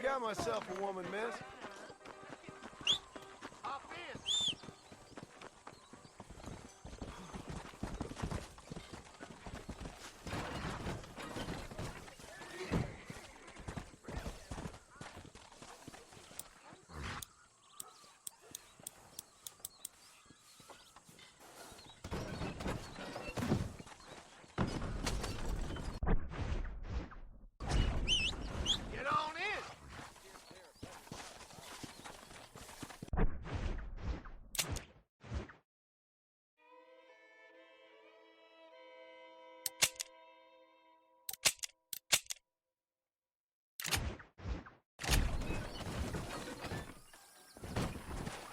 got myself a woman, miss. Hop in. Get on in.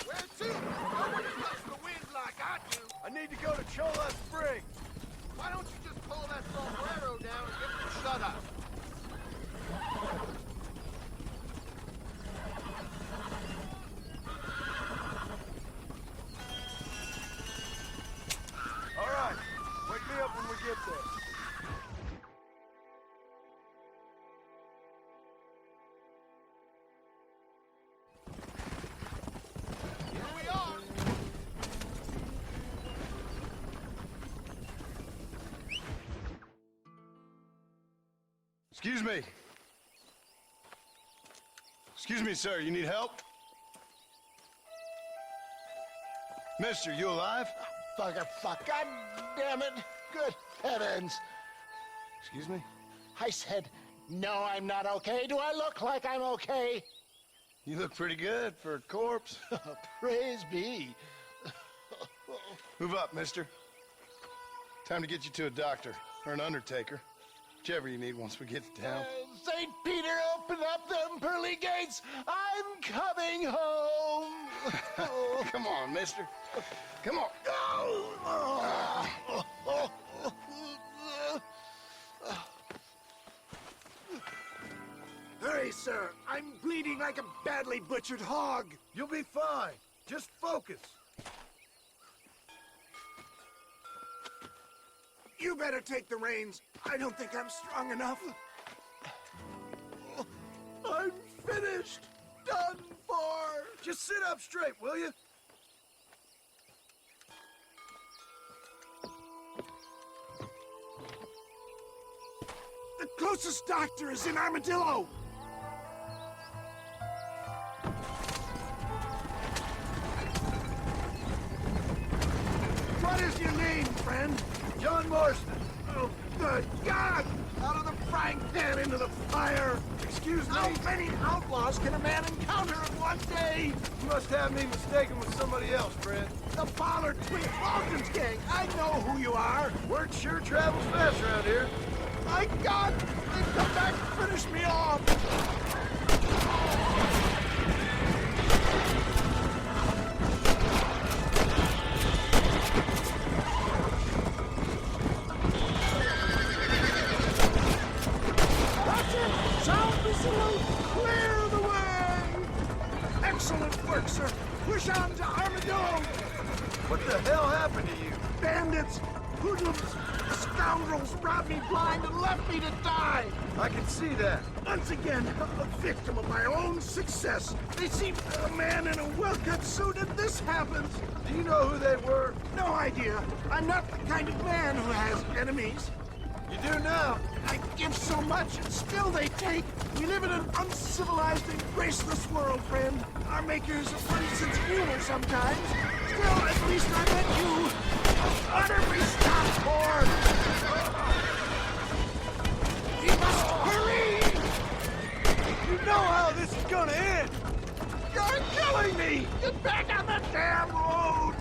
Where to? Nobody touch the wind like I do. I need to go to Chola Spring. Why don't you just pull that sombrero down and get the shut up? All right. Wake me up when we get there. Here we are. Excuse me. Excuse me, sir. You need help? Mister, you alive? Fuck. God damn it. Good heavens. Excuse me? I said, no, I'm not okay. Do I look like I'm okay? You look pretty good for a corpse. Praise be. Move up, mister. Time to get you to a doctor or an undertaker. Whichever you need once we get to town. St. Peter, open up them pearly gates. I'm coming home. Come on, mister. Come on. Hurry, sir. I'm bleeding like a badly butchered hog. You'll be fine. Just focus. You better take the reins. I don't think I'm strong enough. I'm finished. Done for. Just sit up straight, will you? The closest doctor is in Armadillo. What is your name, friend? John Marston. Oh, good God! Out of the frying pan into the fire! Excuse me. How many outlaws can a man encounter in one day? You must have me mistaken with somebody else, friend. The Pollard Twin Falcons gang! I know who you are! Word sure travels fast around here. My God! They've come back to finish me off! That's it! Sound the salute! Clear the way! Excellent work, sir! Push on to Armadillo! What the hell happened to you? Bandits! Hoodlums! Scoundrels robbed me blind and left me to die! I can see that. Once again, a victim of my own success. They see a man in a well-cut suit and this happens. Do you know who they were? No idea. I'm not the kind of man who has enemies. You do now. I give so much and still they take. We live in an uncivilized and graceless world, friend. Our makers a funny sense of humor sometimes. Still, at least I met you. Utterly stop for. We must hurry! You know how this is gonna end. You're killing me! Get back on the damn road!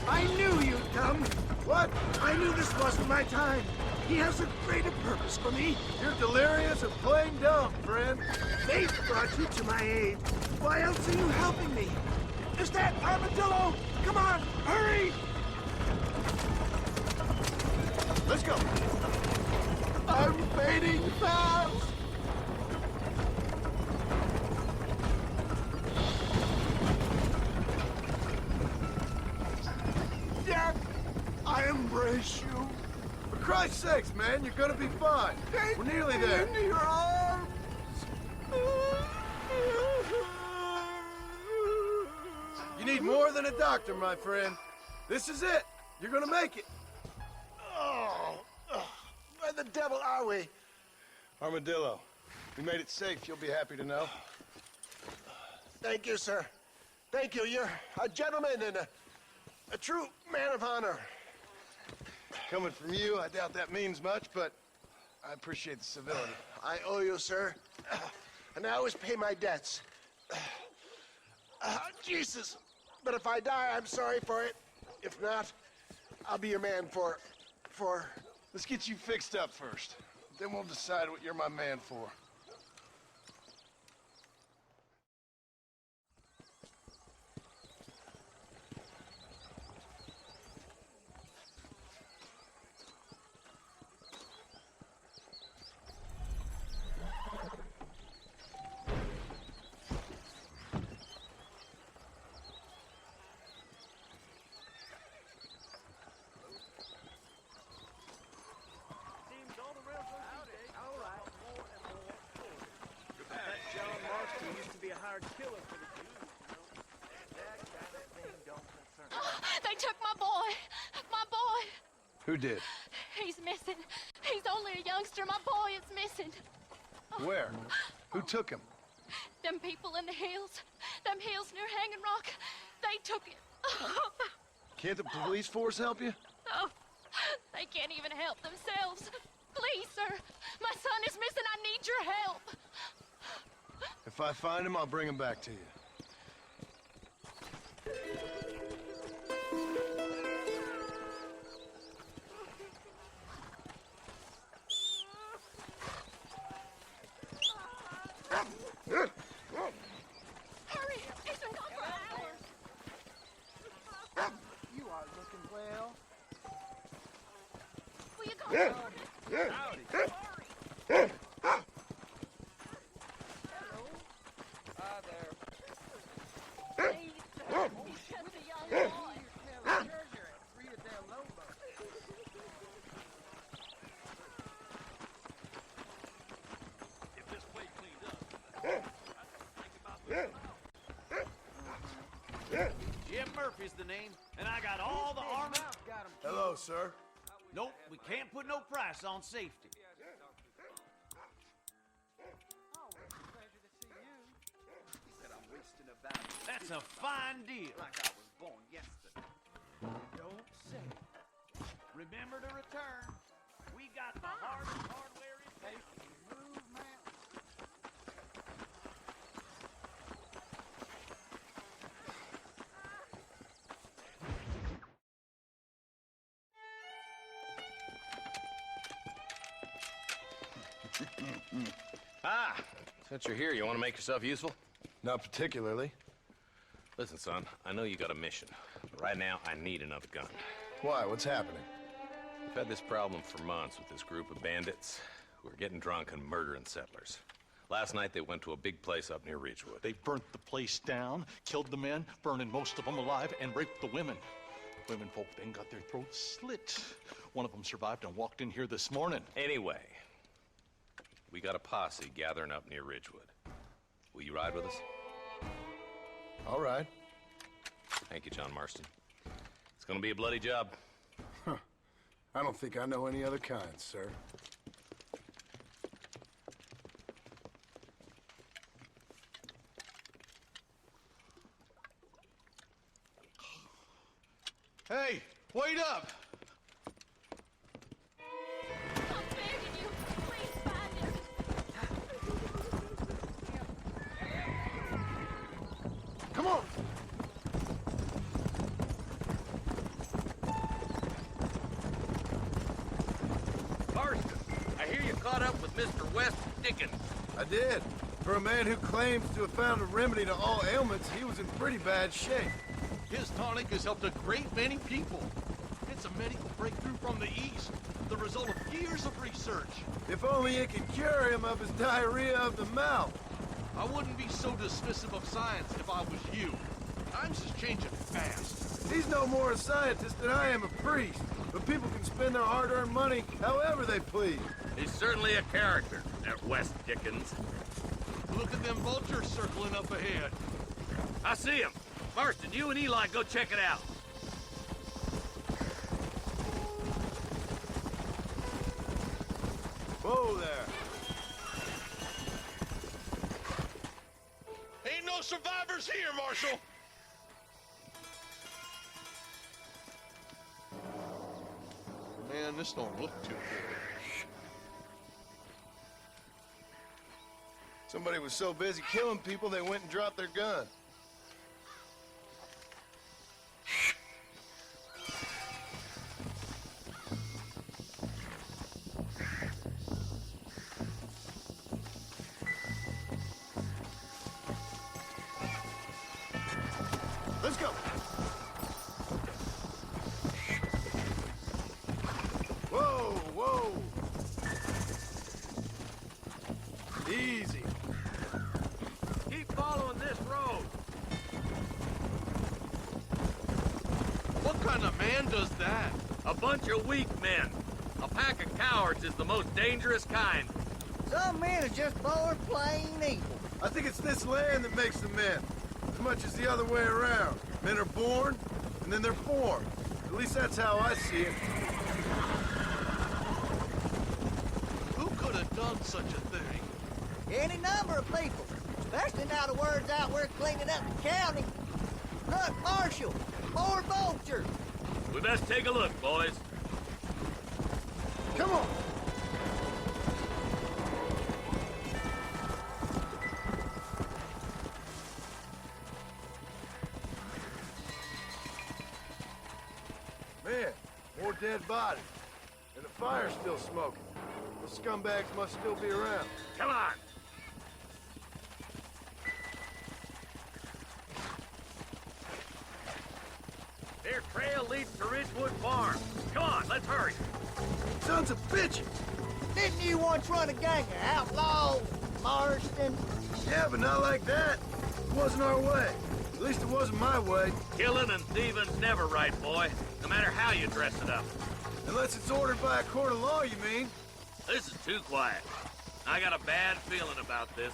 I knew you'd come. What? I knew this wasn't my time. He has a greater purpose for me. You're delirious and plain dumb, friend. Fate brought you to my aid. Why else are you helping me? Is that Armadillo? Come on, hurry! Let's go. I'm fading fast. Jack, I embrace you. For Christ's sakes, man, you're gonna be fine. Take We're nearly me there. into your arms. You need more than a doctor, my friend. This is it. You're gonna make it. Oh, where the devil are we? Armadillo. We made it safe, you'll be happy to know. Thank you, sir. Thank you. You're a gentleman and a true man of honor. Coming from you, I doubt that means much, but I appreciate the civility. I owe you, sir. And I always pay my debts. Jesus. But if I die, I'm sorry for it. If not, I'll be your man for... Let's get you fixed up first. Then we'll decide what you're my man for. They took my boy. My boy. Who did? He's missing. He's only a youngster. My boy is missing. Where? Who took him? Them people in the hills. Them hills near Hanging Rock. They took him. Can't the police force help you? Oh, they can't even help themselves. Please, sir. My son is missing. I need your help. If I find him, I'll bring him back to you. Hurry. He's been gone for hours. You are looking well. Will you come? Howdy. Hi there. Please, sir. He's just a young boy. Treasure at Rio del Lobo. If this place cleaned up, Jim Murphy's the name, and I got all the armor. Got him. Hello, sir. Nope, we can't put no price on safety. Oh, it's a pleasure to see you. He said I'm wasting a battle That's a fine deal. like I was born yesterday. Don't say. Remember to return. We got the hardest hardware in Hey, town. move, man. Ah, since you're here, you want to make yourself useful? Not particularly. Listen, son, I know you got a mission. But right now, I need another gun. Why? What's happening? We've had this problem for months with this group of bandits who are getting drunk and murdering settlers. Last night, they went to a big place up near Ridgewood. They burnt the place down, killed the men, burning most of them alive, and raped the women. Women folk then got their throats slit. One of them survived and walked in here this morning. Anyway, we got a posse gathering up near Ridgewood. Will you ride with us? All right. Thank you, John Marston. It's gonna be a bloody job. I don't think I know any other kind, sir. Hey, wait up! I'm begging you. Please find him. Come on! Marston, I hear you caught up with Mr. West Dickens. I did. For a man who claims to have found a remedy to all ailments, he was in pretty bad shape. His tonic has helped a great many people. It's a medical breakthrough from the East, the result of years of research. If only it could cure him of his diarrhea of the mouth. I wouldn't be so dismissive of science if I was you. Times is changing fast. He's no more a scientist than I am a priest. But people can spend their hard-earned money however they please. He's certainly a character, that West Dickens. Look at them vultures circling up ahead. I see him. Marston, you and Eli go check it out. Whoa there. Ain't no survivors here, Marshal. Man, this don't look too good. Somebody was so busy killing people, they went and dropped their gun. Let's go. Whoa, whoa. Easy. Keep following this road. What kind of man does that? A bunch of weak men. A pack of cowards is the most dangerous kind. Some men are just born plain evil. I think it's this land that makes them men, as much as the other way around. Men are born, and then they're formed. At least that's how I see it. Who could have done such a thing? Any number of people, especially now the word's out we're cleaning up the county. Look, Marshal, more vultures. We best take a look, boys. Come on! Man, more dead bodies. And the fire's still smoking. Those scumbags must still be around. Come on. Their trail leads to Ridgewood Farm. Come on, let's hurry. Sons of bitches! Didn't you once run a gang of outlaws, Marston? Yeah, but not like that. It wasn't our way. At least it wasn't my way. Killing and thieving's never right, boy. No matter how you dress it up. Unless it's ordered by a court of law, you mean? This is too quiet. I got a bad feeling about this.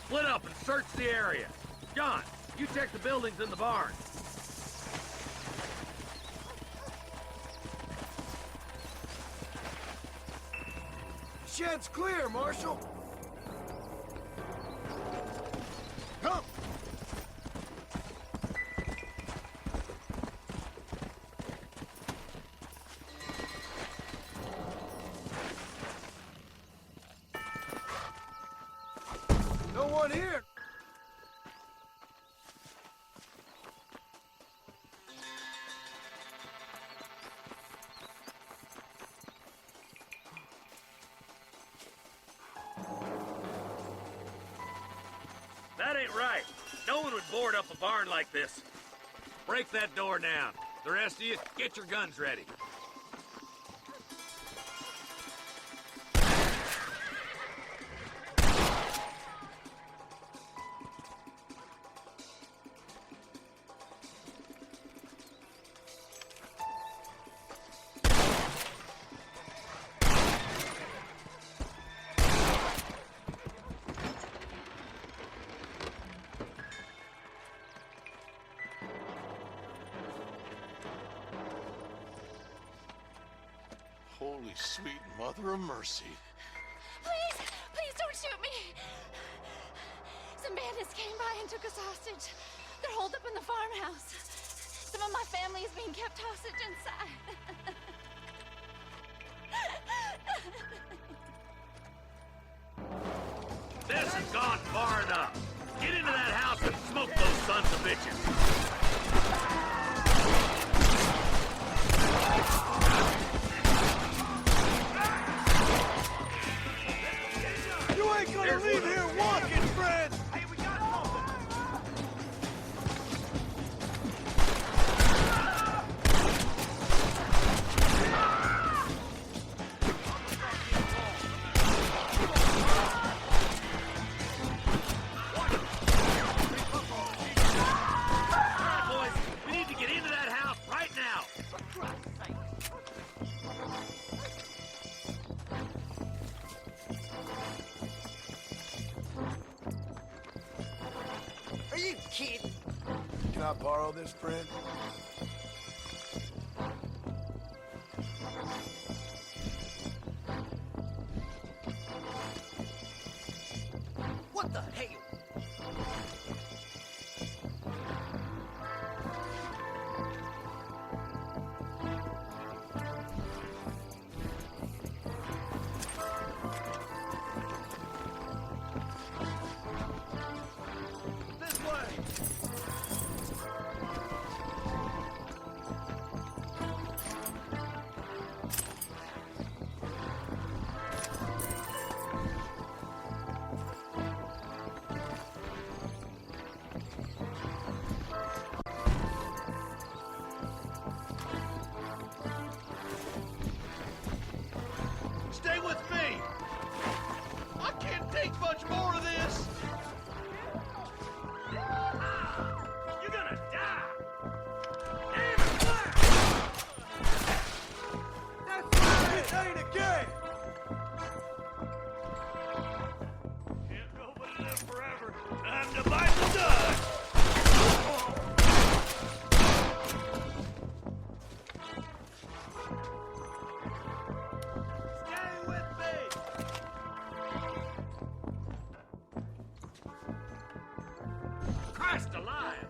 Split up and search the area. John, you check the buildings in the barn. Shed's clear, Marshal. Come! No one here. That ain't right. No one would board up a barn like this. Break that door down. The rest of you, get your guns ready. Holy sweet mother of mercy. Please, please don't shoot me. Some bandits came by and took us hostage. They're holed up in the farmhouse. Some of my family is being kept hostage inside. This has gone far enough. Get into that house and smoke those sons of bitches. You ain't gonna leave here walking, friend! Hey, we got something. borrow this, friend? What the hell? This way! Stay with me! I can't take much more of this! You're gonna die! This ain't a game! Can't nobody live forever. Time to bite the dust! Stay with me! Christ alive!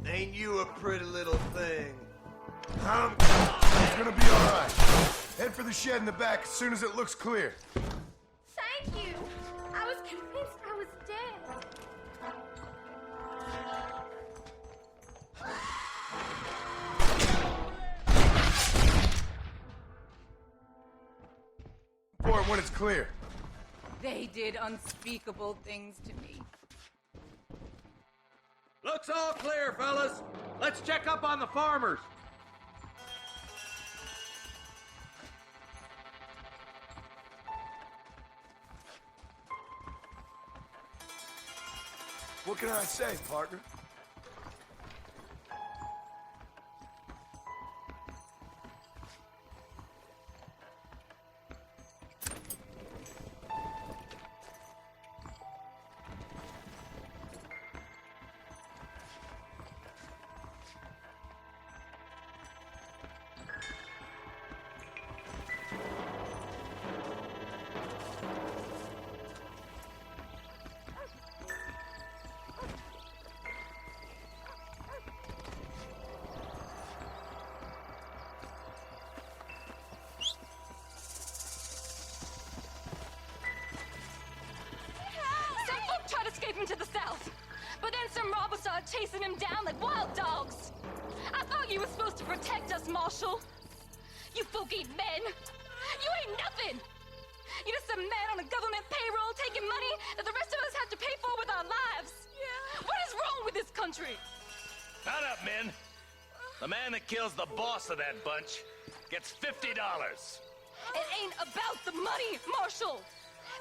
Ain't you a pretty little thing? It's gonna be all right. Head for the shed in the back as soon as it looks clear. Thank you. I was convinced I was dead. For it when it's clear. They did unspeakable things to me. Looks all clear, fellas. Let's check up on the farmers. What can I say, partner? Some folk tried escaping to the south, but then some robbers started chasing him down like wild dogs. I thought you were supposed to protect us, Marshal. You folk ain't men. You ain't nothing. You're just a man on a government payroll taking money that the rest of us have to pay for with our lives. Yeah. What is wrong with this country? Shut up, men. The man that kills the boss of that bunch gets $50. It ain't about the money, Marshal.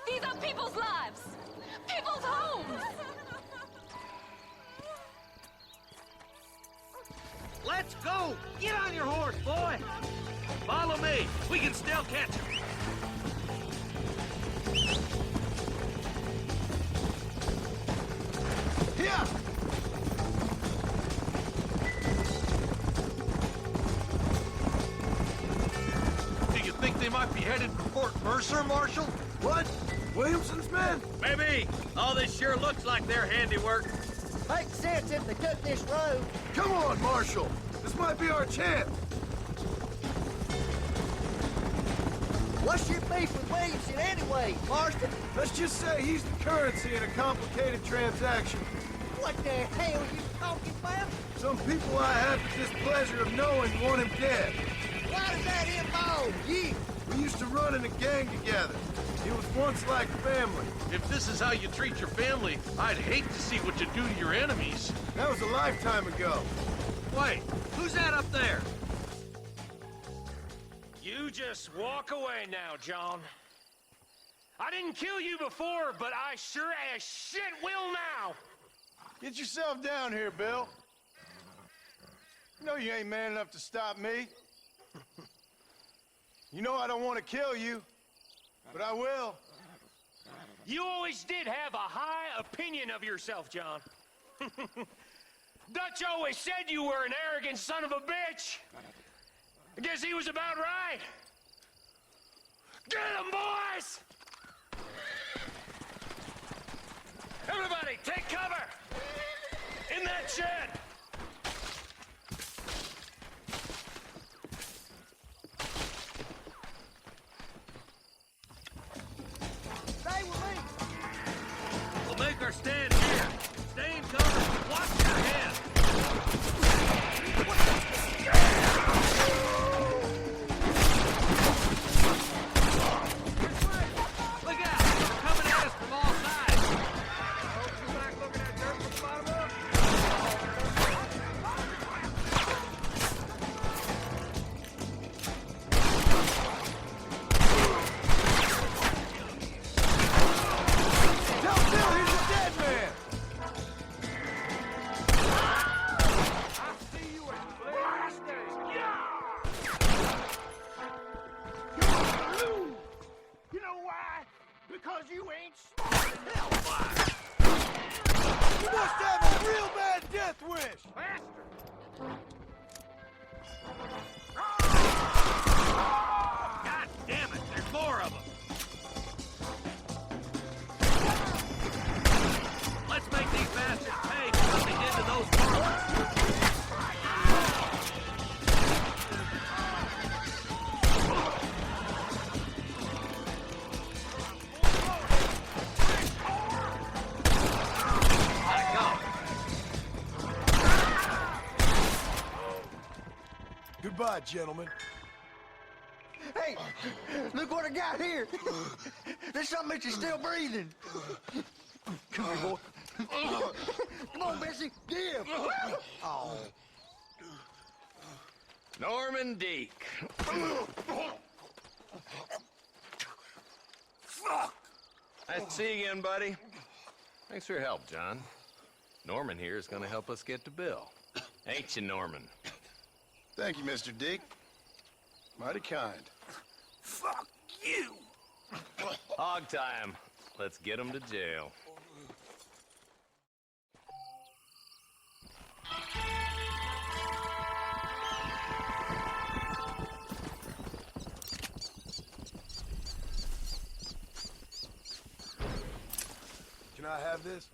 These are people's lives, people's homes. Let's go! Get on your horse, boy! Follow me. We can still catch him. Here! Do you think they might be headed for Fort Mercer, Marshal? What? Williamson's men? Maybe. All this sure looks like their handiwork. Makes sense if they took this road. Come on, Marshal. This might be our chance. What's your beef with Williamson anyway, Marston? Let's just say he's the currency in a complicated transaction. What the hell you talking about? Some people I have the displeasure of knowing want him dead. Why does that involve you? We used to run in a gang together. He was once like family. If this is how you treat your family, I'd hate to see what you do to your enemies. That was a lifetime ago. Wait, who's that up there? You You just walk away now, John. I didn't kill you before, but I sure as shit will now. Get yourself down here, Bill. You know you ain't man enough to stop me. You know I don't want to kill you, but I will. You always did have a high opinion of yourself, John. Dutch always said you were an arrogant son of a bitch. I guess he was about right. Get him, boys! Everybody, take cover! In that shed! Stay with me. We'll make our stand here. Stay in cover. Watch your head. Look out! They're coming at us from all sides. Hope you're back looking at dirt from the bottom up. Tell Bill he's a dead man! I see you at last day. You're gonna lose. You know why? Because you ain't smart enough. You must have a real bad death wish! Faster. God damn it! There's more of them. Let's make these bastards pay for what they did to those farmers. Let go. Goodbye, gentlemen. Hey, look what I got here. There's something that you're still breathing. Come here, boy. Come on, Bessie. Give. Oh. Norman Deek. Nice to see you again, buddy. Thanks for your help, John. Norman here is going to help us get to Bill. Ain't you, Norman? Thank you, Mr. Deke. Mighty kind. Fuck you. Hog time. Let's get him to jail. Can I have this?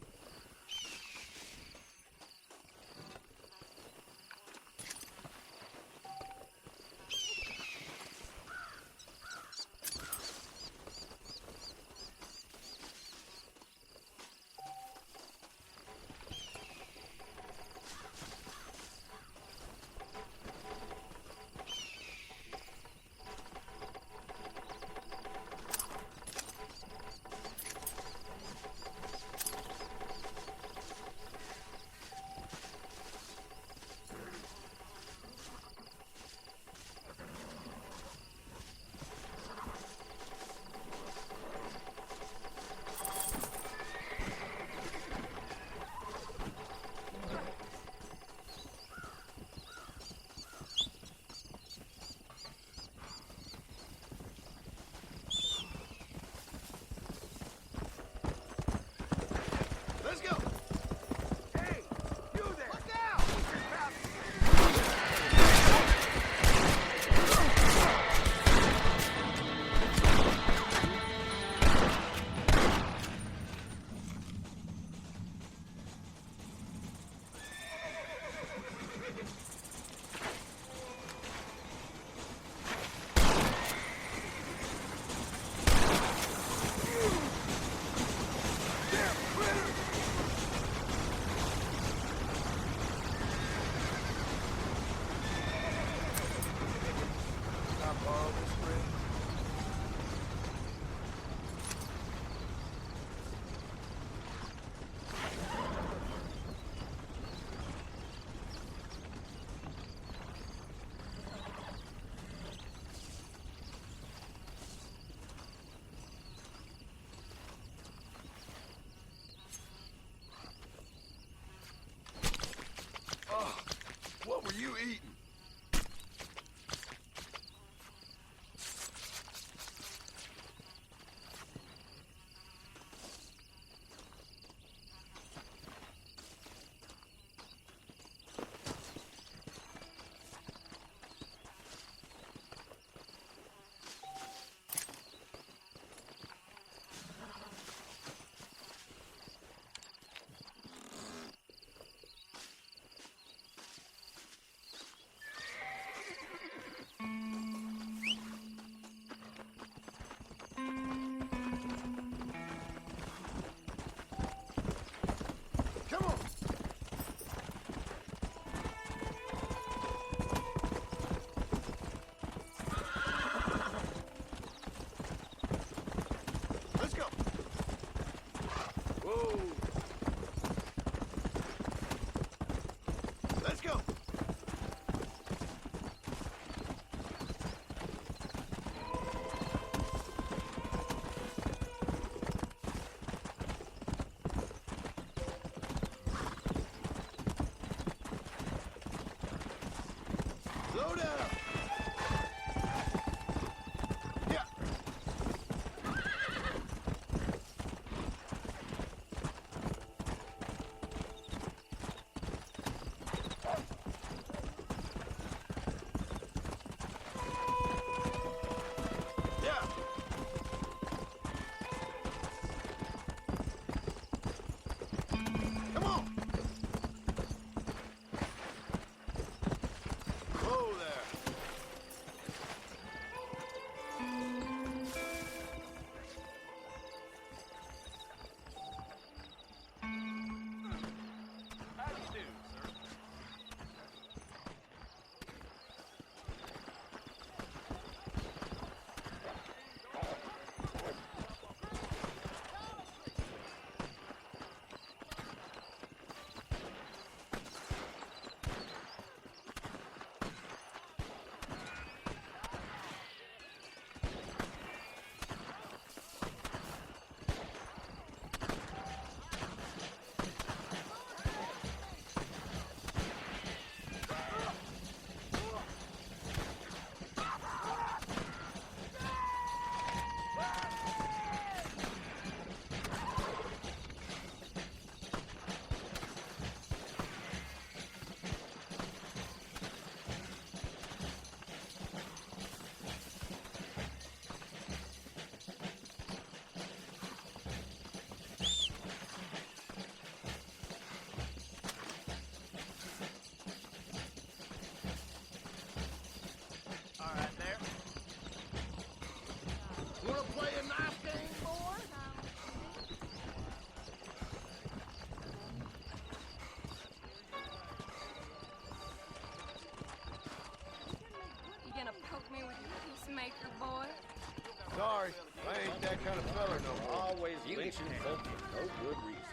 Sorry, I ain't that kind of fella no more. Always lynching folk for no good reason.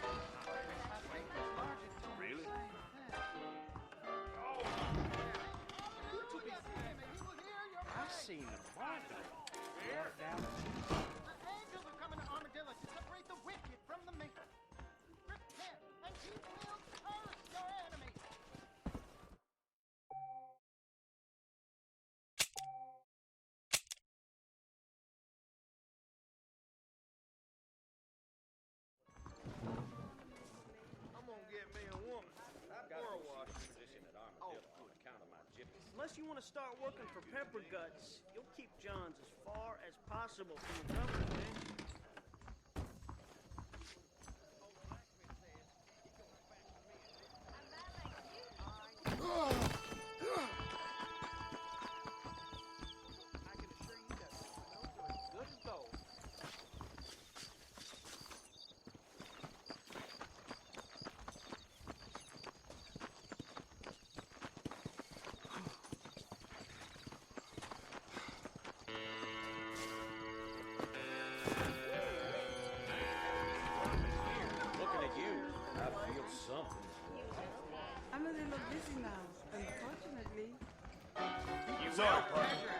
Really? I've seen them walking. Down. The angels are coming to Armadillo to separate the wicked from the maker. Repent, and he will curse your enemies. I'm gonna get me a woman. I've got a wash position at Armadillo on account of my gypsies. Unless you want to start working for Pepper Guts, you'll keep Johns as far as possible from the government, man. Looking at you, I feel something. I'm a little busy now, unfortunately. Sorry, partner.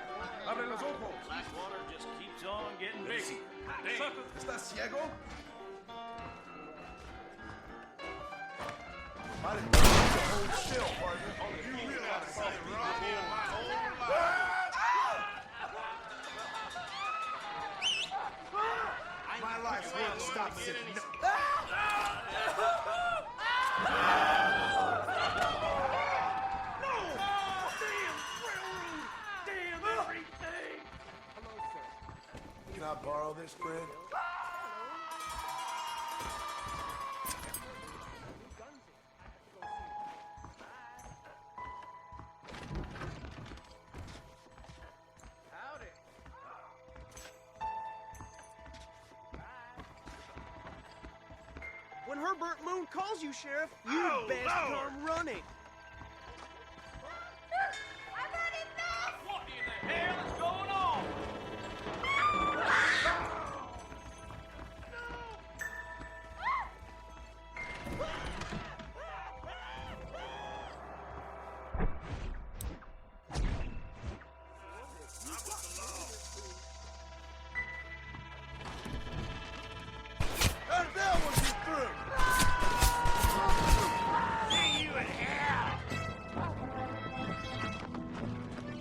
Abre los ojos. Blackwater just keeps on getting bigger. ¿Estás ciego? I didn't know you could hold still, partner. You realize something wrong in my own life. My life's work stops at no. Can I borrow this, friend? When Herbert Moon calls you, Sheriff, you best come running. I've had enough! What in the hell is going on? How did that one get through? See you in hell!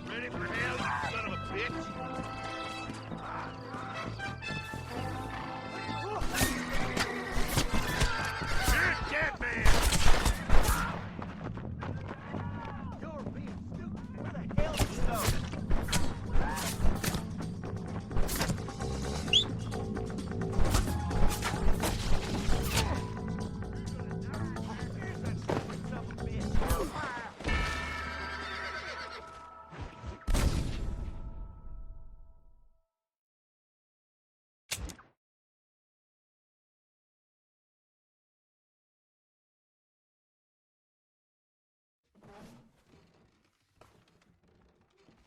Ready for hell, you son of a bitch? You're a dead man! You're being stupid. Where the hell did you go?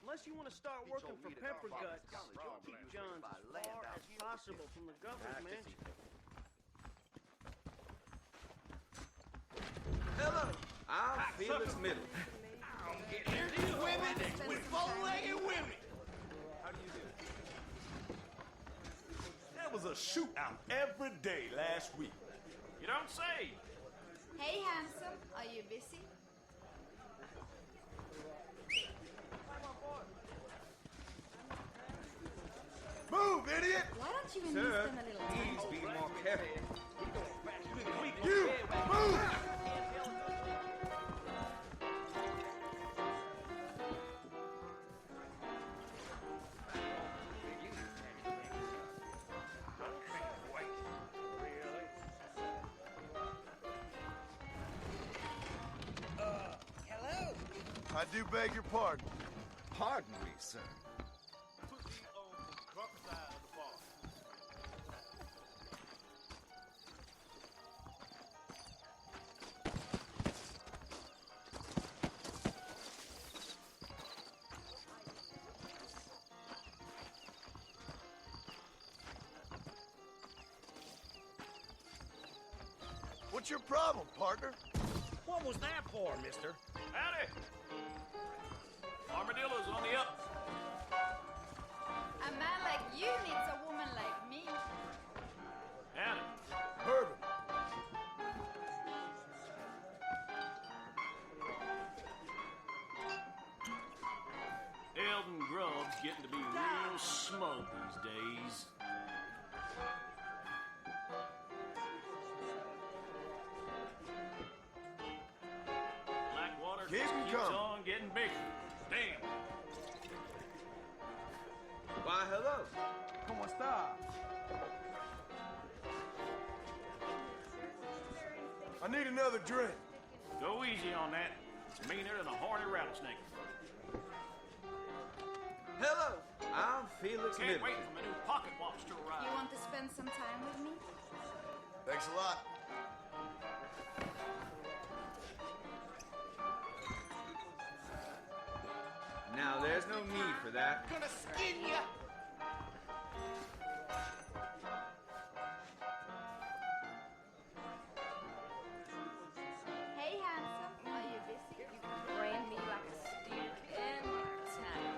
Unless you want to start working for Pepper Guts, you'll keep Johns as far as possible from the government, man. Hello. I feel its middle. Here's these women with full-legged women! How do you do? There was a shootout every day last week. You don't say. Hey, handsome, are you busy? Move, idiot! Why don't you even spend a little time? Please be more careful. You! Move! Hello? I do beg your pardon. Pardon me, sir. What's your problem, partner? What was that for, mister? Howdy! Armadillo's on the up. A man like you needs a woman like me. Howdy. Bourbon. Eldon Grub's getting to be real smug these days. Blackwater Keep just 'em keeps coming. on getting bigger. Damn. Why, hello. ¿Cómo está? I need another drink. Go easy on that. It's meaner than a horny rattlesnake. Hello. I'm Felix Can't wait Middleton. for my new pocket watch to arrive. You want to spend some time with me? Thanks a lot. Now, there's no need for that. Gonna skin ya! Hey, handsome. Are you busy? You can brain me like a steer anytime.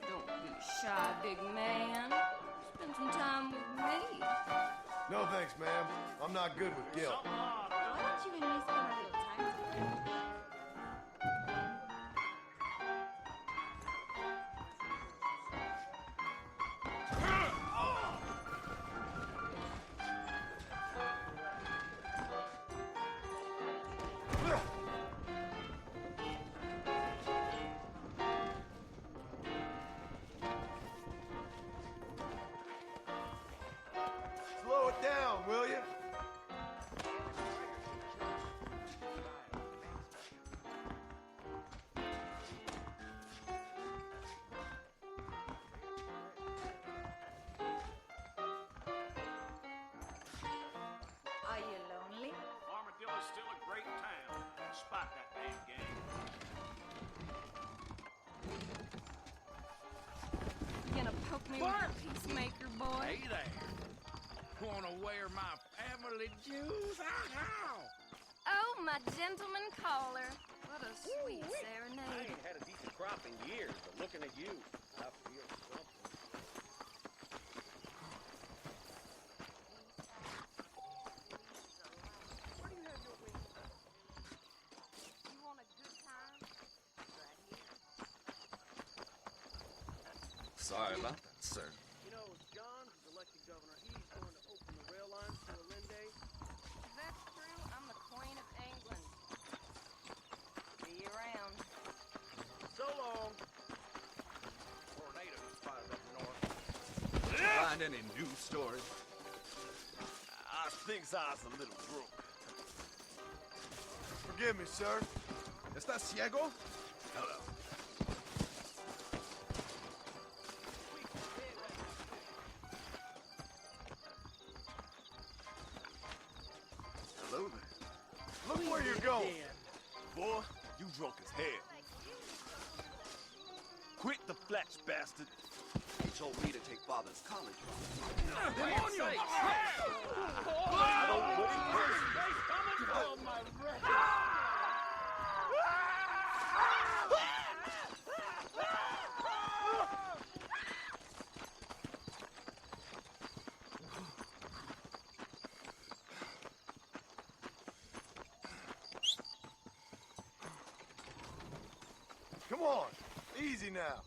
Don't be shy, big man. Spend some time with me. No thanks, ma'am. I'm not good with guilt. Why don't you and me spend a little time together? Slow it down, will you? Are you lonely? Armadillo's still a great town, despite that damn gang. You gonna poke me with a peacemaker, boy? Hey there. Wanna wear my family jewels? Oh, my gentleman caller. What a sweet I serenade. ain't had a decent crop in years, but looking at you, I feel something. You want a good time? Right here. Sorry about that, sir. You know, John, who's elected governor, he's going to open the rail lines to Allende. If that's true, I'm the Queen of England. See you around. So long. Tornadoes spotted up north. Find any news stories? I think I was a little drunk. Forgive me, sir. ¿Estás ciego? Hello. Hello there. Look where you're going. Boy, you drunk as hell. Quit the flash, bastard. He told me to take Father's college loan. Demonio! I don't put it Come on. Easy now.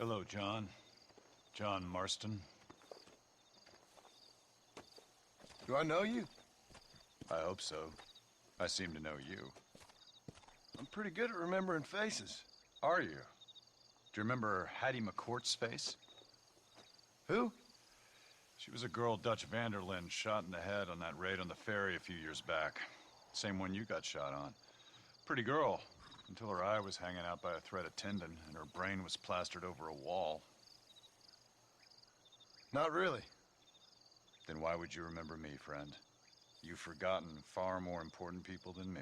Hello, John. John Marston. Do I know you? I hope so. I seem to know you. I'm pretty good at remembering faces. Are you? Do you remember Hattie McCourt's face? Who? She was a girl Dutch Vanderlyn shot in the head on that raid on the ferry a few years back. Same one you got shot on. Pretty girl, until her eye was hanging out by a thread of tendon and her brain was plastered over a wall. Not really. Then why would you remember me, friend? You've forgotten far more important people than me.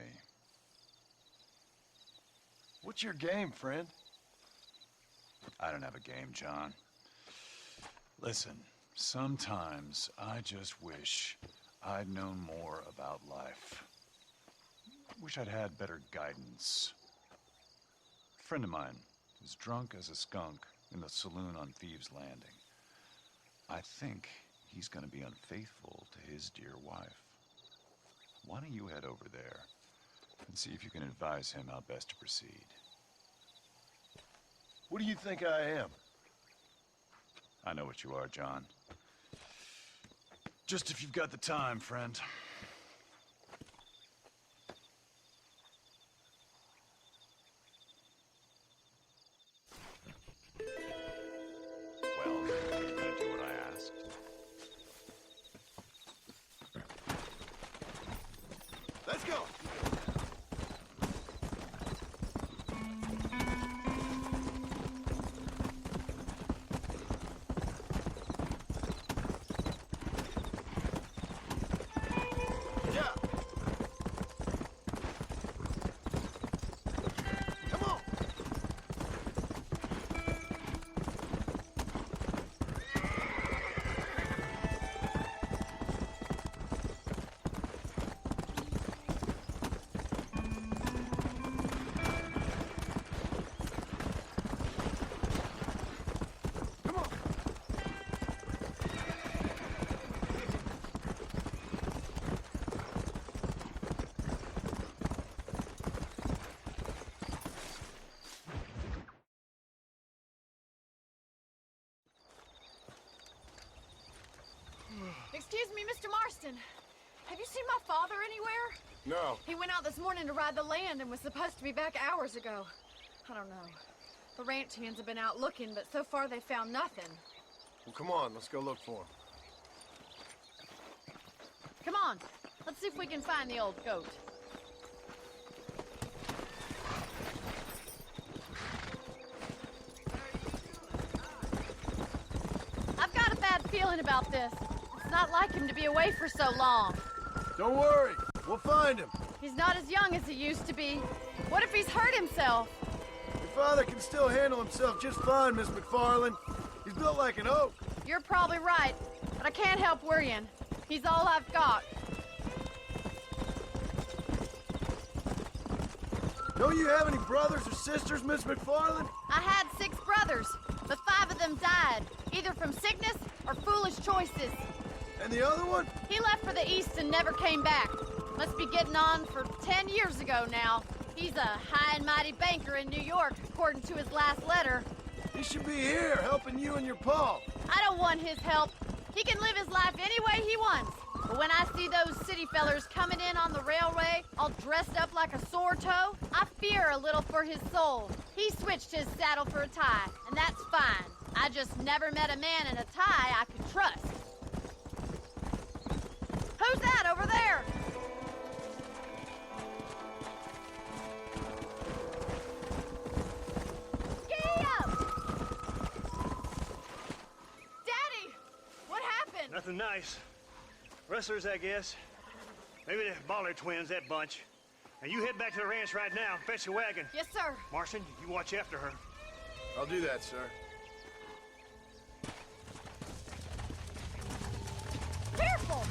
What's your game, friend? I don't have a game, John. Listen, sometimes I just wish I'd known more about life. Wish I'd had better guidance. A friend of mine is drunk as a skunk in the saloon on Thieves' Landing. I think he's gonna be unfaithful to his dear wife. Why don't you head over there and see if you can advise him how best to proceed? What do you think I am? I know what you are, John. Just if you've got the time, friend. Well, are you gonna do what I asked? Let's go! Excuse me, Mr. Marston. Have you seen my father anywhere? No. He went out this morning to ride the land and was supposed to be back hours ago. I don't know. The ranch hands have been out looking, but so far they found nothing. Well, come on, let's go look for him. Come on, let's see if we can find the old goat. I've got a bad feeling about this. It's not like him to be away for so long. Don't worry, we'll find him. He's not as young as he used to be. What if he's hurt himself? Your father can still handle himself just fine, Miss McFarland. He's built like an oak. You're probably right, but I can't help worrying. He's all I've got. Don't you have any brothers or sisters, Miss McFarland? I had 6 brothers, but 5 of them died, either from sickness or foolish choices. And the other one? He left for the east and never came back. Must be getting on for 10 years ago now. He's a high and mighty banker in New York, according to his last letter. He should be here, helping you and your pa. I don't want his help. He can live his life any way he wants. But when I see those city fellers coming in on the railway, all dressed up like a sore toe, I fear a little for his soul. He switched his saddle for a tie, and that's fine. I just never met a man in a tie I could trust. Who's that over there? Giddy up! Daddy! What happened? Nothing nice. Rustlers, I guess. Maybe the Baller twins, that bunch. Now you head back to the ranch right now and fetch a wagon. Yes, sir. Marston, you watch after her. I'll do that, sir. Careful!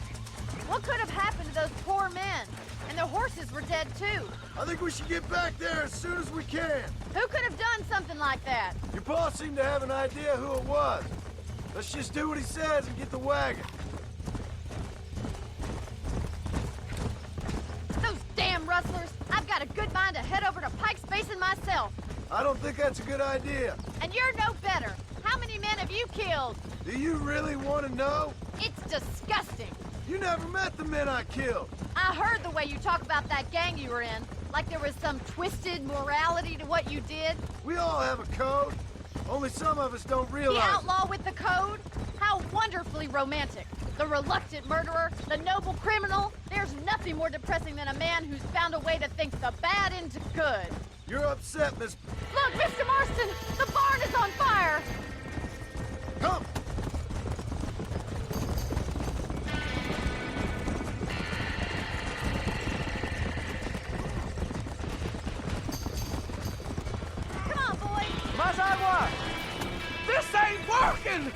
What could have happened to those poor men? And their horses were dead, too. I think we should get back there as soon as we can. Who could have done something like that? Your pa seemed to have an idea who it was. Let's just do what he says and get the wagon. Those damn rustlers! I've got a good mind to head over to Pike's Basin myself. I don't think that's a good idea. And you're no better. How many men have you killed? Do you really want to know? It's disgusting. You never met the men I killed. I heard the way you talk about that gang you were in. Like there was some twisted morality to what you did. We all have a code. Only some of us don't realize The outlaw with the code? How wonderfully romantic. The reluctant murderer, the noble criminal. There's nothing more depressing than a man who's found a way to think the bad into good. You're upset, Miss... Look, Mr. Marston! The barn is on fire! Come! Come on, boys! Más agua! This ain't working!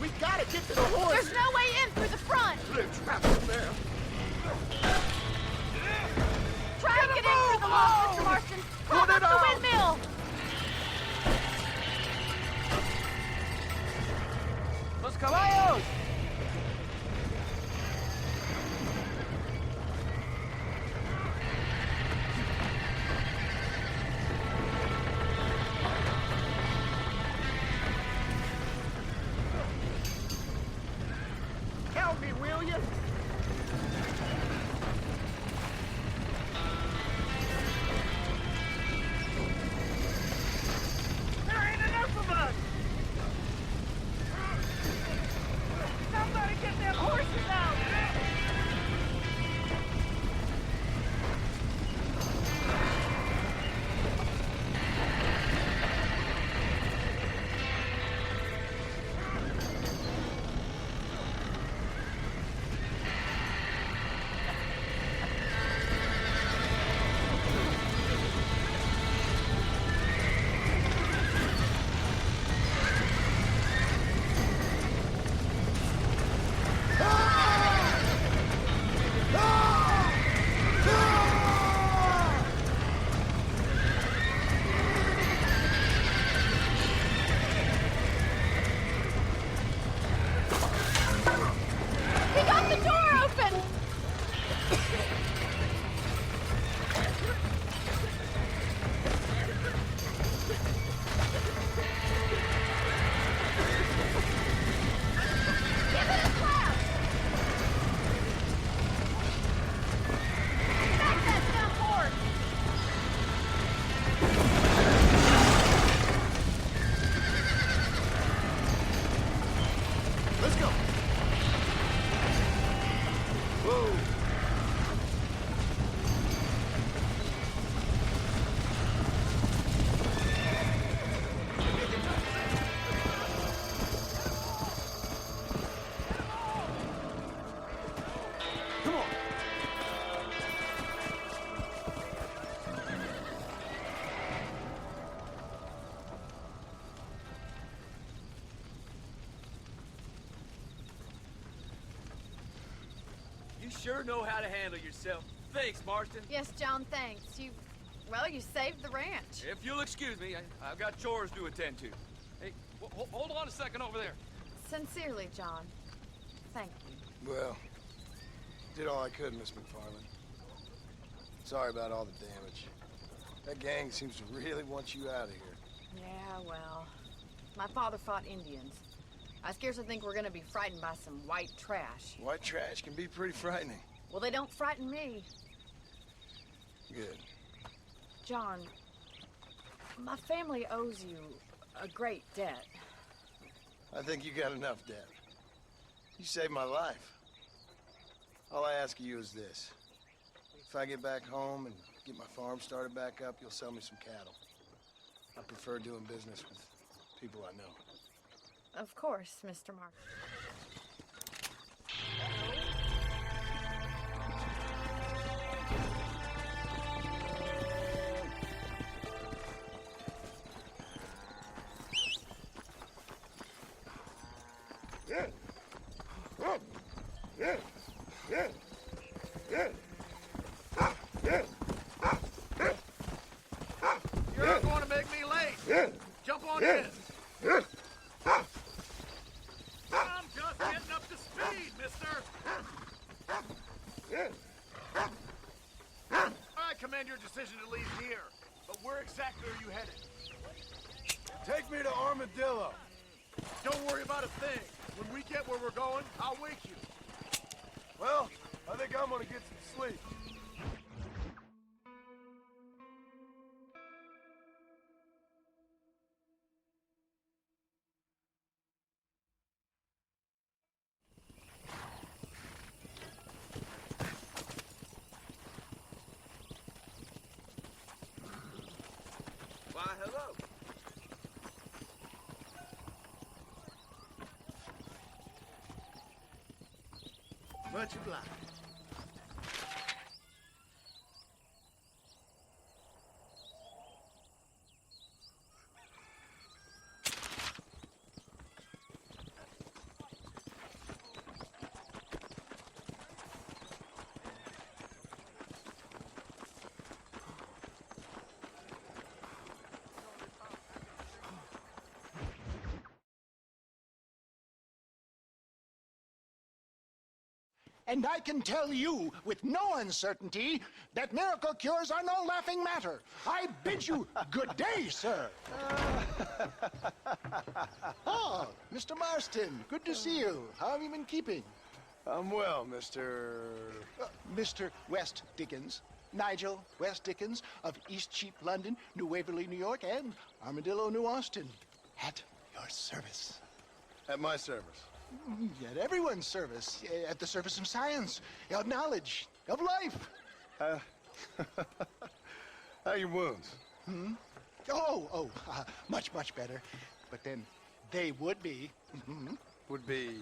We gotta get to the horse! There's no way in through the front! They're trapped in there. Try and get in through the wall, Mr. Marston! Climb up the windmill! Los caballos! Help me, will you? There ain't enough of us! Somebody get them horses out! He got the door open! Give it a slap! Back that dumb horse! Let's go. Whoa. Come on. You sure know how to handle yourself. Thanks, Marston. Yes, John, thanks. Well, you saved the ranch. If you'll excuse me, I've got chores to attend to. Hey, hold on a second over there. Sincerely, John. Thank you. Well, did all I could, Miss McFarland. Sorry about all the damage. That gang seems to really want you out of here. Yeah, well, my father fought Indians. I scarcely think we're gonna be frightened by some white trash. White trash can be pretty frightening. Well, they don't frighten me. Good. John, my family owes you a great debt. I think you got enough debt. You saved my life. All I ask of you is this. If I get back home and get my farm started back up, you'll sell me some cattle. I prefer doing business with people I know. Of course, Mr. Mark. You're not going to make me late. Jump on in. I'm just getting up to speed, mister. I commend your decision to leave here. But Where exactly are you headed? Take me to Armadillo. Don't worry about a thing. When we get where we're going, I'll wake you. Well, I think I'm gonna get some sleep. Why, hello. Much obliged. And I can tell you with no uncertainty that miracle cures are no laughing matter. I bid you good day, sir. Oh, Mr. Marston, good to see you. How have you been keeping? I'm well, Mr. Mr. West Dickens. Nigel West Dickens of East Cheap, London, New Waverly, New York, and Armadillo, New Austin. At your service. At my service. At everyone's service. At the service of science, of knowledge, of life. How are your wounds? Much, much better. But then they would be. Would be...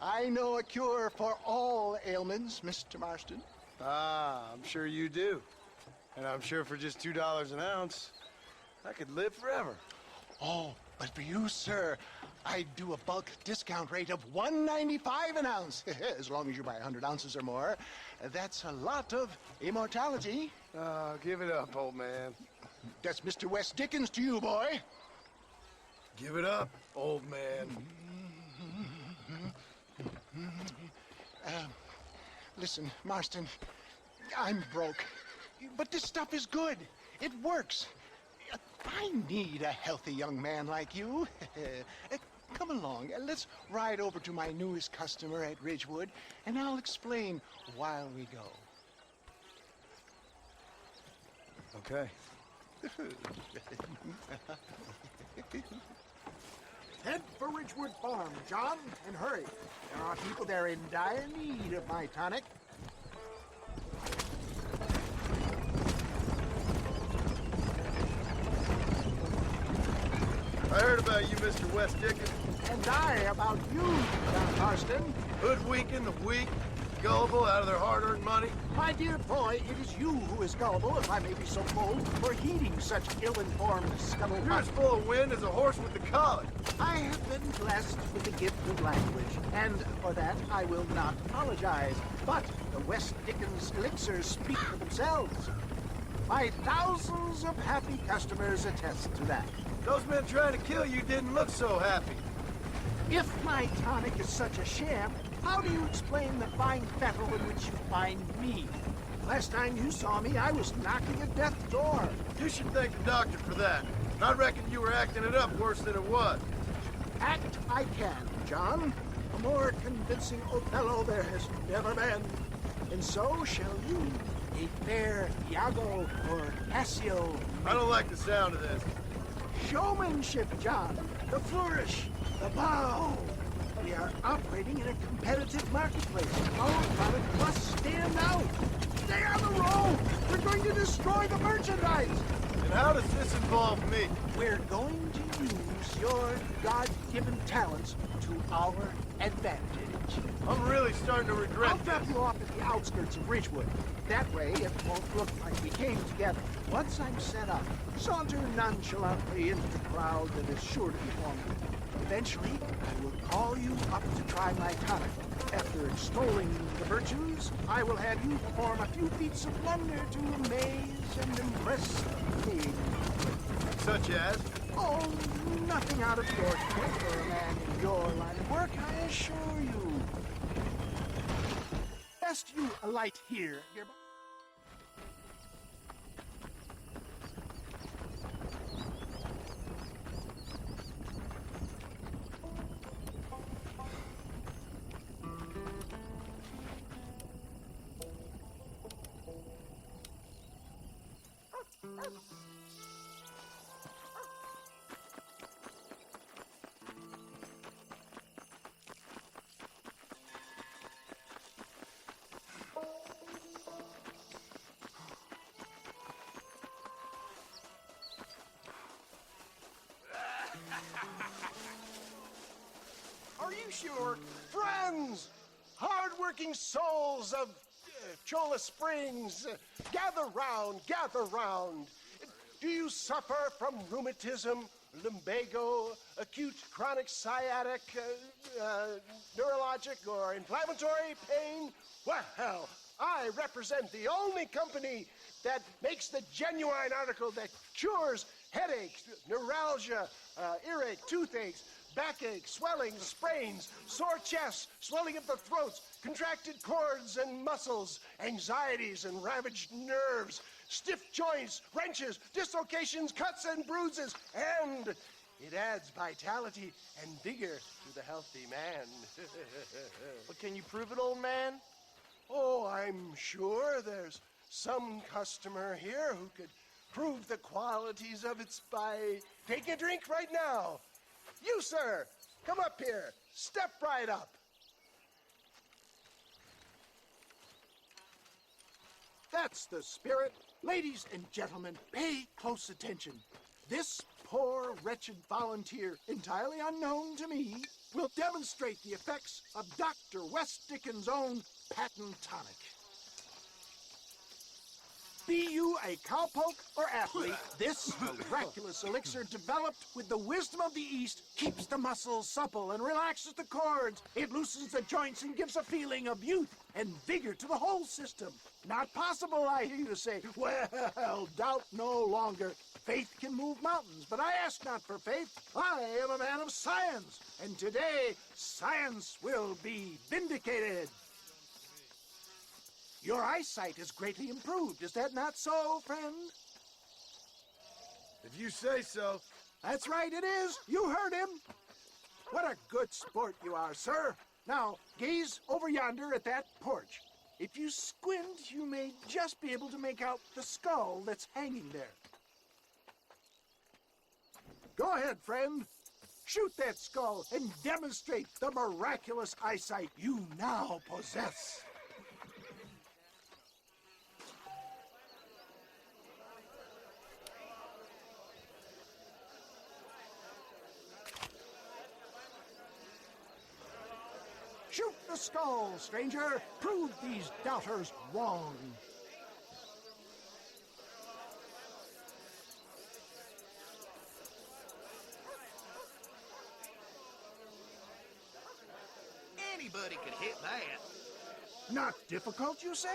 I know a cure for all ailments, Mr. Marston. Ah, I'm sure you do. And I'm sure for just $2 an ounce, I could live forever. Oh, but for you, sir, I do a bulk discount rate of $1.95 an ounce. As long as you buy 100 ounces or more. That's a lot of immortality. Give it up, old man. That's Mr. West Dickens to you, boy. Give it up, old man. Listen, Marston, I'm broke. But this stuff is good. It works. I need a healthy young man like you. Come along, let's ride over to my newest customer at Ridgewood, and I'll explain while we go. Okay. Head for Ridgewood Farm, John, and hurry. There are people there in dire need of my tonic. I heard about you, Mr. West Dickens. And I about you, John Marston. Hoodwinking the weak, gullible out of their hard-earned money. My dear boy, it is you who is gullible, if I may be so bold, for heeding such ill-informed scuttlebutt. You're as full of wind as a horse with the collar. I have been blessed with the gift of language, and for that I will not apologize. But the West Dickens elixirs speak for themselves. My thousands of happy customers attest to that. Those men trying to kill you didn't look so happy. If my tonic is such a sham, how do you explain the fine fettle in which you find me? Last time you saw me, I was knocking at death's door. You should thank the doctor for that. I reckon you were acting it up worse than it was. Act I can, John. A more convincing Othello there has never been. And so shall you, a fair Iago or Cassio. I don't like the sound of this. Showmanship, John. The flourish, the bow. We are operating in a competitive marketplace. Our product must stand out. Stay on the road. We're going to destroy the merchandise. And how does this involve me? We're going to use your God-given talents to our advantage. I'm really starting to regret I'll drop you off at the outskirts of Ridgewood. That way, it won't look like we came together. Once I'm set up, saunter nonchalantly into the crowd that is sure to be forming. Eventually, I will call you up to try my tonic. After extolling the virtues, I will have you perform a few feats of wonder to amaze and impress me. Such as? Oh, nothing out of the ordinary for a man in your line of work, I assure you. Best you alight here, dear boy. Are you sure? Friends! Hard-working souls of Cholla Springs, gather round, gather round. Do you suffer from rheumatism, lumbago, acute chronic sciatic, neurologic, or inflammatory pain? Well, I represent the only company that makes the genuine article that cures headaches, neuralgia, earache, toothaches, backache, swelling, sprains, sore chests, swelling of the throats, contracted cords and muscles, anxieties and ravaged nerves, stiff joints, wrenches, dislocations, cuts and bruises, and it adds vitality and vigor to the healthy man. But can you prove it, old man? Oh, I'm sure there's some customer here who could prove the qualities of it by taking a drink right now. You, sir, come up here. Step right up. That's the spirit. Ladies and gentlemen, pay close attention. This poor, wretched volunteer, entirely unknown to me, will demonstrate the effects of Dr. West Dickens' own patent tonic. Be you a cowpoke or athlete, this miraculous elixir developed with the wisdom of the East keeps the muscles supple and relaxes the cords. It loosens the joints and gives a feeling of youth and vigor to the whole system. Not possible, I hear you say. Well, doubt no longer. Faith can move mountains, but I ask not for faith. I am a man of science, and today science will be vindicated. Your eyesight is greatly improved. Is that not so, friend? If you say so. That's right, it is. You heard him. What a good sport you are, sir. Now, gaze over yonder at that porch. If you squint, you may just be able to make out the skull that's hanging there. Go ahead, friend. Shoot that skull and demonstrate the miraculous eyesight you now possess. Shoot the skull, stranger. Prove these doubters wrong. Anybody could hit that. Not difficult, you say?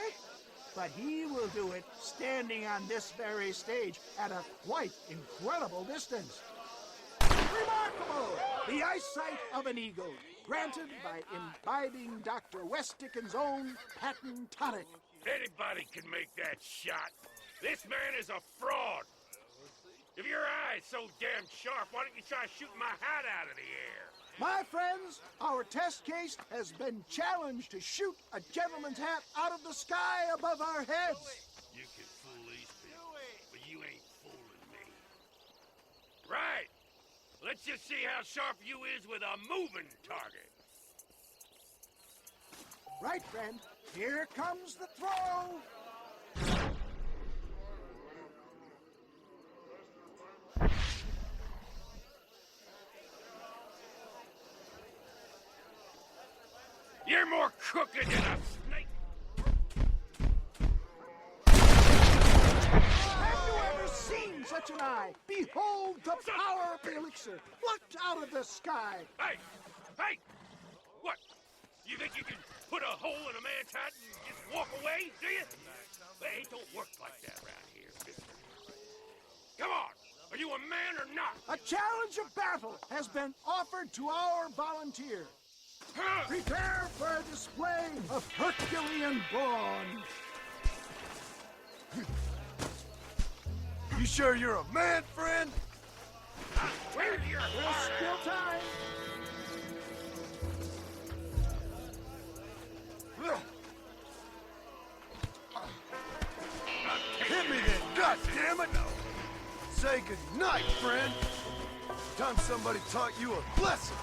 But he will do it standing on this very stage at a quite incredible distance. Remarkable! The eyesight of an eagle, granted by imbibing Dr. West Dickens' own patent tonic. Anybody can make that shot. This man is a fraud. If your eye's so damn sharp, why don't you try shooting my hat out of the air? My friends, our test case has been challenged to shoot a gentleman's hat out of the sky above our heads. You can fool these people, but you ain't fooling me. Right. Let's just see how sharp you is with a moving target. Right, friend. Here comes the throw. You're more crooked than a snake. Have you ever seen such an eye? Behold the power of the elixir, plucked out of the sky. Hey! Hey! What? You think you can put a hole in a man's hat and just walk away, do you? Hey, it don't work like that around here, mister. Come on! Are you a man or not? A challenge of battle has been offered to our volunteer. Prepare for a display of Herculean brawn. You sure you're a man, friend? Where's your There's heart? still time. Hit me then, God damn it! Say goodnight, friend! Time somebody taught you a lesson!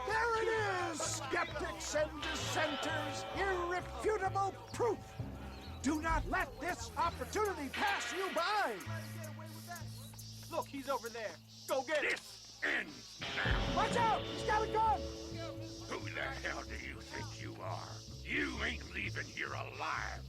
There it is, skeptics and dissenters, irrefutable proof. Do not let this opportunity pass you by. Look, he's over there. Go get him. This ends now. Watch out, he's got a gun. Who the hell do you think you are? You ain't leaving here alive.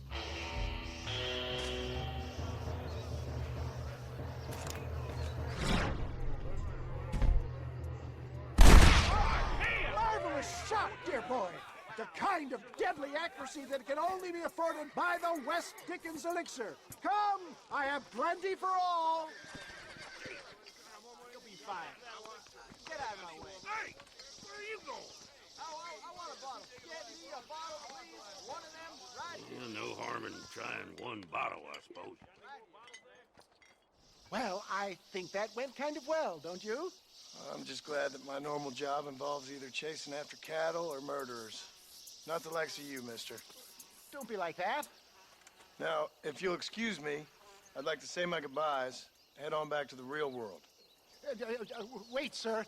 Marvelous shot, dear boy. The kind of deadly accuracy that can only be afforded by the West Dickens elixir. Come, I have plenty for all. You'll be fine. Get out of my way. Hey, where are you going? I want a bottle. Get me a bottle, please. One of them, right? Yeah, no harm in trying one bottle, I suppose. Well, I think that went kind of well, don't you? I'm just glad that my normal job involves either chasing after cattle or murderers. Not the likes of you, mister. Don't be like that. Now, if you'll excuse me, I'd like to say my goodbyes, head on back to the real world. Wait, sir.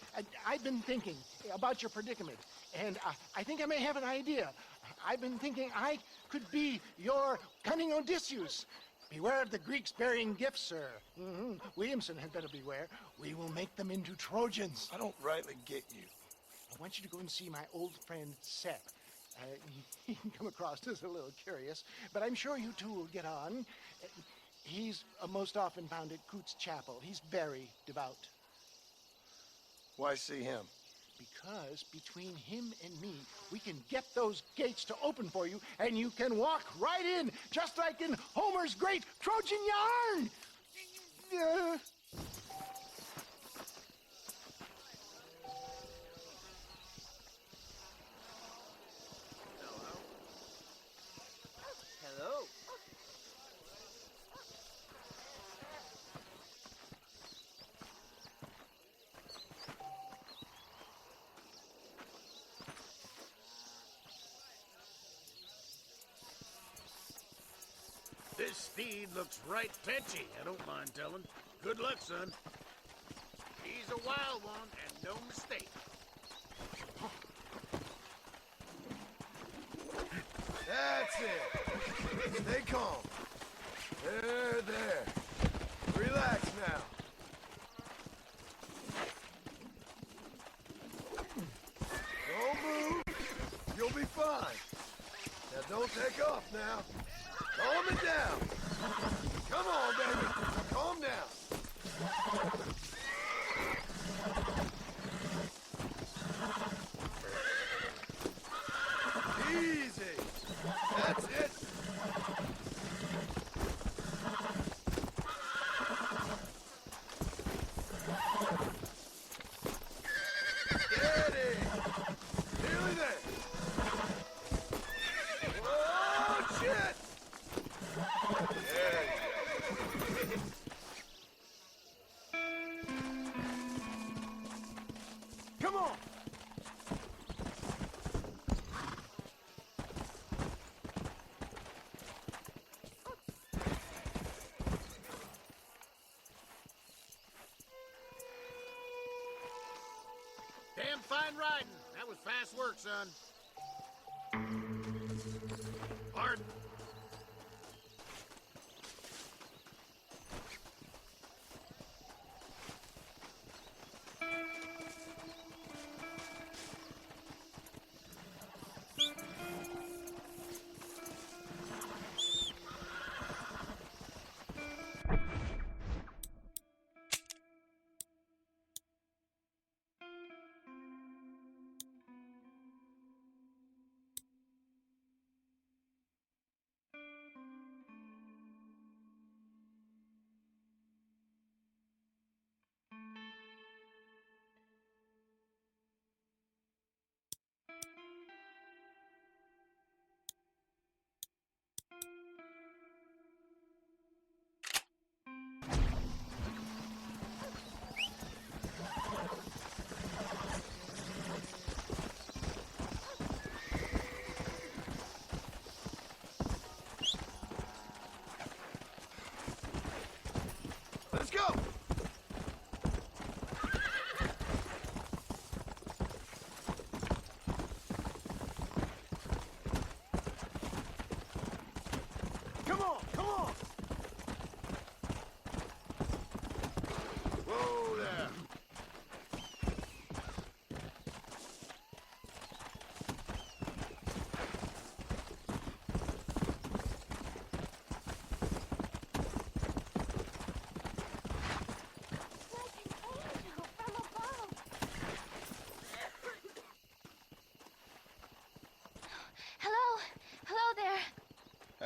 I've been thinking about your predicament, and I think I may have an idea. I've been thinking I could be your cunning Odysseus. Beware of the Greeks burying gifts, sir. Williamson had better beware. We will make them into Trojans. I don't rightly get you. I want you to go and see my old friend Seth. He can come across as a little curious, but I'm sure you two will get on. He's most often found at Coots Chapel. He's very devout. Why see him? Because between him and me, we can get those gates to open for you, and you can walk right in, just like in Homer's great Trojan yarn! Hello. This steed looks right tetchy, I don't mind telling. Good luck, son. He's a wild one, and no mistake. That's it. Stay calm. There. Relax now. Don't move. You'll be fine. Now don't take off now. Calm it down. Come on, baby. Calm down. Easy. That's it. Steady. Nearly there. Oh, shit. There you go. Come on. Damn fine riding. That was fast work, son. Pardon?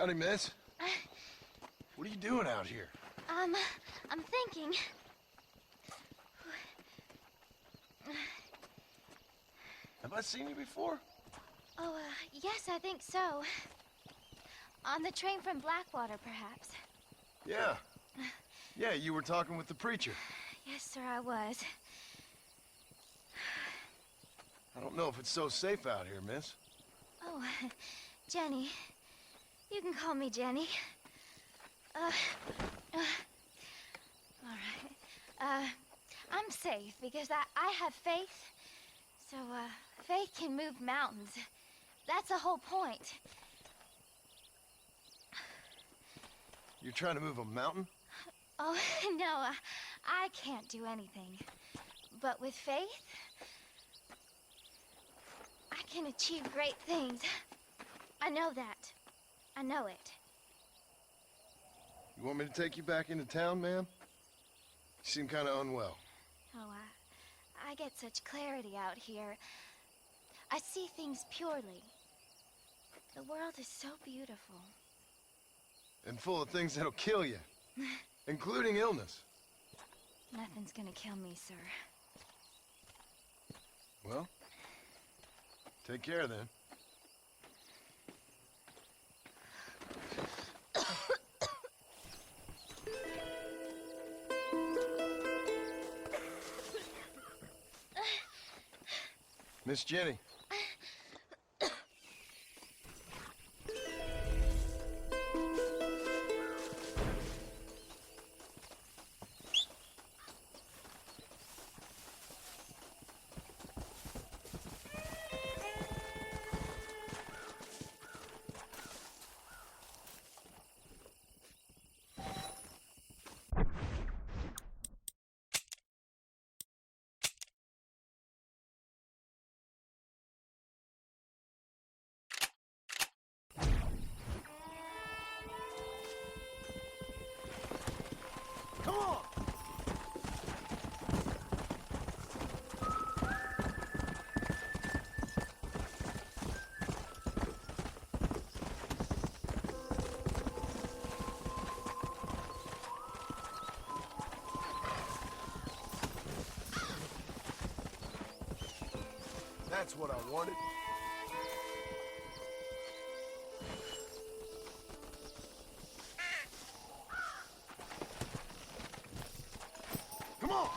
Howdy, miss. What are you doing out here? I'm thinking. Have I seen you before? Oh, yes, I think so. On the train from Blackwater, perhaps. Yeah. Yeah, you were talking with the preacher. Yes, sir, I was. I don't know if it's so safe out here, miss. Oh, Jenny. You can call me Jenny. All right. I'm safe because I have faith. So, faith can move mountains. That's the whole point. You're trying to move a mountain? Oh, no, I can't do anything. But with faith, I can achieve great things. I know that. I know it. You want me to take you back into town, ma'am? You seem kind of unwell. Oh, I get such clarity out here. I see things purely. The world is so beautiful. And full of things that'll kill you. Including illness. Nothing's gonna kill me, sir. Well, take care then. Miss Jenny. Come on! That's what I wanted. Come on!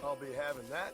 I'll be having that.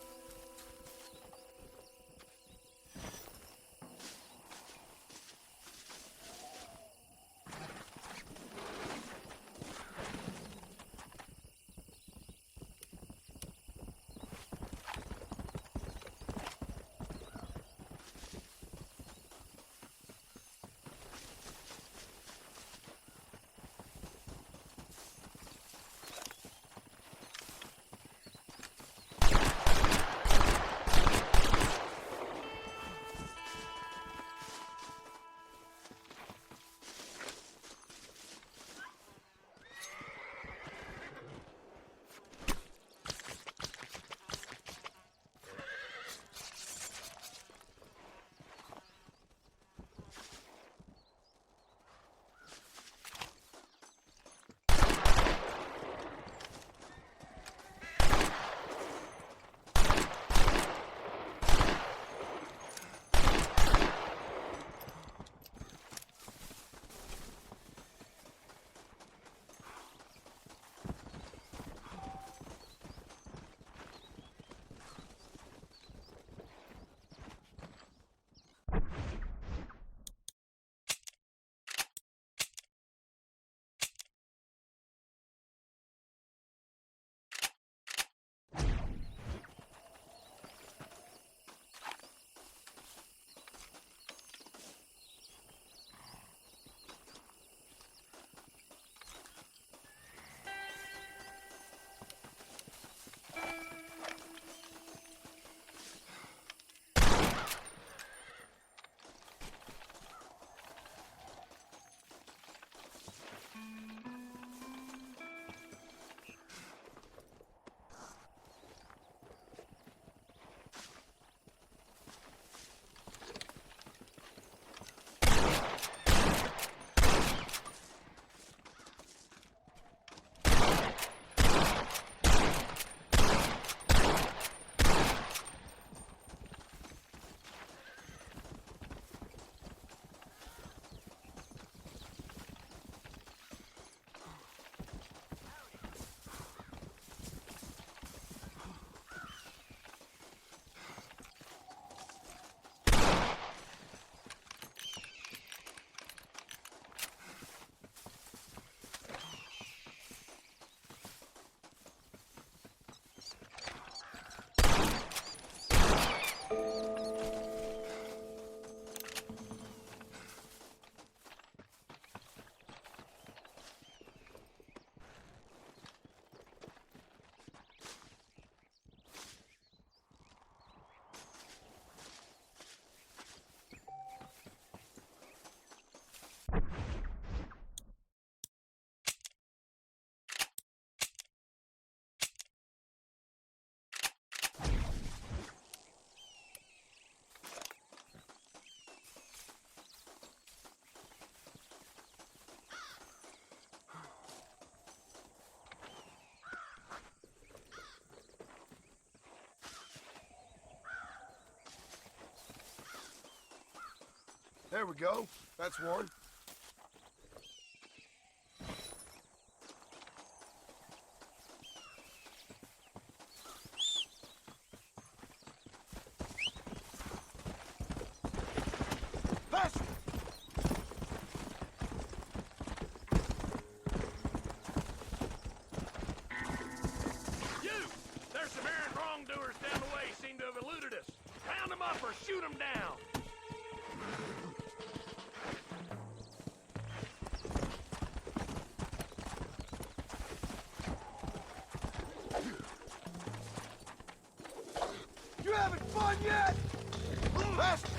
There we go. That's one. Faster! You! There's some errant wrongdoers down the way seem to have eluded us. Round them up or shoot them down. You having fun yet? Faster!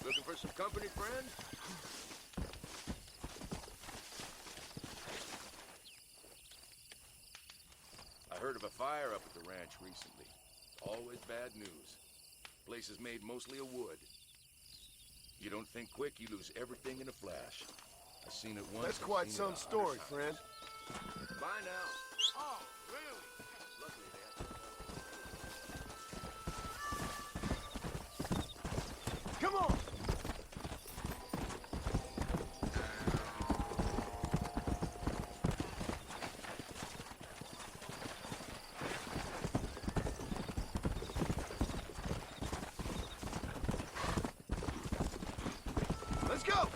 Looking for some company, friend? I heard of a fire up at the ranch recently. Always bad news. Place is made mostly of wood. You don't think quick, you lose everything in a flash. I seen it once. That's I've quite seen it some 100 story, times. friend. Bye now. Oh, really? Luckily they have. Come on! Let's go!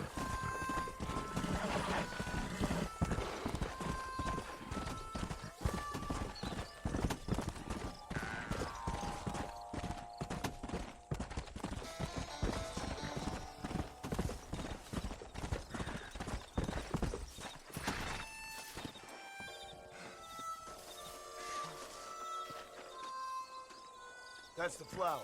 That's the flower.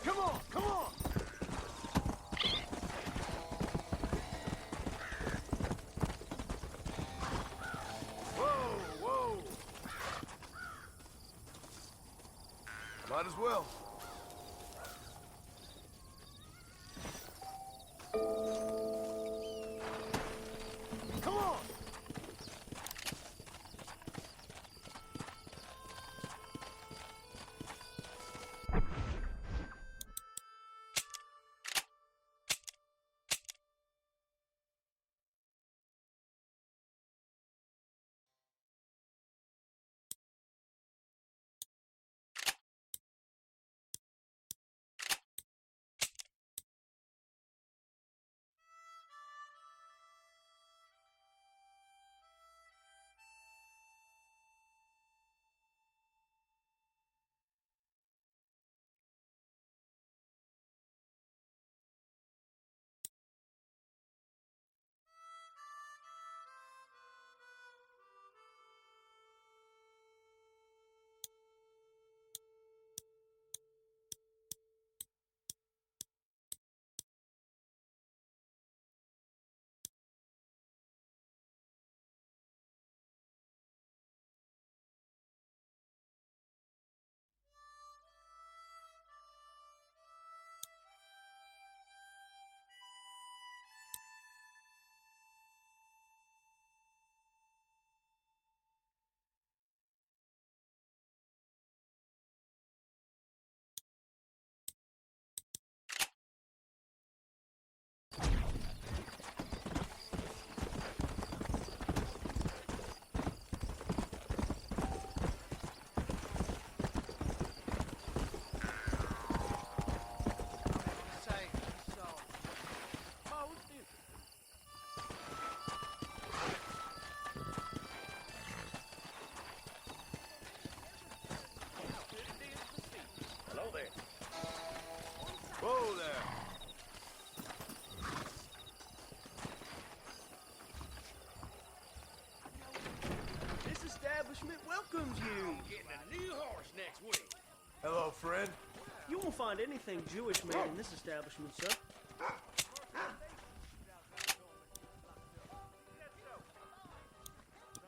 Come on, come on! Whoa, whoa! Might as well. welcomes you. I'm getting a new horse next week. Hello, friend. You won't find anything Jewish made in this establishment, sir.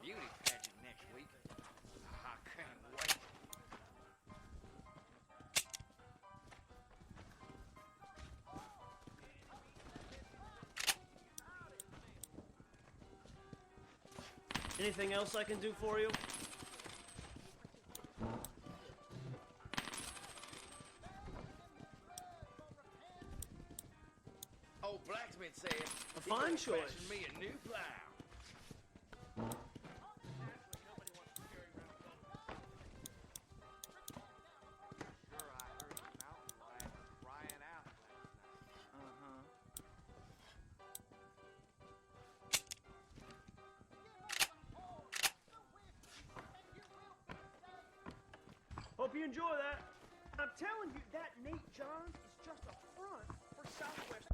Beauty pageant next week. I can't wait. Anything else I can do for you? Old blacksmith said A fine he's gonna choice. fashion me a new plow. Hope you enjoy that. I'm telling you, that Nate Johns is just a front for Southwest.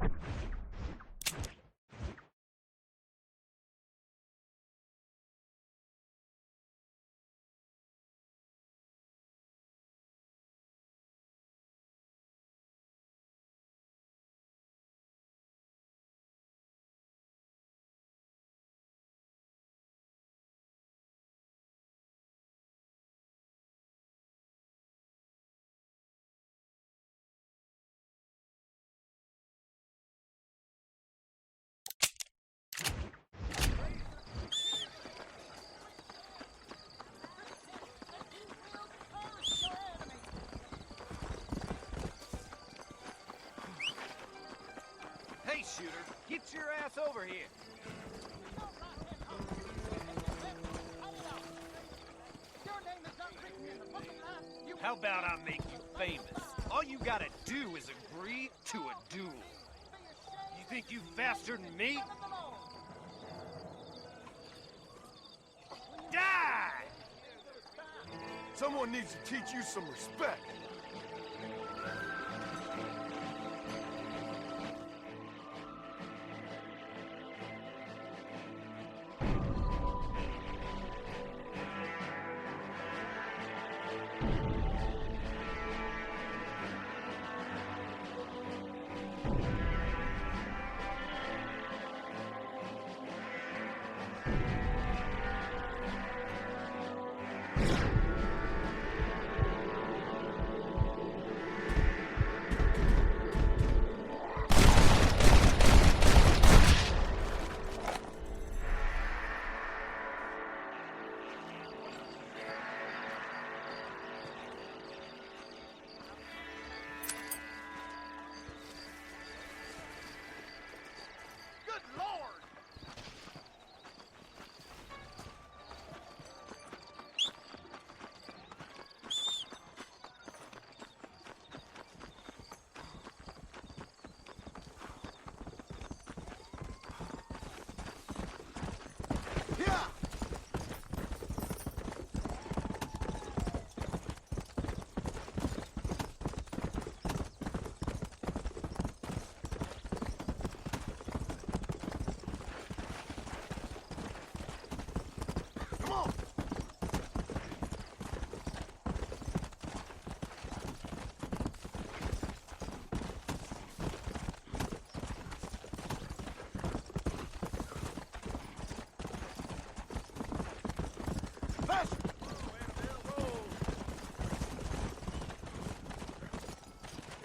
Hey, shooter, get your ass over here. How about I make you famous? All you gotta do is agree to a duel. You think you faster than me? Die! Someone needs to teach you some respect.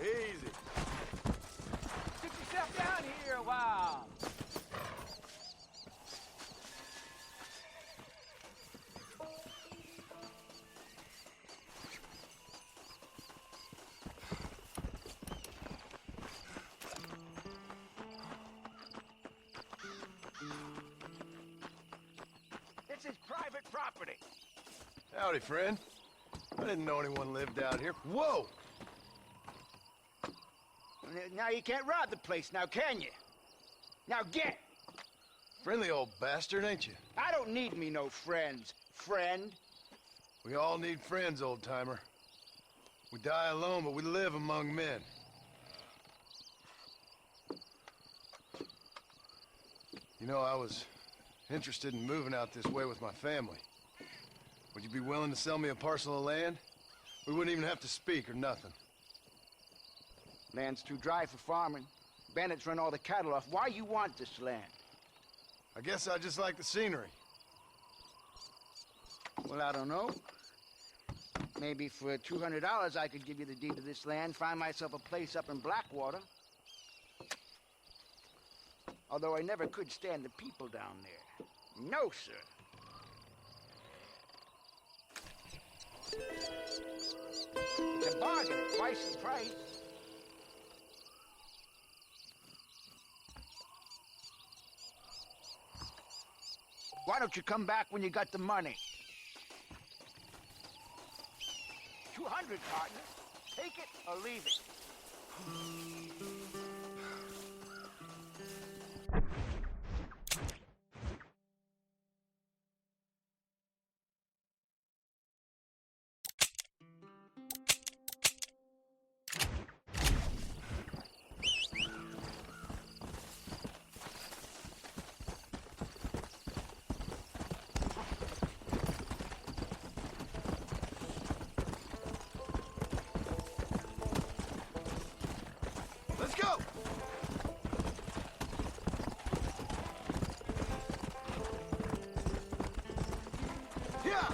Easy. Sit yourself down here a while. This is private property. Howdy, friend. I didn't know anyone lived out here. Whoa! Now you can't rob the place now, can you? Now get! Friendly old bastard, ain't you? I don't need me no friends, friend. We all need friends, old-timer. We die alone, but we live among men. You know, I was interested in moving out this way with my family. Would you be willing to sell me a parcel of land? We wouldn't even have to speak or nothing. Land's too dry for farming. Bandits run all the cattle off. Why you want this land? I guess I just like the scenery. Well, I don't know. Maybe for $200 I could give you the deed to this land, find myself a place up in Blackwater. Although I never could stand the people down there. No, sir. It's a bargain at twice the price. Why don't you come back when you got the money? 200, partner. Take it or leave it. Let's go! Yeah!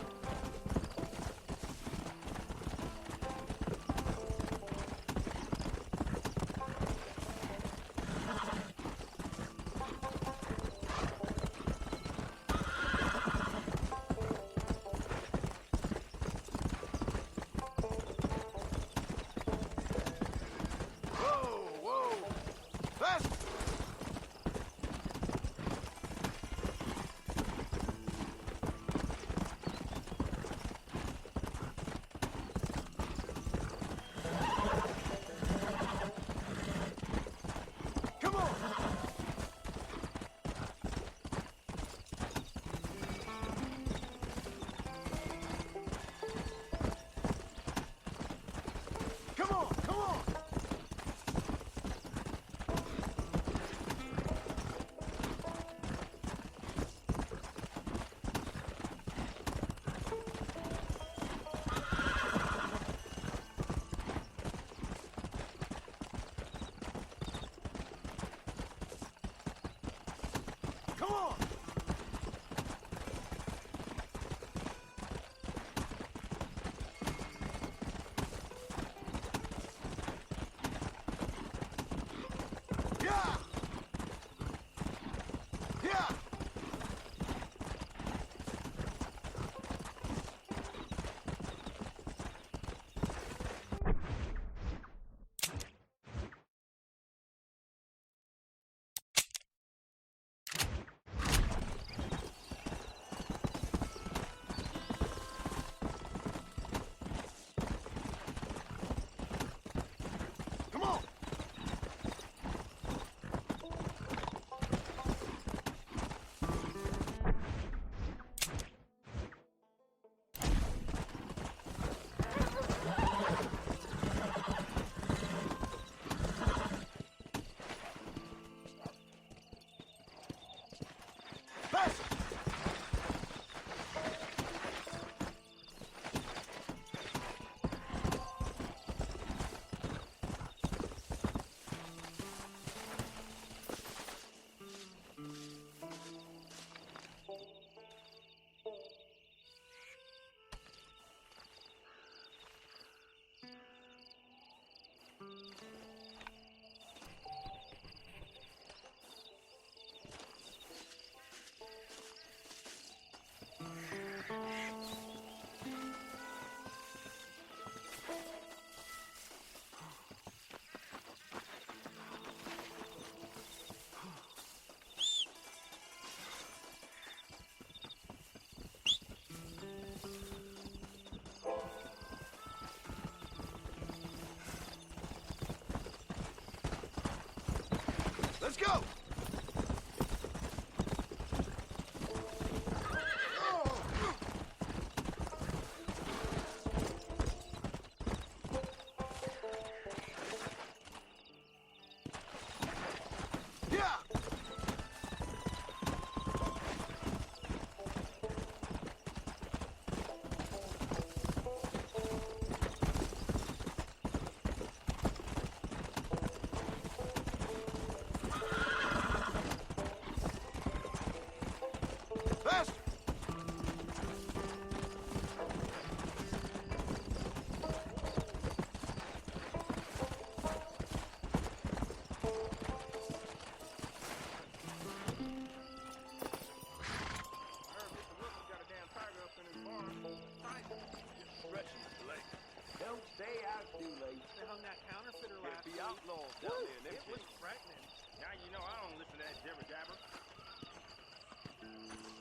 Don't stay out too late. They hung that counterfeiter There'll last be week. outlaws down there in them It was cities. threatening. Now you know I don't listen to that jibber jabber.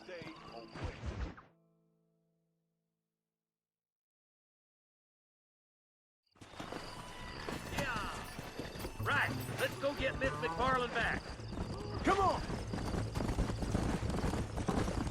Stay away. Yeah. Right. Let's go get Miss McFarland back. Come on!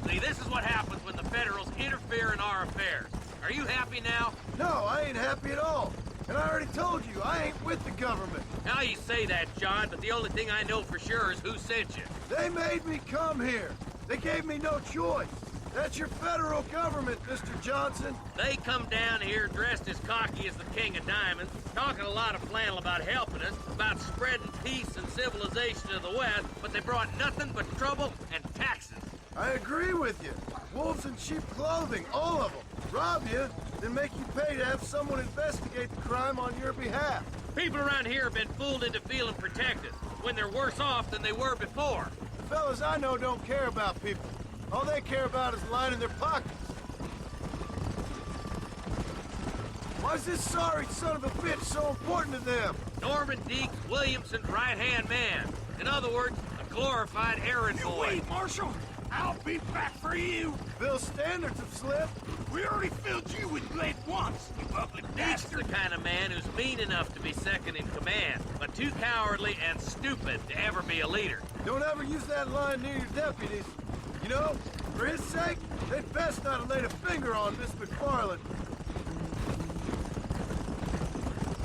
See, this is what happens when the Federals interfere in our affairs. Are you happy now? No, I ain't happy at all. And I already told you, I ain't with the government. Now you say that, John, but the only thing I know for sure is who sent you. They made me come here. They gave me no choice. That's your federal government, Mr. Johnson. They come down here dressed as cocky as the King of Diamonds, talking a lot of flannel about helping us, about spreading peace and civilization to the West, but they brought nothing but trouble and taxes. I agree with you. Wolves in cheap clothing, all of them. Rob you, then make you pay to have someone investigate the crime on your behalf. People around here have been fooled into feeling protected, when they're worse off than they were before. The fellas I know don't care about people. All they care about is lining their pockets. Why's this sorry son of a bitch so important to them? Norman Deeks Williamson's right-hand man. In other words, a glorified errand boy. Wait, Marshal! I'll be back for you! Bill's standards have slipped. We already filled you with lead once, you ugly Deeks the kind of man who's mean enough to be second in command, but too cowardly and stupid to ever be a leader. Don't ever use that line near your deputies. You know, for his sake, they'd best not have laid a finger on Miss McFarland.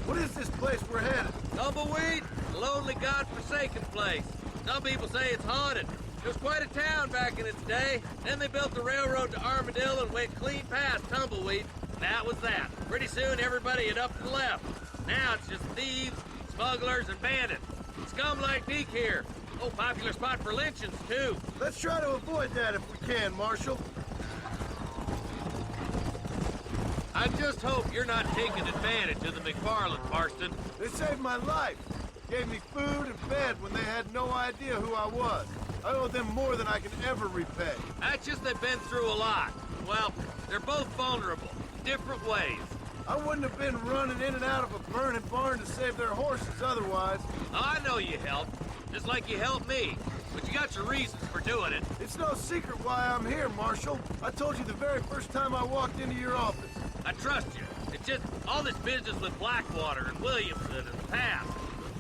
What is this place we're headed? Tumbleweed, a lonely, god-forsaken place. Some people say it's haunted. It was quite a town back in its day. Then they built the railroad to Armadillo and went clean past Tumbleweed. And that was that. Pretty soon, everybody had up and left. Now it's just thieves, smugglers, and bandits. Scum like Deke here. Oh, popular spot for lynchings, too. Let's try to avoid that if we can, Marshal. I just hope you're not taking advantage of the McFarland, Marston. They saved my life. Gave me food and bed when they had no idea who I was. I owe them more than I can ever repay. That's just they've been through a lot. Well, they're both vulnerable, different ways. I wouldn't have been running in and out of a burning barn to save their horses otherwise. I know you helped, just like you helped me. But you got your reasons for doing it. It's no secret why I'm here, Marshal. I told you the very first time I walked into your office. I trust you. It's just all this business with Blackwater and Williamson and past.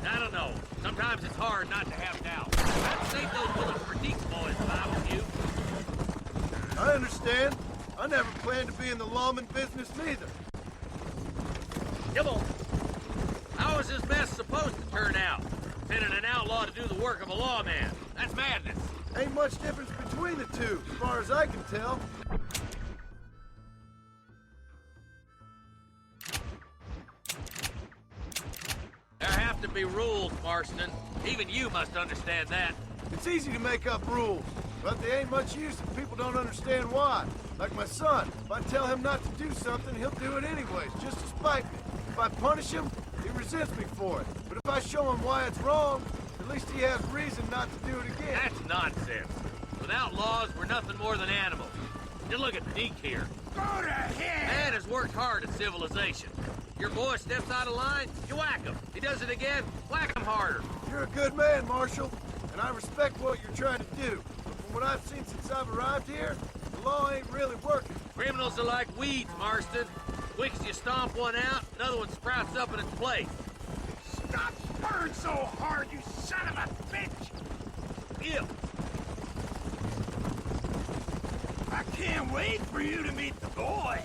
I don't know. Sometimes it's hard not to have doubt. I'd save those bullets for Deke's boys if I was you. I understand. I never planned to be in the lawman business neither. Come on. How is this mess supposed to turn out? Sending an outlaw to do the work of a lawman. That's madness. Ain't much difference between the two, as far as I can tell. There have to be rules, Marston. Even you must understand that. It's easy to make up rules, but they ain't much use if people don't understand why. Like my son, if I tell him not to do something, he'll do it anyways, just to spite me. If I punish him, he resents me for it. But if I show him why it's wrong, at least he has reason not to do it again. That's nonsense. Without laws, we're nothing more than animals. Just look at Deke here. Go to hell! Man has worked hard at civilization. Your boy steps out of line, you whack him. He does it again, whack him harder. You're a good man, Marshal, and I respect what you're trying to do. But from what I've seen since I've arrived here, the law ain't really working. Criminals are like weeds, Marston. Quick as you stomp one out, another one sprouts up in its place. Stop spurring so hard, you son of a bitch! Ew. I can't wait for you to meet the boys.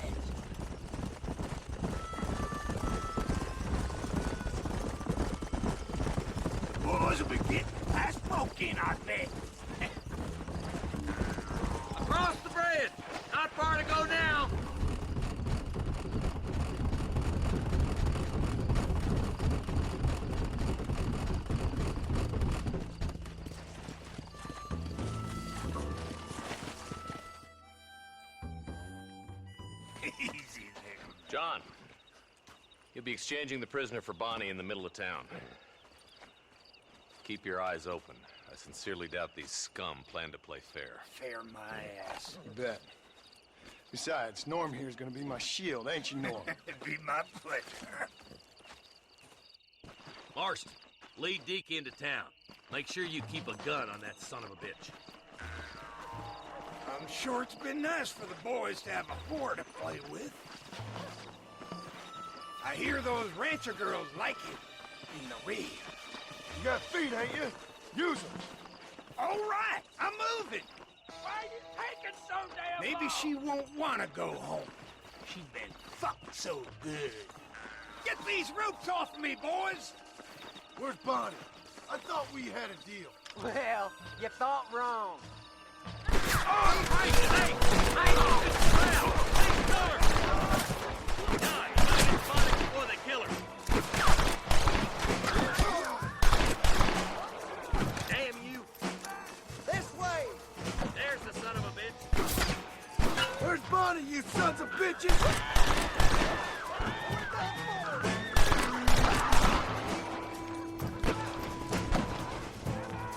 Boys will be getting past smoking, I bet. Across the bridge. Not far to go now. Easy there. John, you'll be exchanging the prisoner for Bonnie in the middle of town. Keep your eyes open. I sincerely doubt these scum plan to play fair. Fair my ass. You bet. Besides, Norm here's gonna be my shield, ain't you, Norm? It'd be my pleasure. Marston, lead Deke into town. Make sure you keep a gun on that son of a bitch. I'm sure it's been nice for the boys to have a whore to play with. I hear those rancher girls like it in the rear. You got feet, ain't you? Use them. All right, I'm moving. Why you taking so damn long? Maybe she won't want to go home. She's been fucked so good. Get these ropes off me, boys! Where's Bonnie? I thought we had a deal. Well, you thought wrong. Oh, hey! Hey, this crowd! Take cover! God, you gotta get spotted before they kill her. Damn you! This way! There's the son of a bitch. Where's Bonnie, you sons of bitches?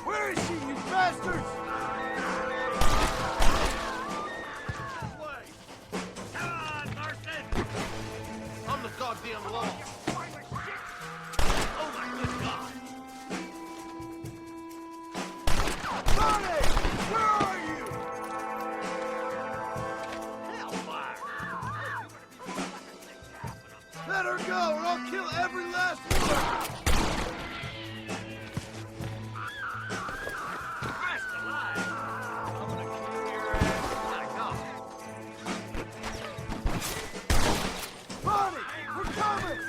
Where is she, you bastards? This way! Come on, Marston! I'm the goddamn law. Oh my good God! Bonnie! Where are you? Hellfire! Let her go, or I'll kill every last one! Christ alive! I'm gonna kill your ass. My God! Bonnie! We're coming!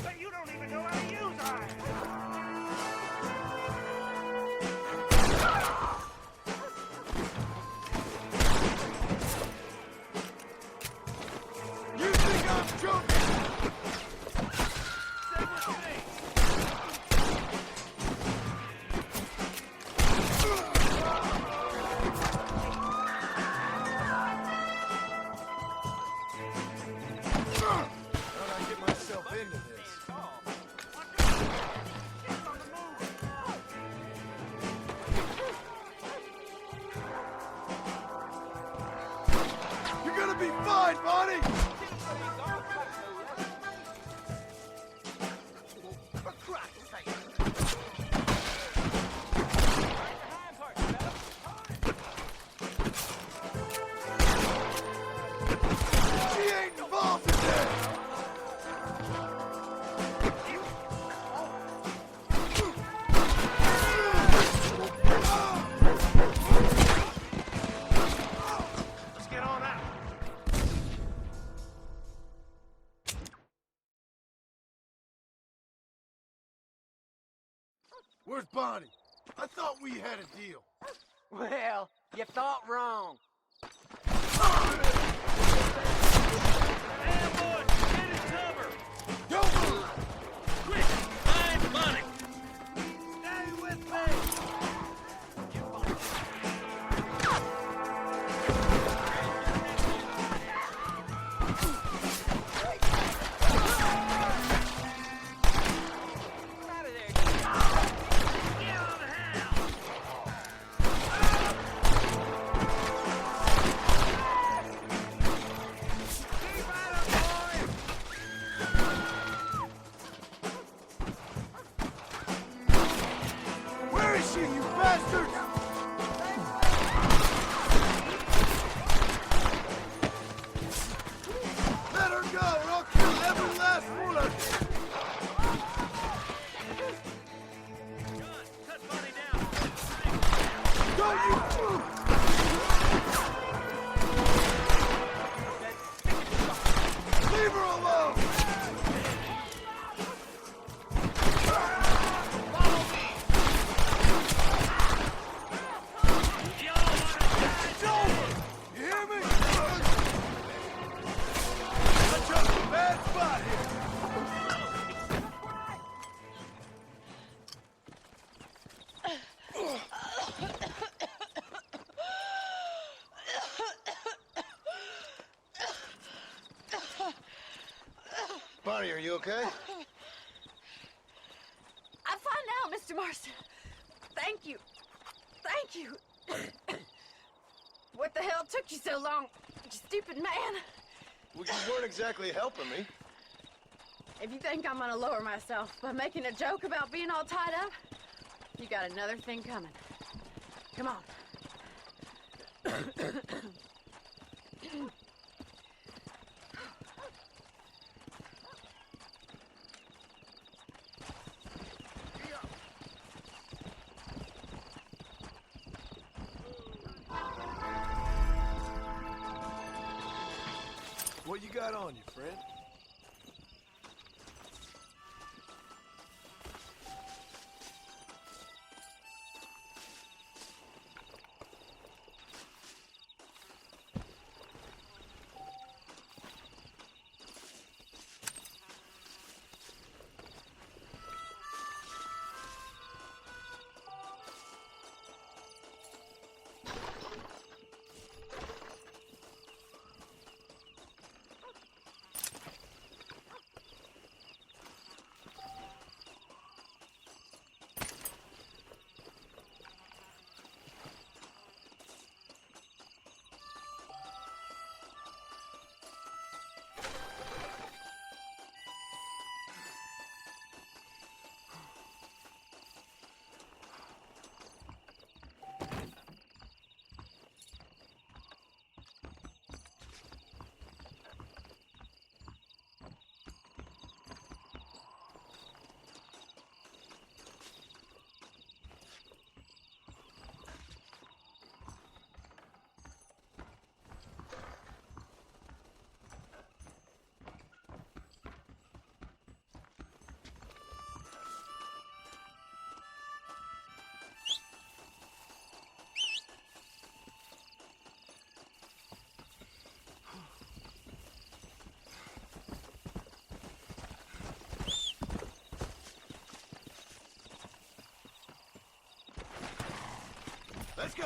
But you don't even know how to use iron! You think I'm joking? Stay with me! How did I get myself into this? You're gonna be fine, Bonnie! She ain't involved in this! Let's get on out. Where's Bonnie? I thought we had a deal. Well, you thought wrong. Ambush! Get in cover! Go move! Quick! Find Bonnie! Stay with me! Get on the house! Johnny, are you okay? I'm fine now, Mr. Marston. Thank you. Thank you. What the hell took you so long, you stupid man? Well, you weren't exactly helping me. If you think I'm gonna lower myself by making a joke about being all tied up, you got another thing coming. Come on. What you got on you, friend? Let's go.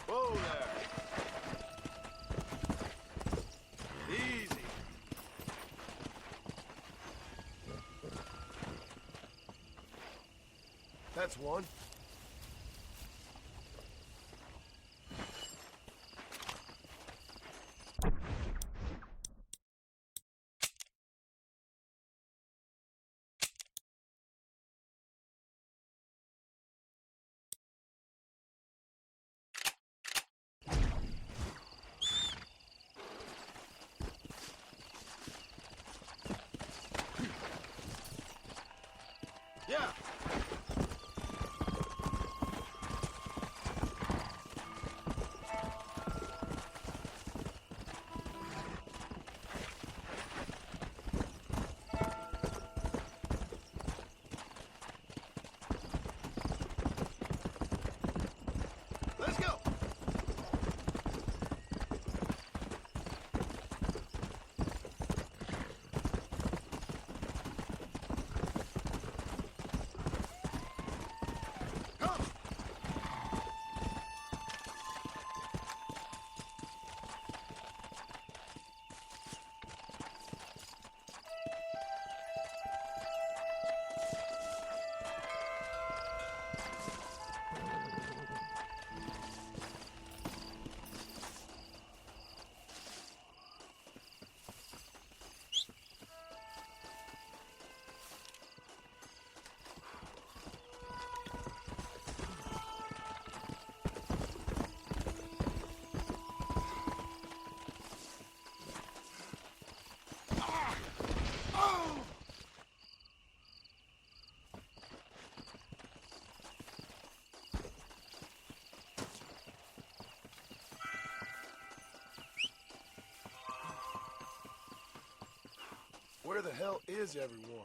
Whoa there. Easy. That's one. Yeah. Where the hell is everyone?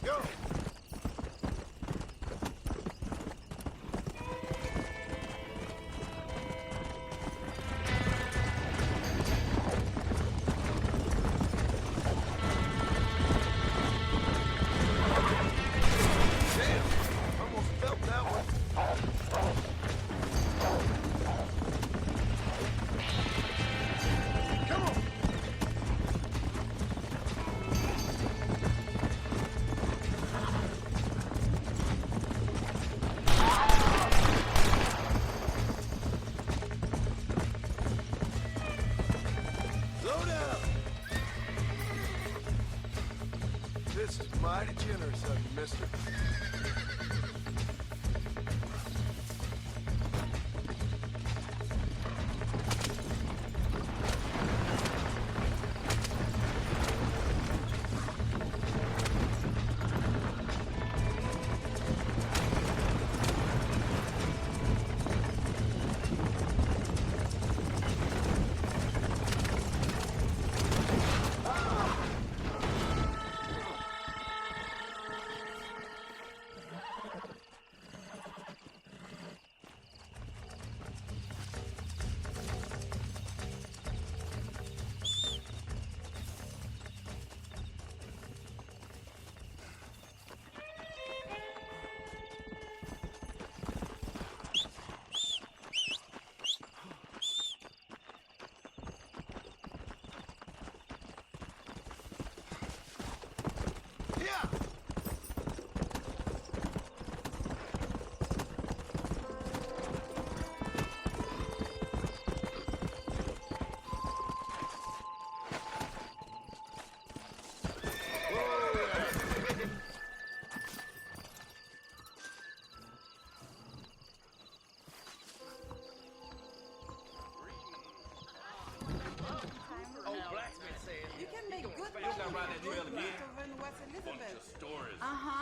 Go! This is mighty generous of you, mister.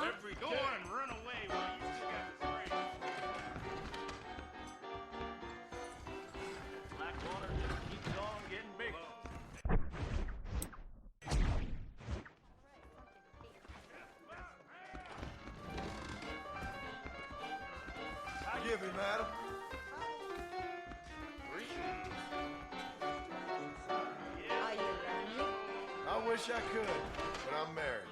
Every go and run away while you still got the strength. Blackwater just keeps on getting bigger. Forgive me, madam. Are you lonely? I wish I could, but I'm married.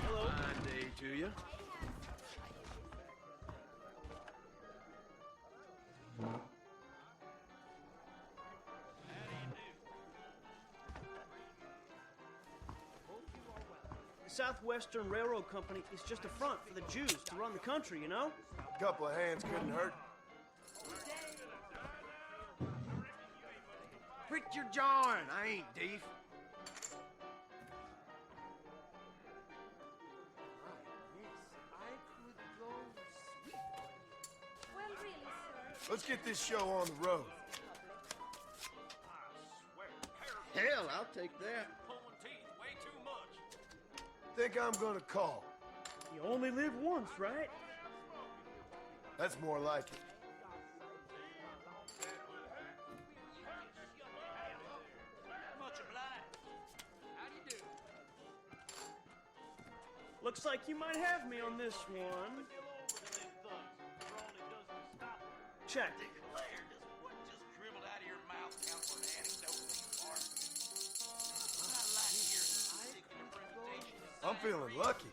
Hello. Fine day to you. The Southwestern Railroad Company is just a front for the Jews to run the country, you know? A couple of hands couldn't hurt. Quit your jawing. I ain't deaf. Well, really, sir. Let's get this show on the road. Hell, I'll take that. Think I'm gonna call. You only live once, right? That's more like it. Looks like you might have me on this one. Check. I'm feeling lucky.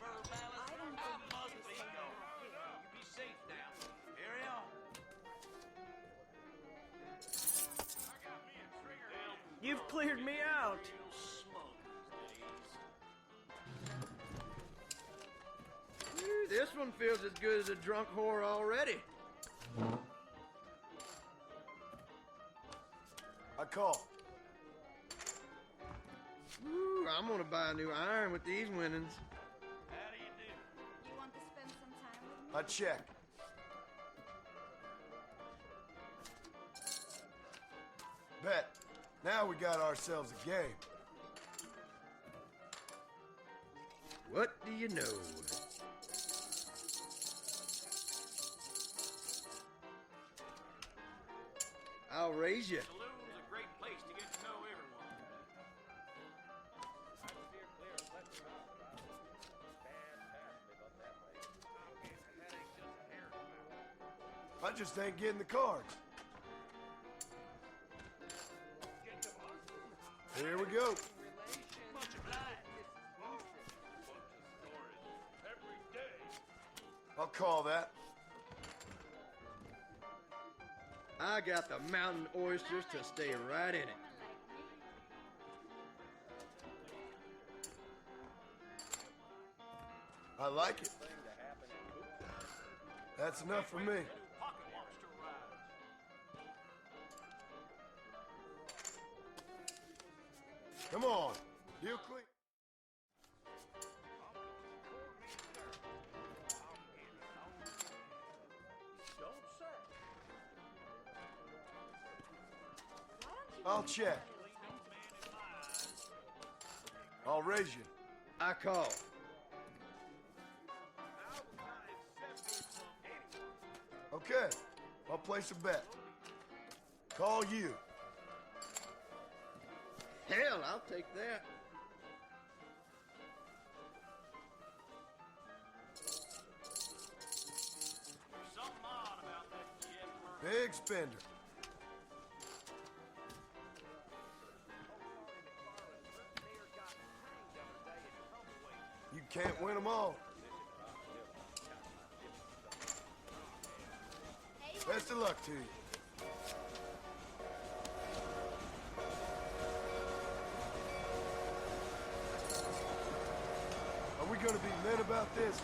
You've cleared me out. This one feels as good as a drunk whore already. I call. Ooh, I'm gonna buy a new iron with these winnings. You want to spend some time with me? I check. Bet. Now we got ourselves a game. What do you know? I'll raise you. Saloon's a great place to get to know everyone. I just ain't getting the cards. Here we go. I'll call that. I got the mountain oysters to stay right in it. I like it. That's enough for me. Come on. Deal clean. I'll check. I'll raise you. I call. Okay. I'll place a bet. Call you. Hell, I'll take that. Big spender. You can't win them all. Best of luck to you. Are we gonna be men about this?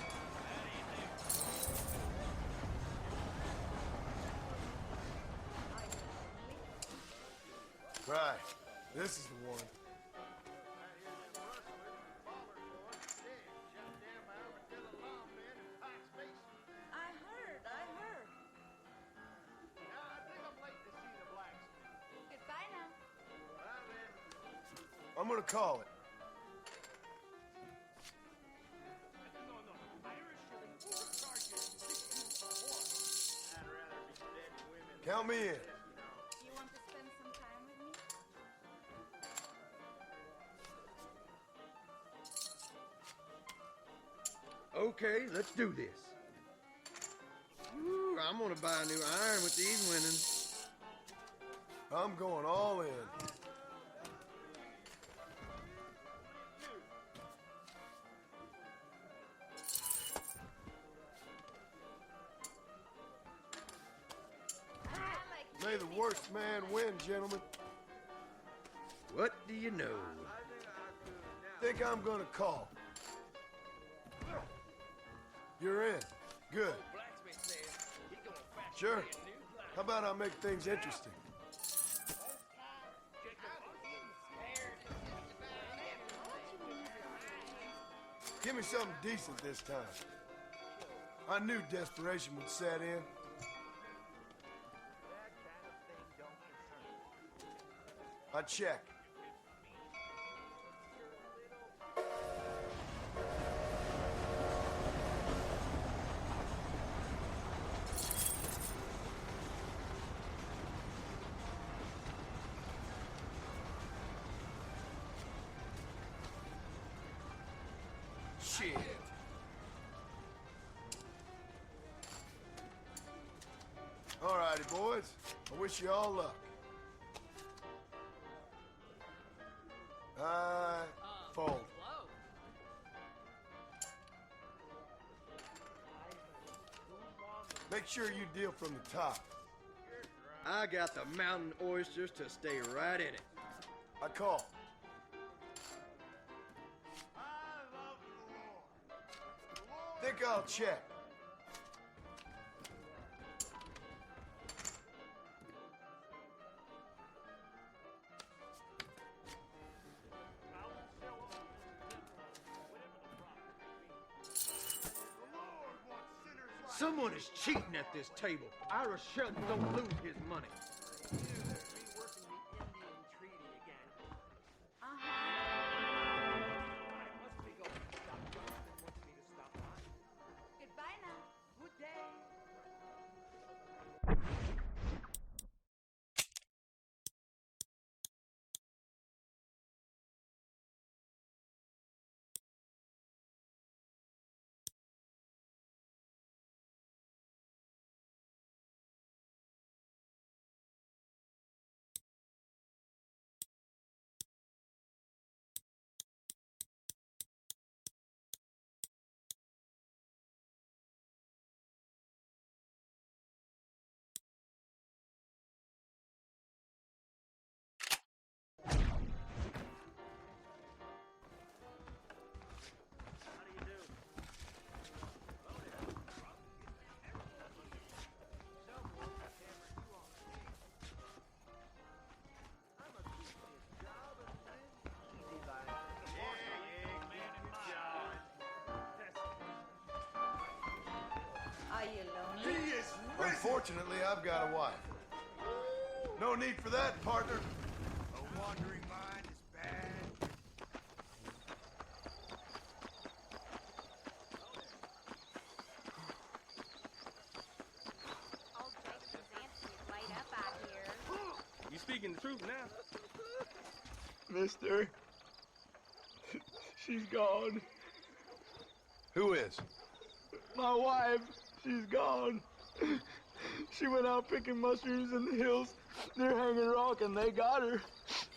Right. This is the one. I heard. Goodbye now. I'm gonna call it. Count me in. You want to spend some time with me? Okay, let's do this. Ooh, I'm gonna buy a new iron with these winnings. I'm going all in. May the worst man win, gentlemen. What do you know? Think I'm gonna call. You're in. Good. Sure. How about I make things interesting? Give me something decent this time. I knew desperation would set in. I check. Shit. All righty, boys. I wish you all luck. I fold. Make sure you deal from the top. I got the mountain oysters to stay right in it. I call. Think I'll check. Someone is cheating at this table. Ira Shelton don't lose his money. Goodbye now. Good day. Unfortunately, I've got a wife. No need for that, partner. A wandering mind is bad. Old Jason's auntie is laid up out here. You speaking the truth now? Mister, she's gone. Who is? My wife, she's gone. She went out picking mushrooms in the hills near Hanging Rock, and they got her.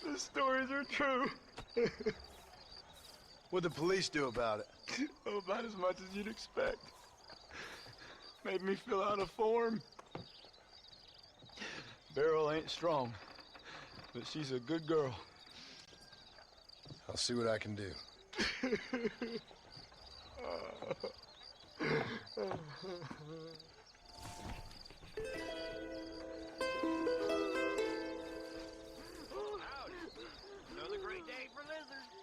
The stories are true. What'd the police do about it? Oh, about as much as you'd expect. Made me fill out a form. Beryl ain't strong, but she's a good girl. I'll see what I can do. Another great day for lizards.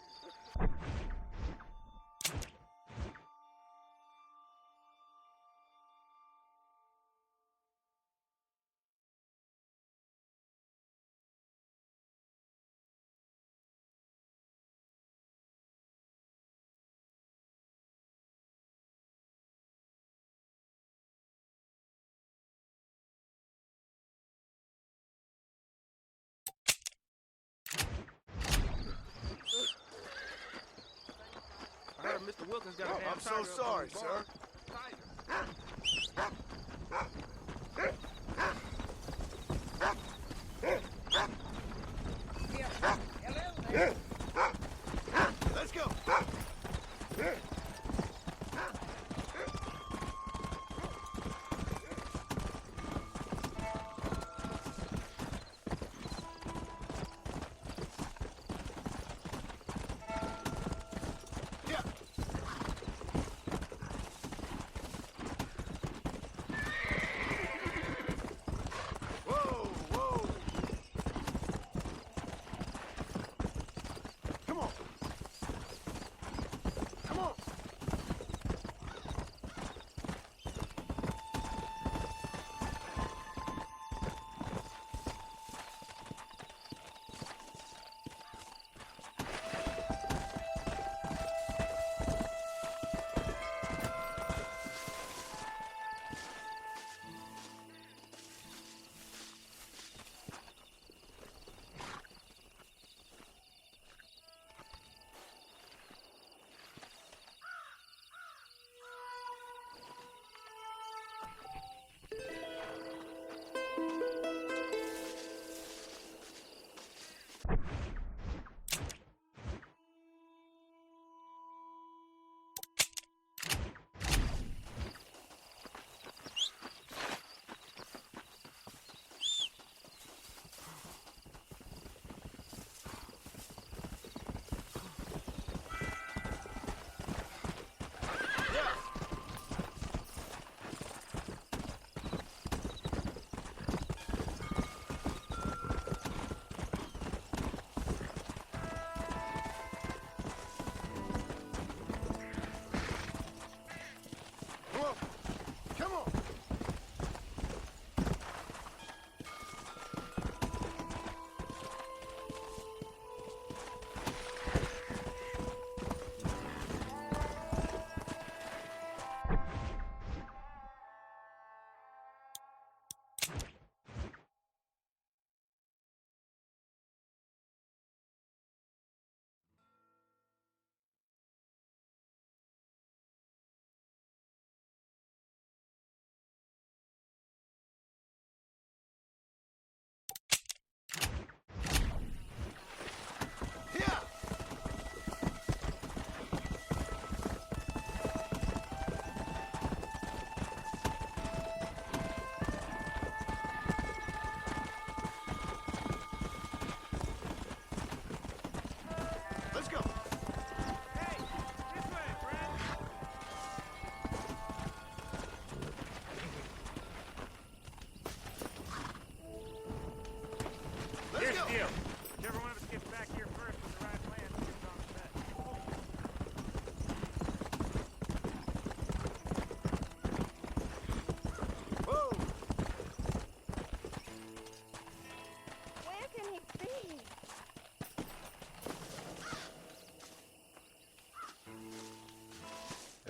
I heard Mr. Wilkins got a damn I'm so tiger up on sorry, his bar. Let's go.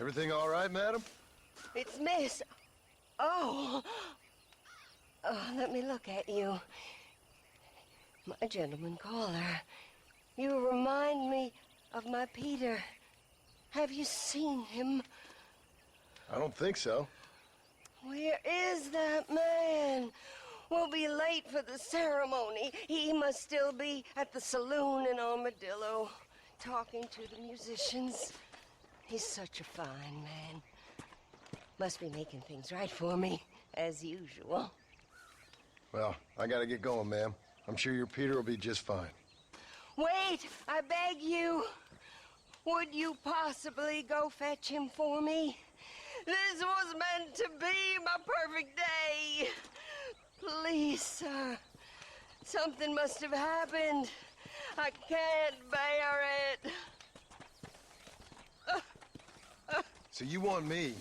Everything all right, madam? It's Miss. Oh. Oh, let me look at you. My gentleman caller. You remind me of my Peter. Have you seen him? I don't think so. Where is that man? We'll be late for the ceremony. He must still be at the saloon in Armadillo, talking to the musicians. He's such a fine man. Must be making things right for me, as usual. Well, I gotta get going, ma'am. I'm sure your Peter will be just fine. Wait, I beg you. Would you possibly go fetch him for me? This was meant to be my perfect day. Please, sir. Something must have happened. I can't bear it. So you want me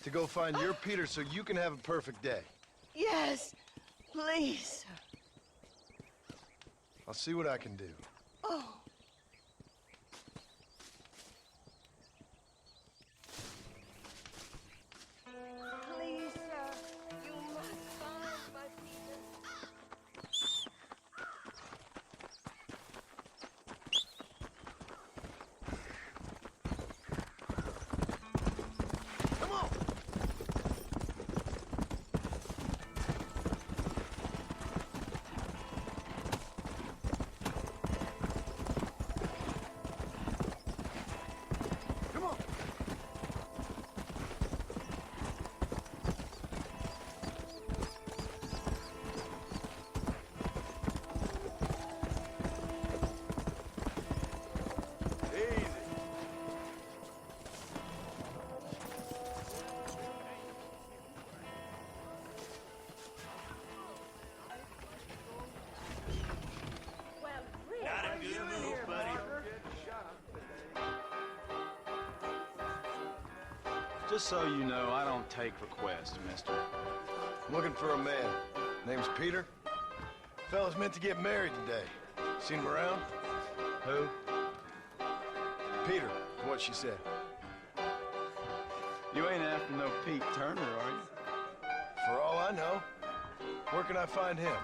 to go find your Peter so you can have a perfect day? Yes, please, sir. I'll see what I can do. Oh. Please, sir, you must find my Peter. Come on! Come on! Just so you know, I don't take requests, mister. I'm looking for a man. Name's Peter. Fella's meant to get married today. Seen him around? Who? Peter, what she said. You ain't after no Pete Turner, are you? For all I know. Where can I find him?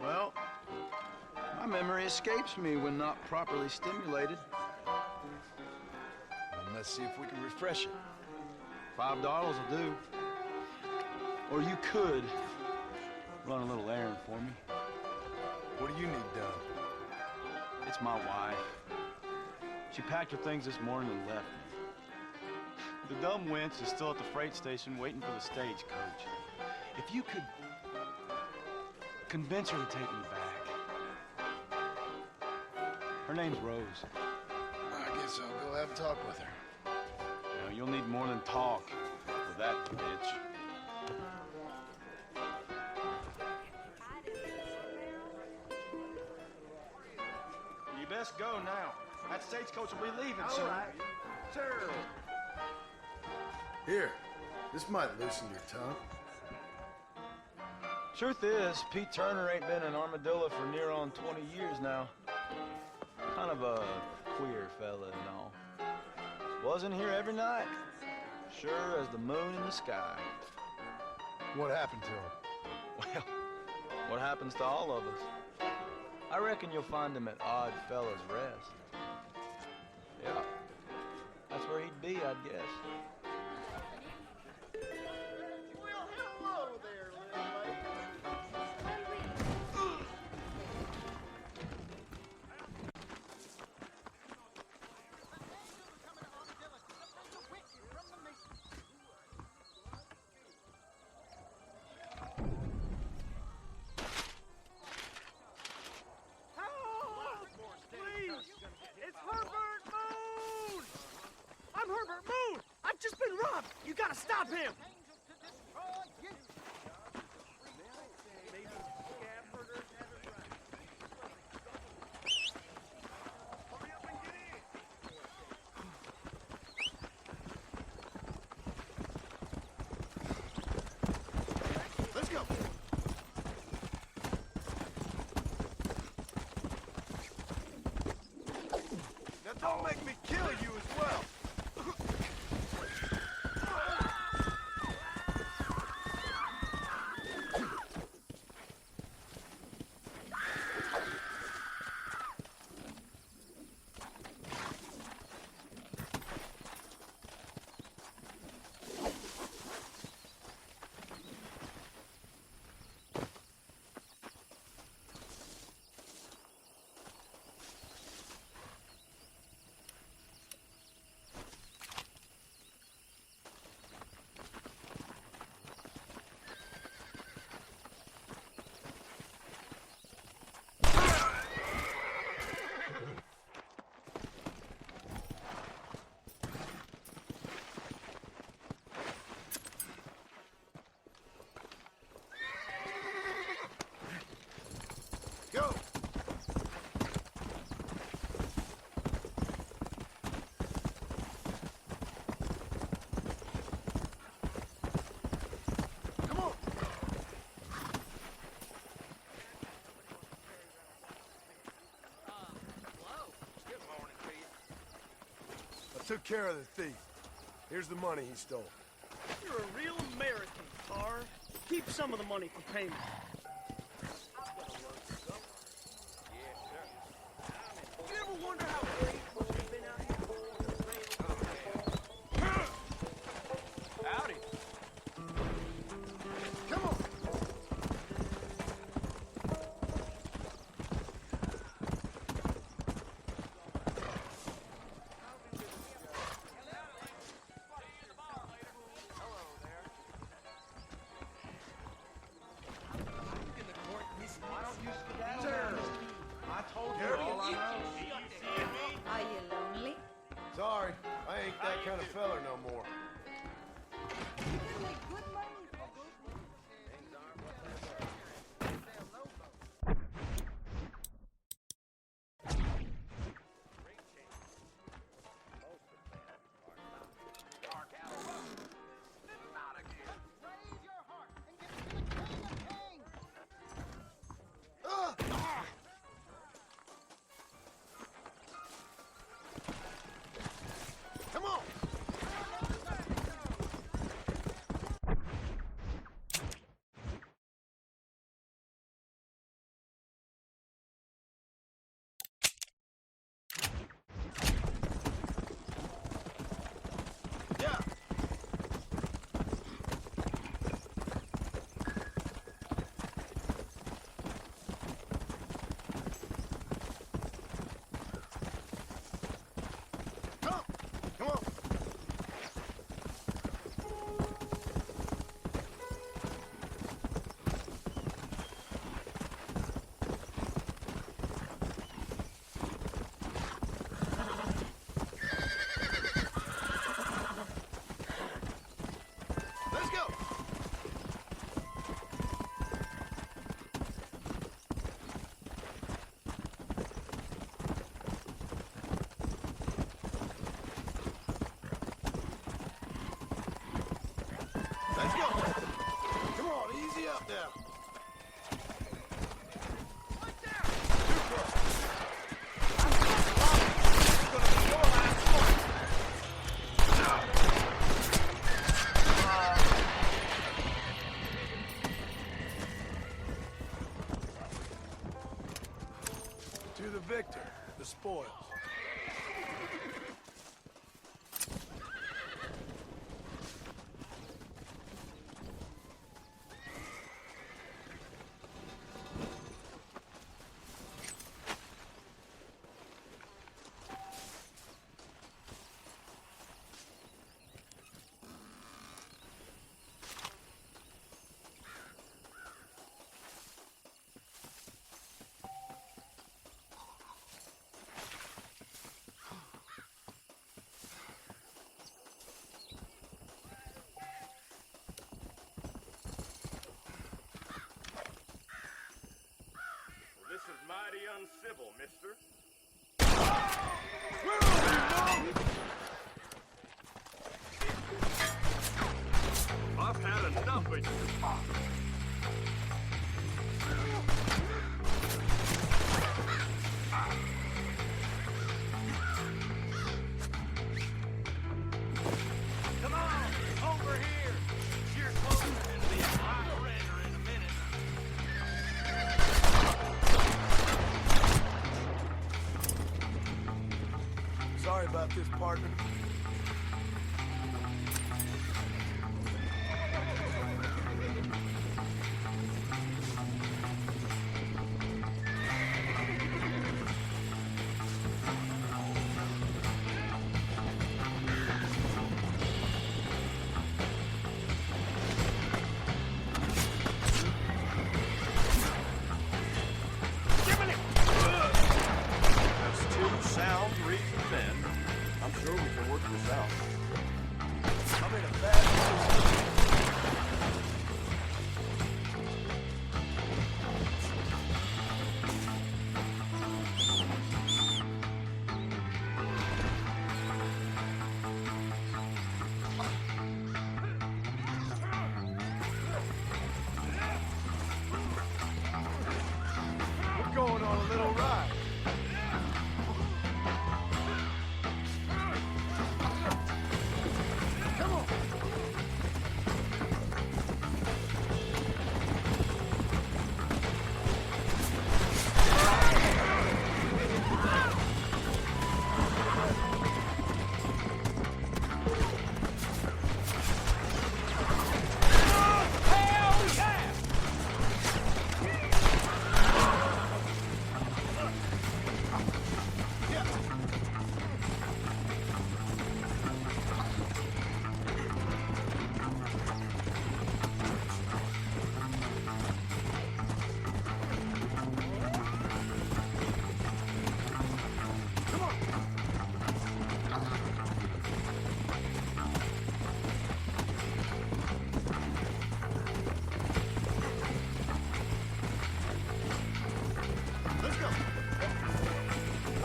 Well, my memory escapes me when not properly stimulated. And let's see if we can refresh it. $5 will do. Or you could run a little errand for me. What do you need done? It's my wife. She packed her things this morning and left me. The dumb wench is still at the freight station waiting for the stagecoach. If you could convince her to take me back. Her name's Rose. I guess I'll go have a talk with her. Now, you'll need more than talk with that bitch. You best go now. That stagecoach will be leaving soon. All right. Sure. Here, this might loosen your tongue. Truth is, Pete Turner ain't been in Armadillo for near on 20 years now. Kind of a queer fella and all. Wasn't here every night. Sure as the moon in the sky. What happened to him? Well, what happens to all of us? I reckon you'll find him at Odd Fella's Rest. Yeah, that's where he'd be, I'd guess. Well, hello there, little lady. Please! It's Herbert Moon! I'm Herbert Moon! I've just been robbed! You gotta stop him! Let's go. Now don't make me kill you as well. took care of the thief. Here's the money he stole. You're a real American, Tar. Keep some of the money for payment. You ever wonder how great we've been out here? Howdy. Come on. Are you lonely? Sorry, I ain't that kind of feller no more. Come on! Yeah! Come on! Let's go! Let's go! Come on, easy up now. Too close. It's gonna be your last one. To the victor, the spoils. This is mighty uncivil, mister. I've had enough of you. Come on, over here. You're closer to the operator in a minute. Sorry about this, partner. That's two sound reasons then. I'm sure we can work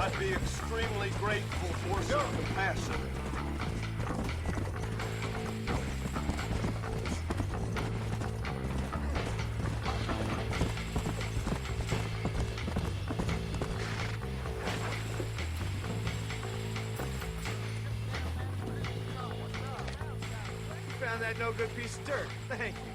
I'd be extremely grateful for some compassion. Found that no good piece of dirt. Thank you.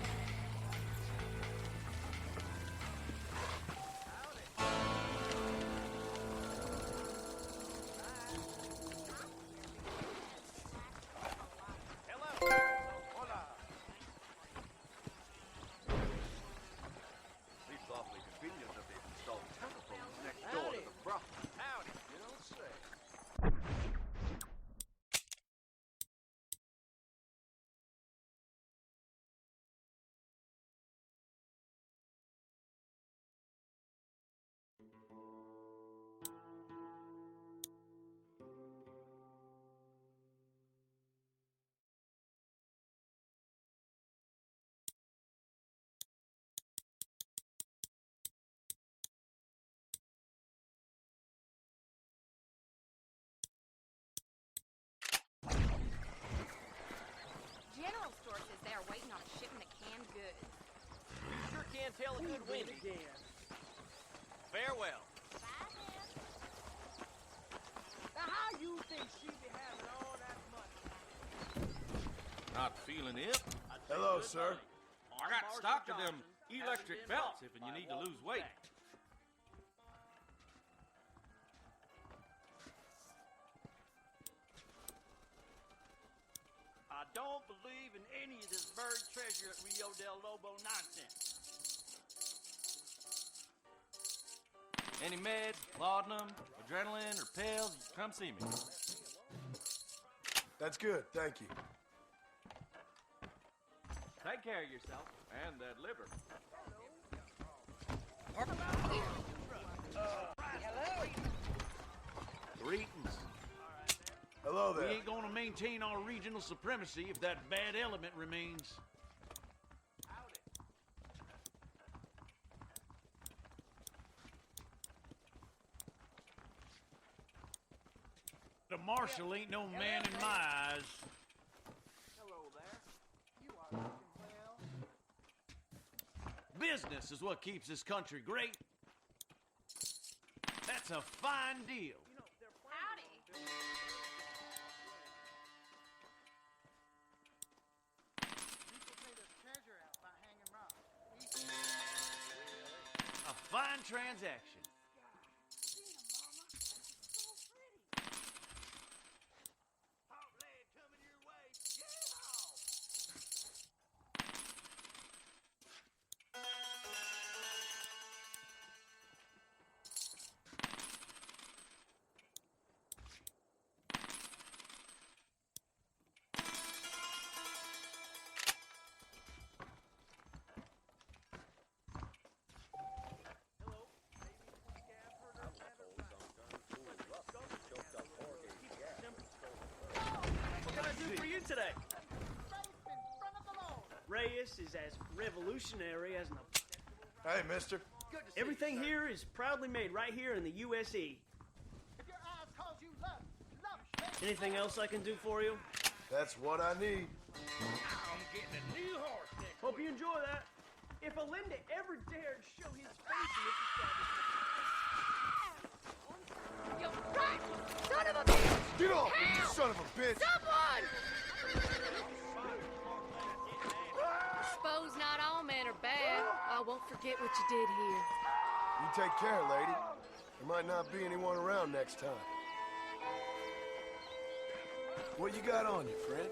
General store says they are waiting on a shipment of canned goods. You sure can tell a good wind again. Farewell. Now, how you think she be having all that money? Not feeling it? Hello, sir. I got stock of them electric belts if you need to lose weight. I don't believe in any of this buried treasure at Rio del Lobo nonsense. Any meds, laudanum, adrenaline, or pills, come see me. That's good, thank you. Take care of yourself and that liver. Greetings. Hello there. We ain't gonna maintain our regional supremacy if that bad element remains. The marshal ain't no man in my eyes. Hello there. You are looking well. Business is what keeps this country great. That's a fine deal. Howdy. People pay their treasure out by hanging rocks. A fine transaction. What can I do for you today? Reyes is as revolutionary as an... Hey, mister. Everything here is proudly made right here in the USE. If your eyes cause you love, Anything else I can do for you? That's what I need. I'm getting a new horse next. Hope you enjoy that. If Alinda ever dared show his face in this establishment... You rat! Son of a bitch! Get off me, you Help! son of a bitch! Someone! Suppose not all men are bad. I won't forget what you did here. You take care, lady. There might not be anyone around next time. What you got on you, friend?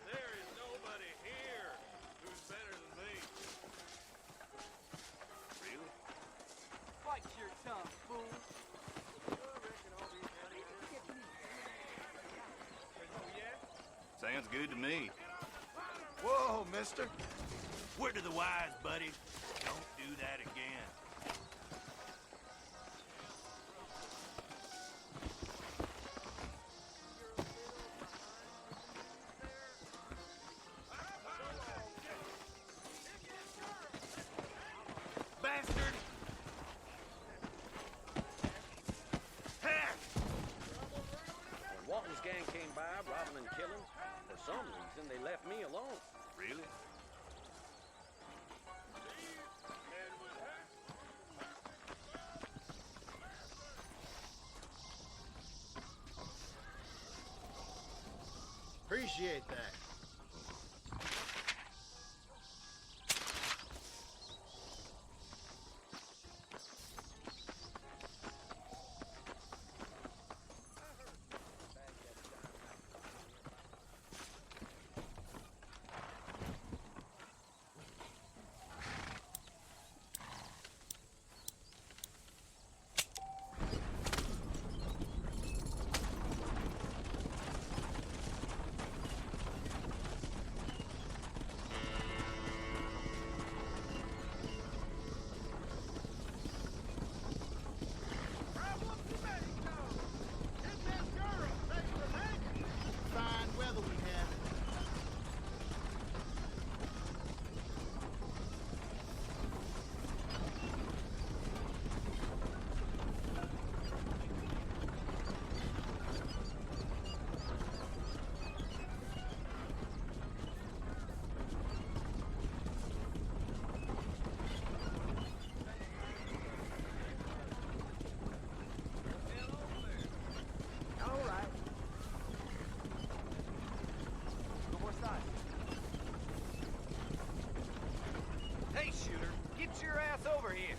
There is nobody here who's better than me. Really? Bite your tongue, fool. Sounds good to me. Whoa, mister. Word to the wise, buddy. Don't do that again. some reason, they left me alone. Really? Appreciate that. Hey, shooter, get your ass over here.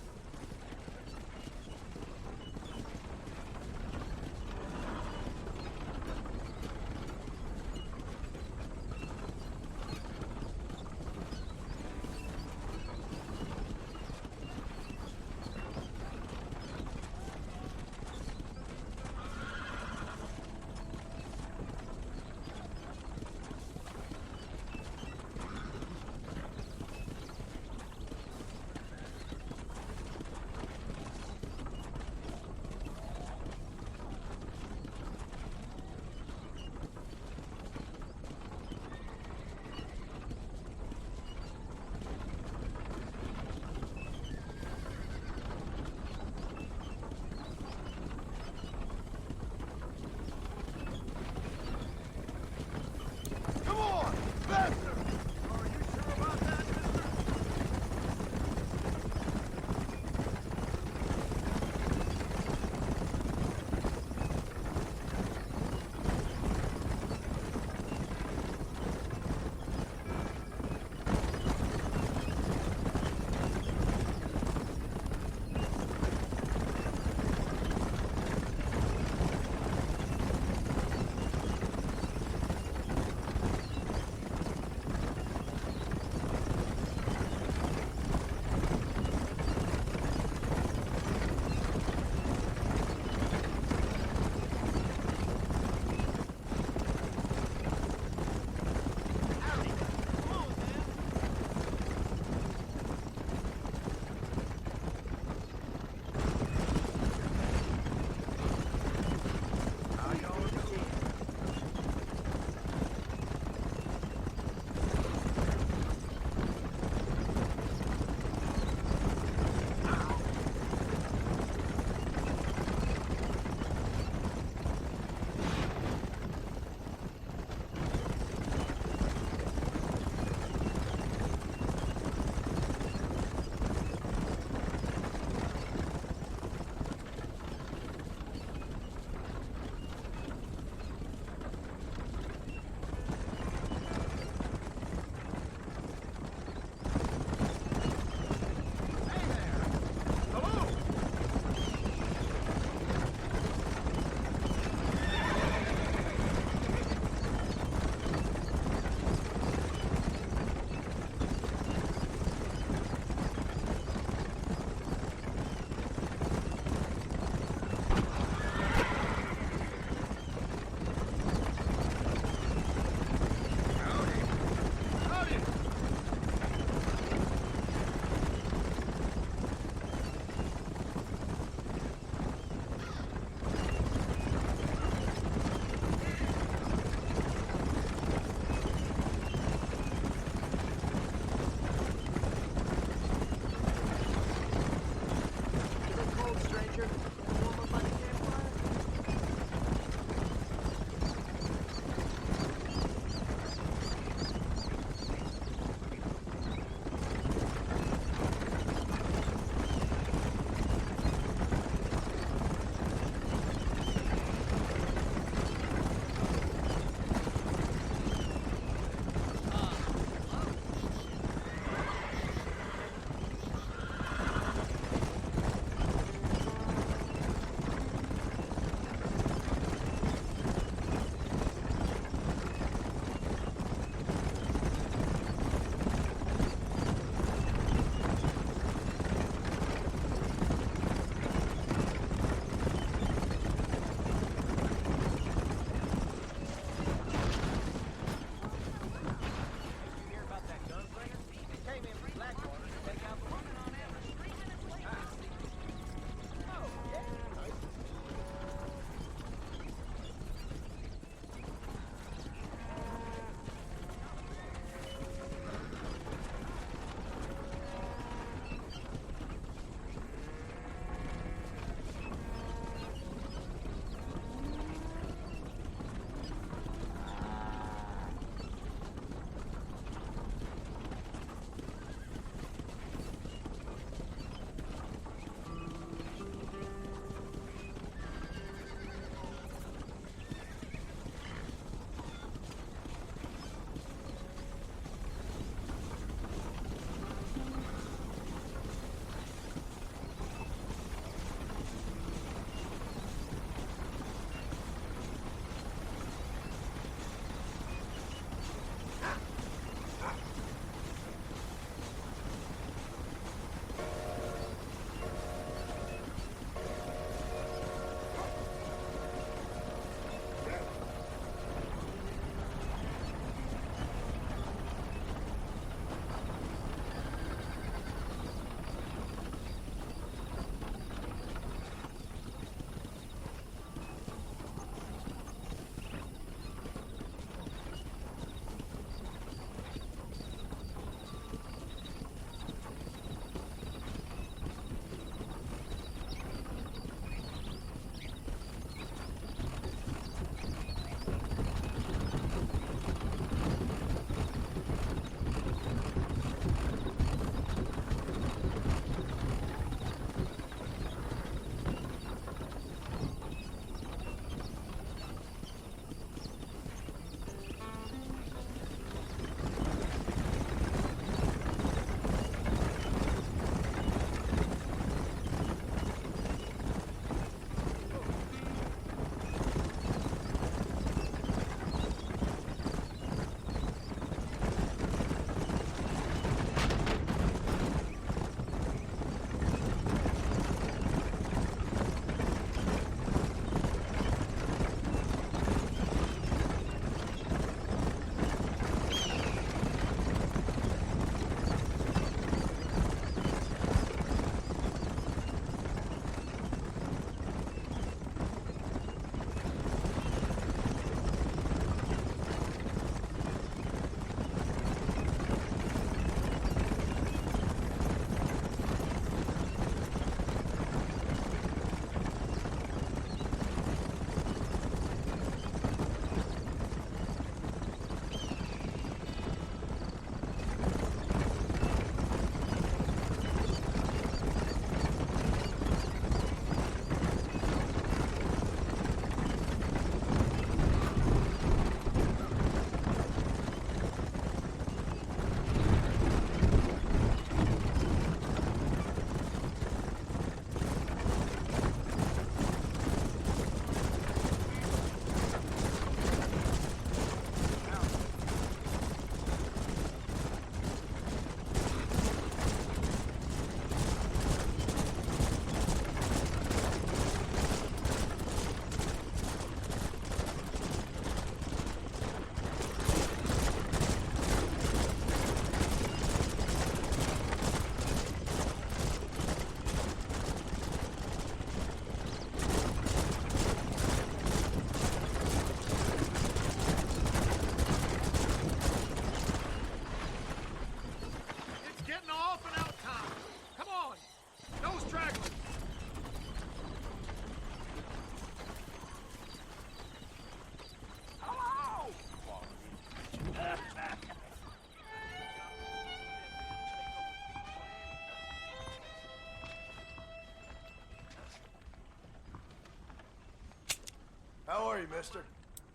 How are you, mister?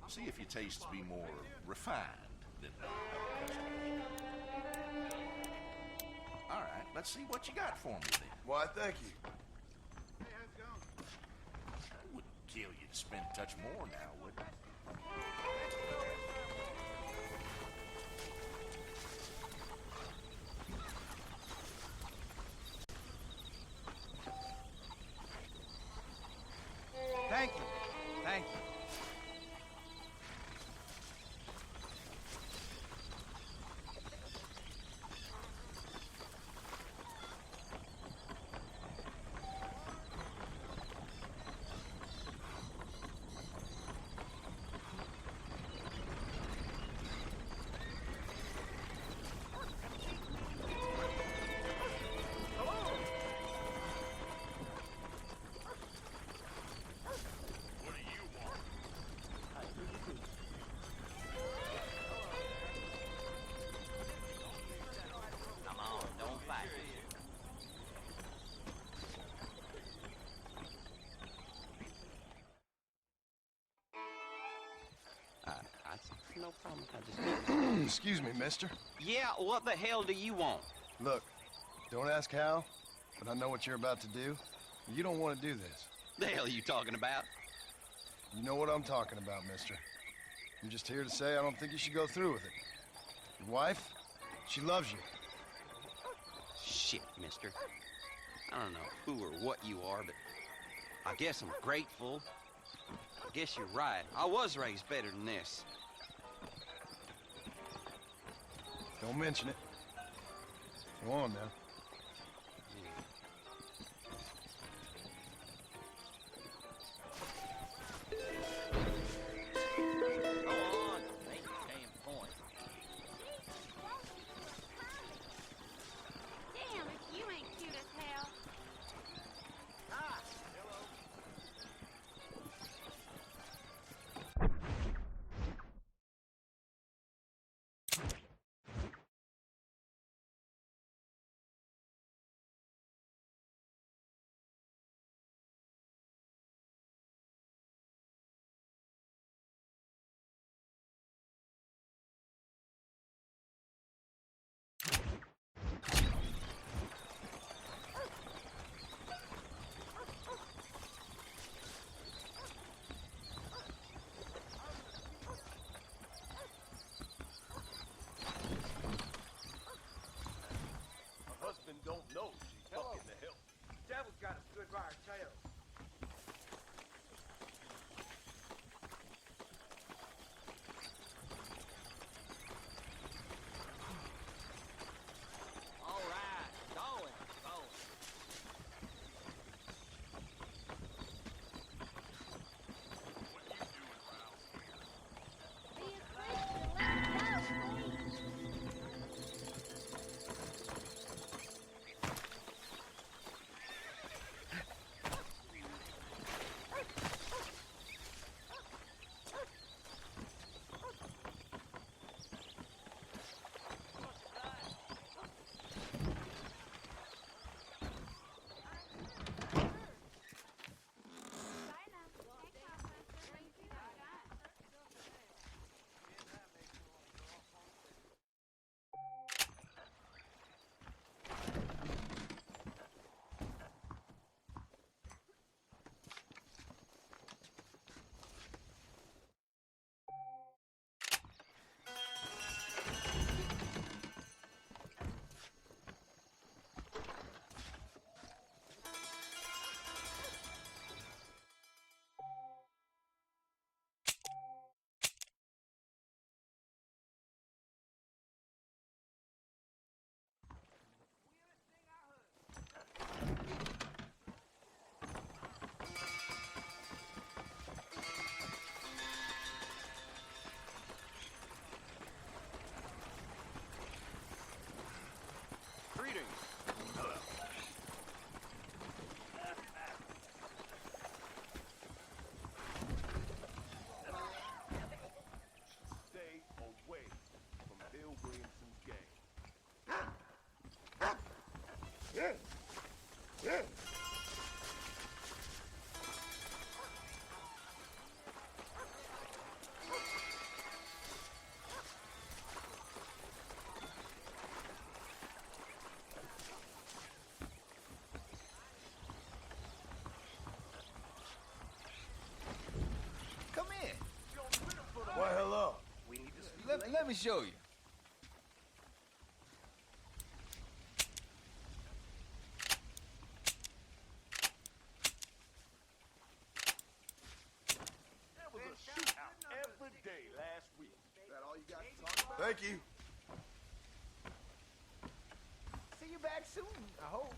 See if your tastes be more refined than All right, let's see what you got for me then. Why, thank you. Wouldn't kill you to spend a touch more now, would it? Thank you. Thank you. No problem. I just... Excuse me, mister. Yeah, what the hell do you want? Look, don't ask how, but I know what you're about to do. You don't want to do this. The hell are you talking about? You know what I'm talking about, mister. I'm just here to say I don't think you should go through with it. Your wife, she loves you. Shit, mister. I don't know who or what you are, but I guess I'm grateful. I guess you're right. I was raised better than this. Don't mention it. Go on now. me show you. There was a shootout every day last week. Is that all you got to talk about? Thank you. See you back soon, I hope.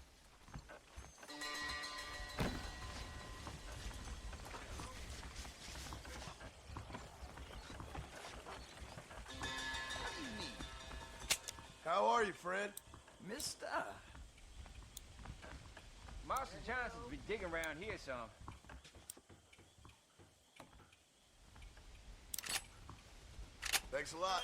How are you, Fred? Mister. Master Johnson's been digging around here some. Thanks a lot.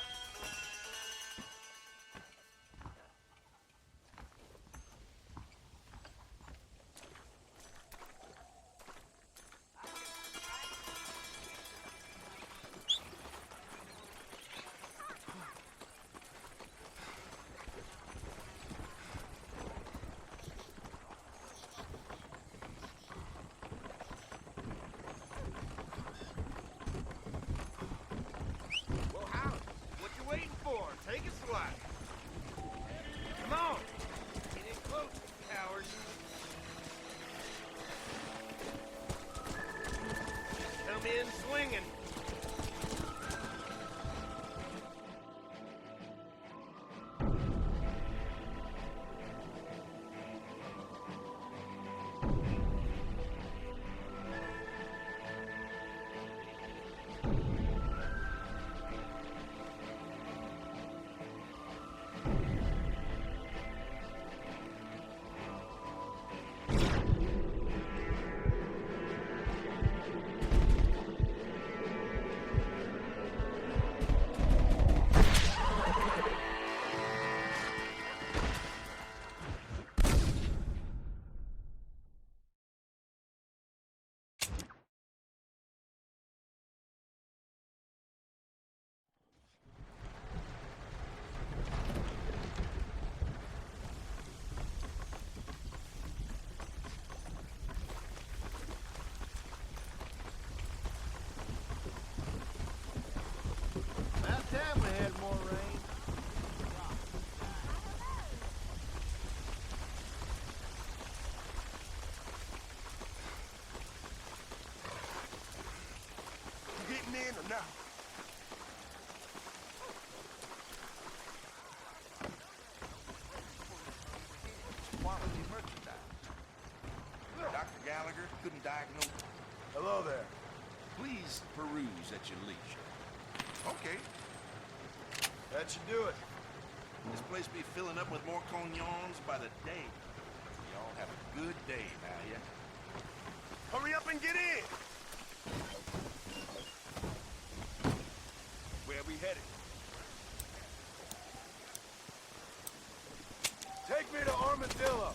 Well, Howard, what you waiting for? Take a swat. Come on. Get in close, cowards. Come in swinging. Last time we had more rain. You getting in or not? Quality merchandise. Dr. Gallagher couldn't diagnose. Hello there. Please peruse at your leisure. Okay. That should do it. This place be filling up with more cognons by the day. Y'all have a good day now, yeah? Hurry up and get in! Where we headed? Take me to Armadillo.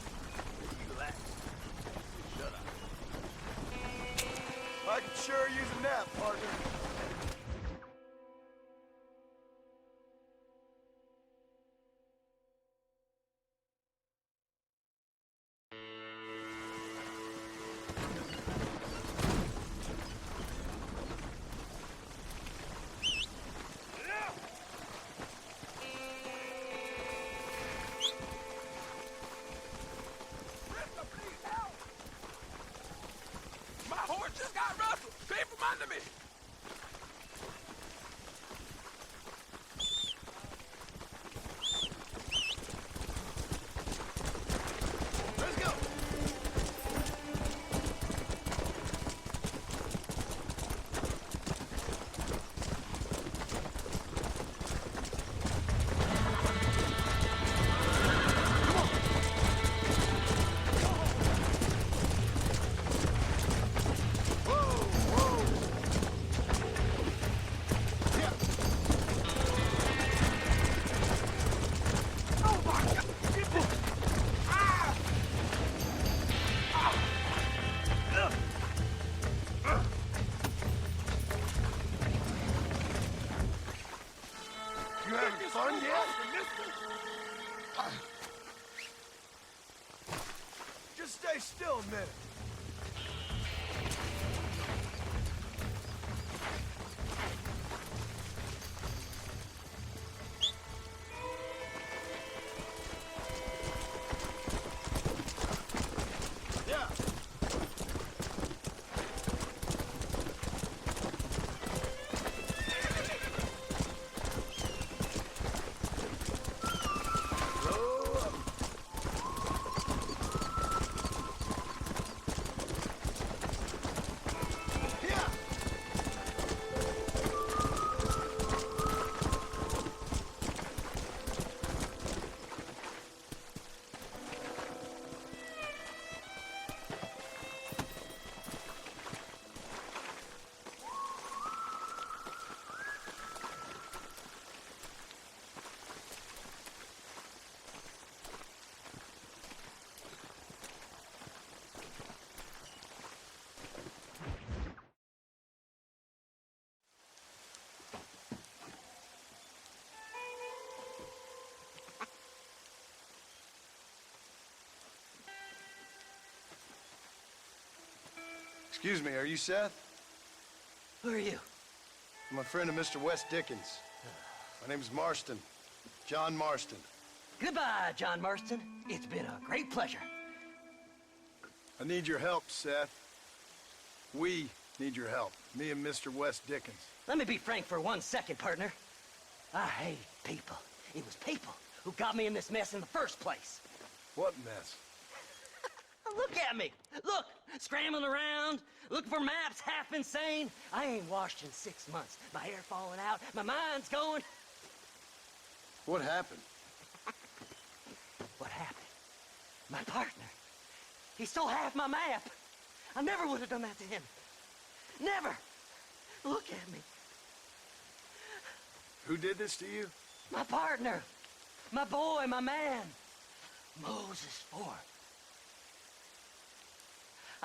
Relax. Shut up. I could sure use a nap, partner. My horse just got rustled! Came from under me! Let's go! Excuse me, are you Seth? Who are you? I'm a friend of Mr. West Dickens. My name's Marston. John Marston. Goodbye, John Marston. It's been a great pleasure. I need your help, Seth. We need your help. Me and Mr. West Dickens. Let me be frank for 1 second, partner. I hate people. It was people who got me in this mess in the first place. What mess? Look at me. Look, scrambling around, looking for maps, half insane. I ain't washed in 6 months. My hair falling out, my mind's going. What happened? What happened? My partner. He stole half my map. I never would have done that to him. Never. Look at me. Who did this to you? My partner. My boy, my man. Moses Ford.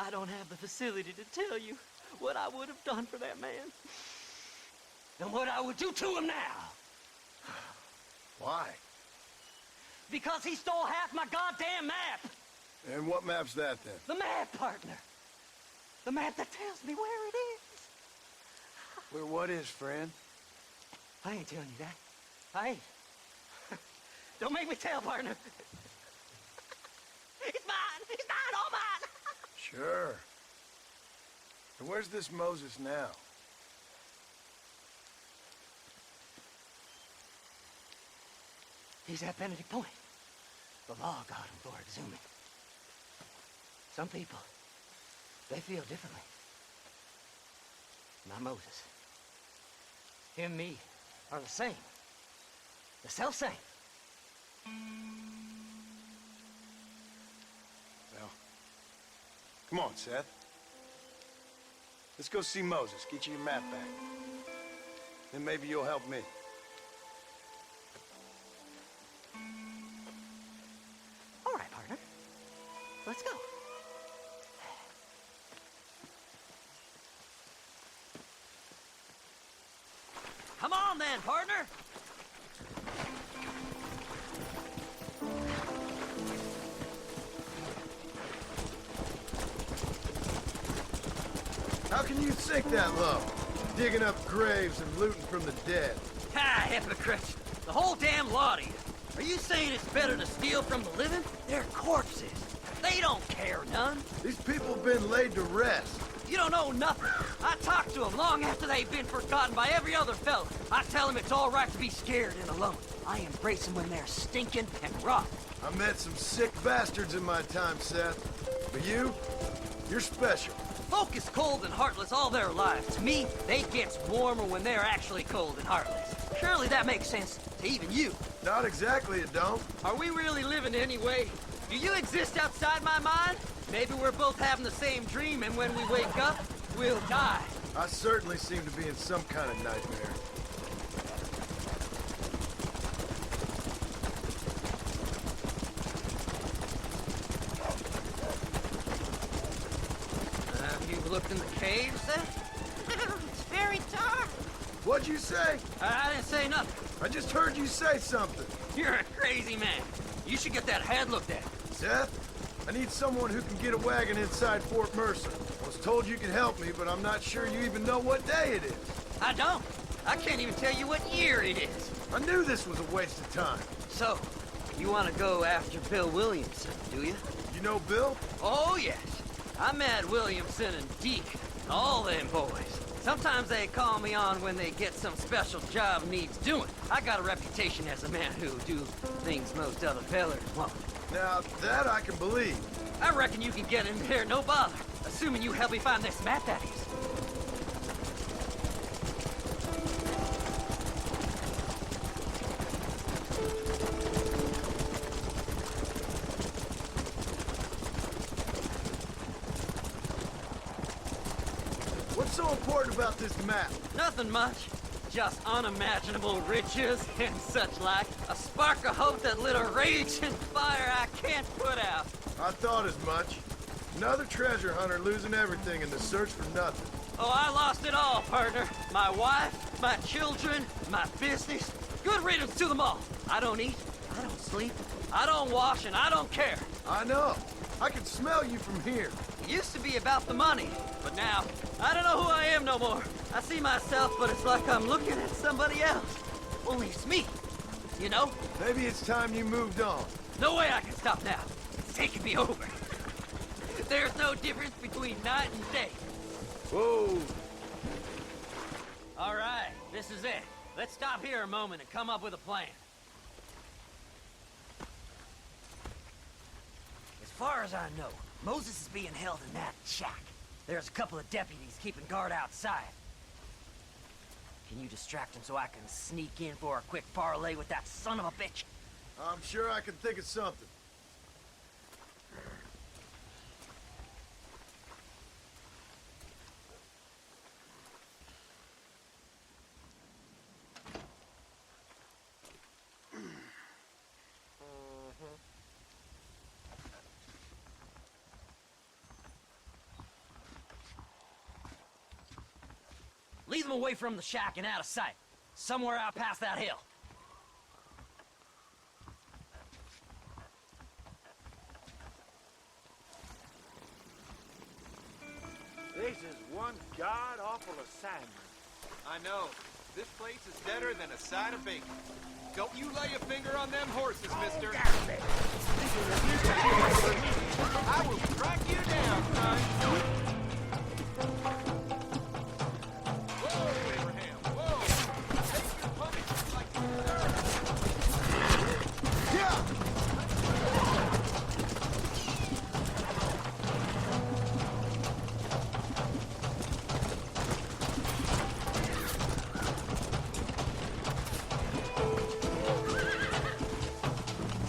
I don't have the facility to tell you what I would have done for that man. And what I would do to him now. Why? Because he stole half my goddamn map. And what map's that, then? The map, partner. The map that tells me where it is. Where what is, friend? I ain't telling you that. I ain't. Don't make me tell, partner. It's mine! It's mine! All mine! Sure. And where's this Moses now? He's at Benedict Point. The law got him for exhuming. Some people, they feel differently. Not Moses. Him, me, are the same. The self-same. Well, come on, Seth. Let's go see Moses. Get you your map back. Then maybe you'll help me. All right, partner. Let's go. Come on then, partner. How can you sink that low? Digging up graves and looting from the dead. Ah, hypocrites. The whole damn lot of you. Are you saying it's better to steal from the living? They're corpses. They don't care none. These people have been laid to rest. You don't know nothing. I talk to them long after they've been forgotten by every other fella. I tell them it's all right to be scared and alone. I embrace them when they're stinking and rotten. I met some sick bastards in my time, Seth. But you're special. Folk is cold and heartless all their lives. To me, they gets warmer when they're actually cold and heartless. Surely that makes sense to even you. Not exactly, it don't. Are we really living anyway? Do you exist outside my mind? Maybe we're both having the same dream, and when we wake up, we'll die. I certainly seem to be in some kind of nightmare. Have you looked in the caves, then? It's very dark. What'd you say? I didn't say nothing. I just heard you say something. You're a crazy man. You should get that head looked at. Seth, I need someone who can get a wagon inside Fort Mercer. I was told you could help me, but I'm not sure you even know what day it is. I don't. I can't even tell you what year it is. I knew this was a waste of time. So, you want to go after Bill Williamson, do you? You know Bill? Oh, yes. I met Williamson and Deke, all them boys. Sometimes they call me on when they get some special job needs doing. I got a reputation as a man who do things most other fellers won't. Now, that I can believe. I reckon you can get in there, no bother. Assuming you help me find this map, that is. What's so important about this map? Nothing much. Just unimaginable riches and such like. A spark of hope that lit a raging fire I can't put out. I thought as much. Another treasure hunter losing everything in the search for nothing. Oh, I lost it all, partner. My wife, my children, my business. Good riddance to them all. I don't eat, I don't sleep, I don't wash, and I don't care. I know. I can smell you from here. Used to be about the money, but now, I don't know who I am no more. I see myself, but it's like I'm looking at somebody else. Only it's me, you know? Maybe it's time you moved on. No way I can stop now. It's taking me over. There's no difference between night and day. Whoa. All right, this is it. Let's stop here a moment and come up with a plan. As far as I know, Moses is being held in that shack. There's a couple of deputies keeping guard outside. Can you distract him so I can sneak in for a quick parlay with that son of a bitch? I'm sure I can think of something. Lead them away from the shack and out of sight. Somewhere out past that hill. This is one god-awful assignment. I know. This place is deader than a side of bacon. Don't you lay a finger on them horses, mister. I will track you down, son. Whoa, Abraham, whoa! Take your punishment like you deserve. Yeah!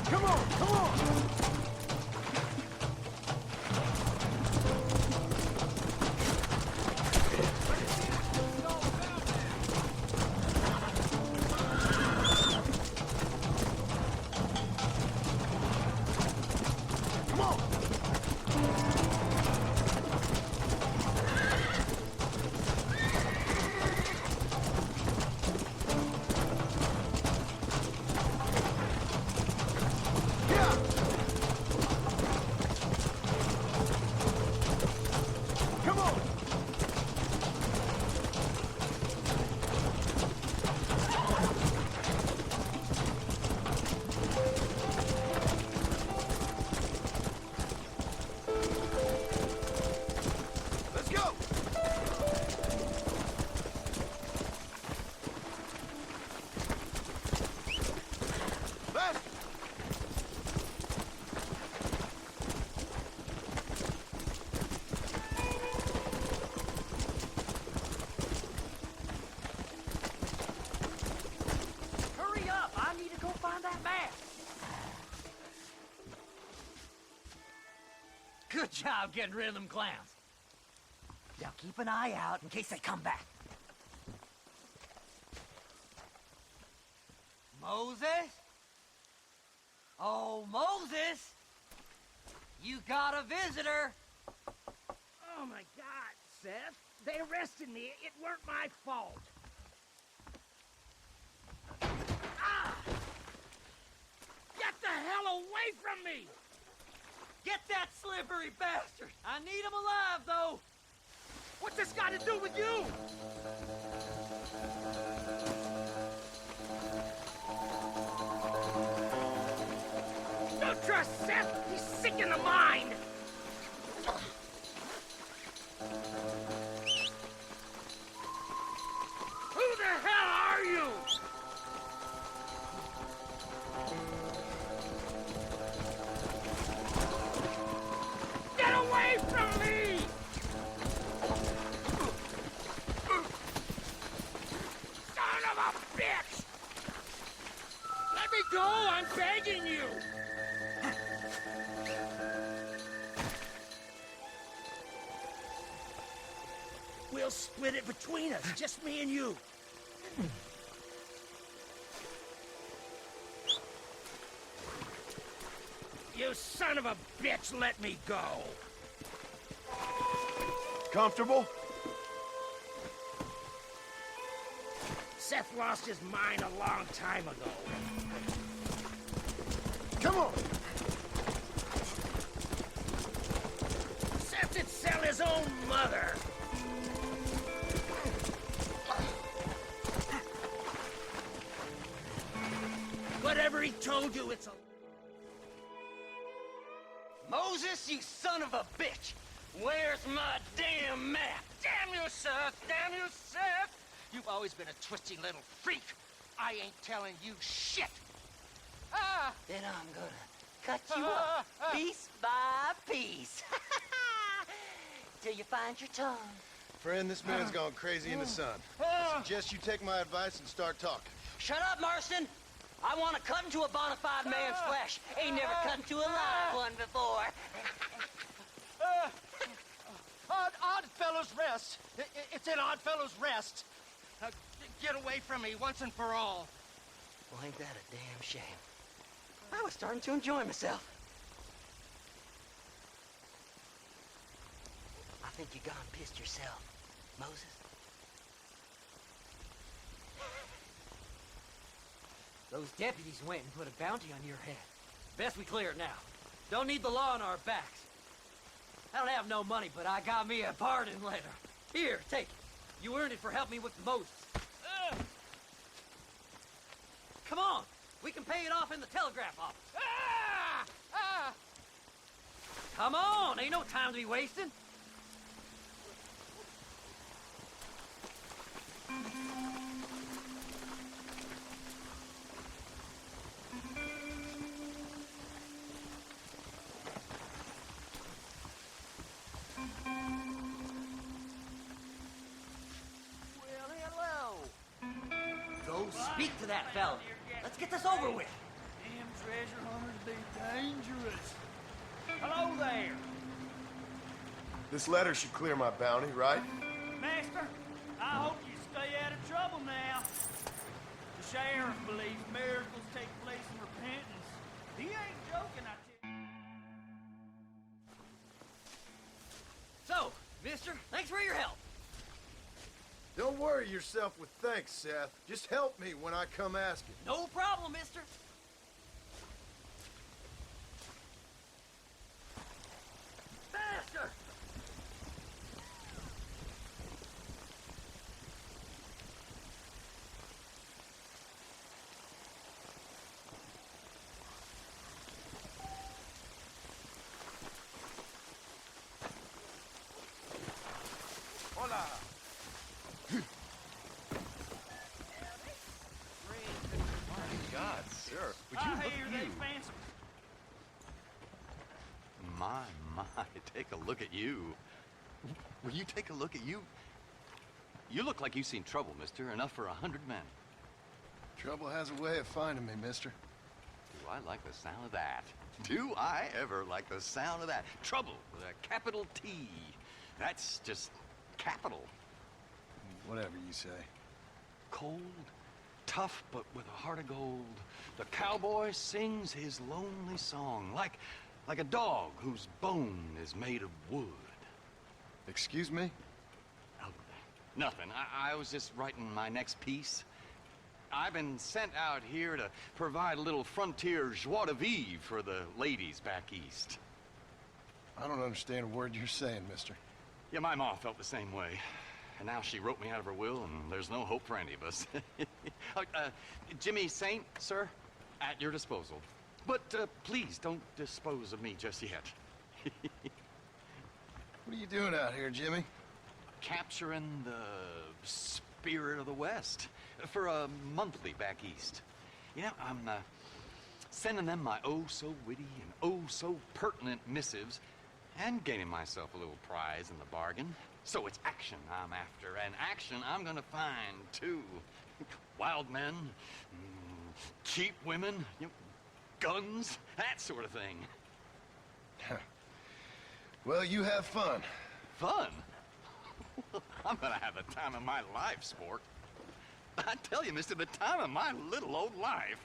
Come on, come on! Come on! Yeah! Come on! Let's go! Faster! Hurry up! I need to go find that man! Good job getting rid of them clowns. Now keep an eye out in case they come back. Moses? Oh, Moses! You got a visitor! Oh my God, Seth. They arrested me. It weren't my fault. Ah! Get the hell away from me! Get that slippery bastard! I need him alive, though! What's this got to do with you? Don't trust Seth. He's sick in the mind. Who the hell are you? Get away from me! Son of a bitch! Let me go, I'm begging you! We'll split it between us, just me and you. You son of a bitch, let me go! Comfortable? Seth lost his mind a long time ago. Come on! Seth, it's mother. Whatever he told you, it's a... Moses, you son of a bitch! Where's my damn map? Damn you, Seth! Damn you, Seth! You've always been a twisty little freak. I ain't telling you shit. Ah! Then I'm gonna cut you up, piece by piece. Till you find your tongue. Friend, this man's gone crazy in the sun. I suggest you take my advice and start talking. Shut up, Marston! I want to cut into a bona fide man's flesh. Ain't never cut into a live one before. Odd Fellow's Rest. It's in Odd Fellow's Rest. Get away from me once and for all. Well, ain't that a damn shame? I was starting to enjoy myself. I think you gone pissed yourself, Moses. Those deputies went and put a bounty on your head. Best we clear it now. Don't need the law on our backs. I don't have no money, but I got me a pardon letter. Here, take it. You earned it for helping me with Moses. Come on, we can pay it off in the telegraph office. Come on, ain't no time to be wasting. Speak to that fella. Let's get this over with. Damn treasure hunters be dangerous. Hello there. This letter should clear my bounty, right? Master, I hope you stay out of trouble now. The sheriff believes miracles take place in repentance. He ain't joking, I tell you. So, mister, thanks for your help. Don't worry yourself with thanks, Seth. Just help me when I come asking. No problem, mister. Faster! Hola. God, sir, would I you look hear at they you? fancy. My, take a look at you. Will you take a look at you? You look like you've seen trouble, mister. Enough for 100 men. Trouble has a way of finding me, mister. Do I like the sound of that? Do I ever like the sound of that? Trouble with a capital T. That's just capital. Whatever you say. Cold, tough, but with a heart of gold. The cowboy sings his lonely song like a dog whose bone is made of wood. Excuse me? Oh, nothing. I was just writing my next piece. I've been sent out here to provide a little frontier joie de vivre for the ladies back east. I don't understand a word you're saying, mister. Yeah, my ma felt the same way. And now she wrote me out of her will, and there's no hope for any of us. Jimmy Saint, sir, at your disposal. But please don't dispose of me just yet. What are you doing out here, Jimmy? Capturing the spirit of the West for a monthly back east. You know, I'm sending them my oh-so-witty and oh-so-pertinent missives and gaining myself a little prize in the bargain. So it's action I'm after, and action I'm gonna find, too. Wild men, cheap women, you know, guns, that sort of thing. Well, you have fun. Fun? I'm gonna have the time of my life, sport. I tell you, mister, the time of my little old life.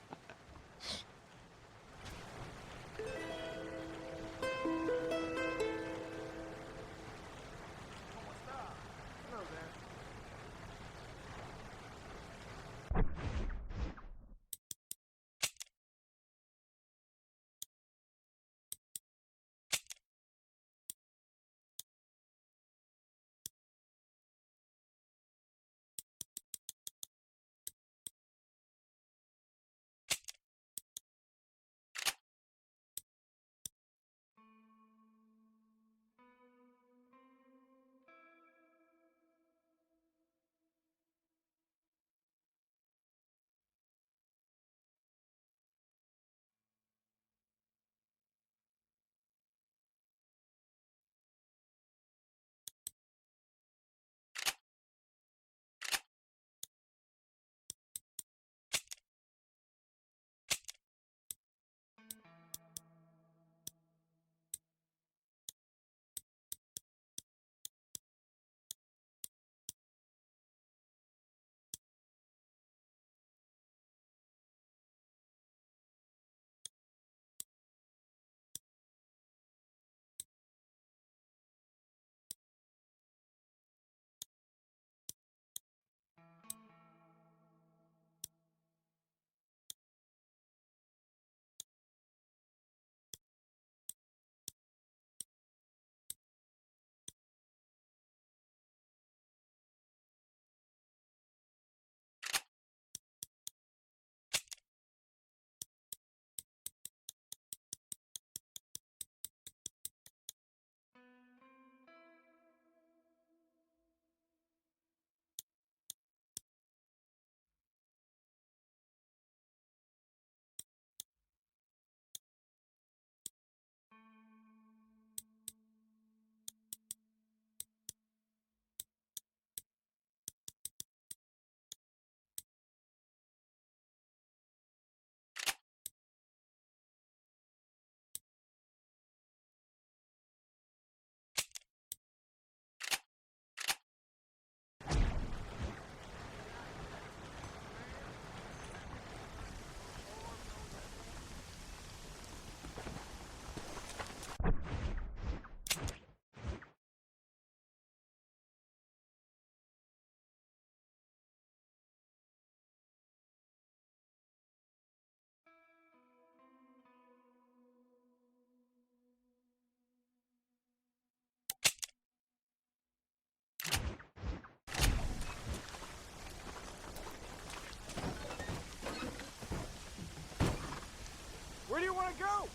want to go?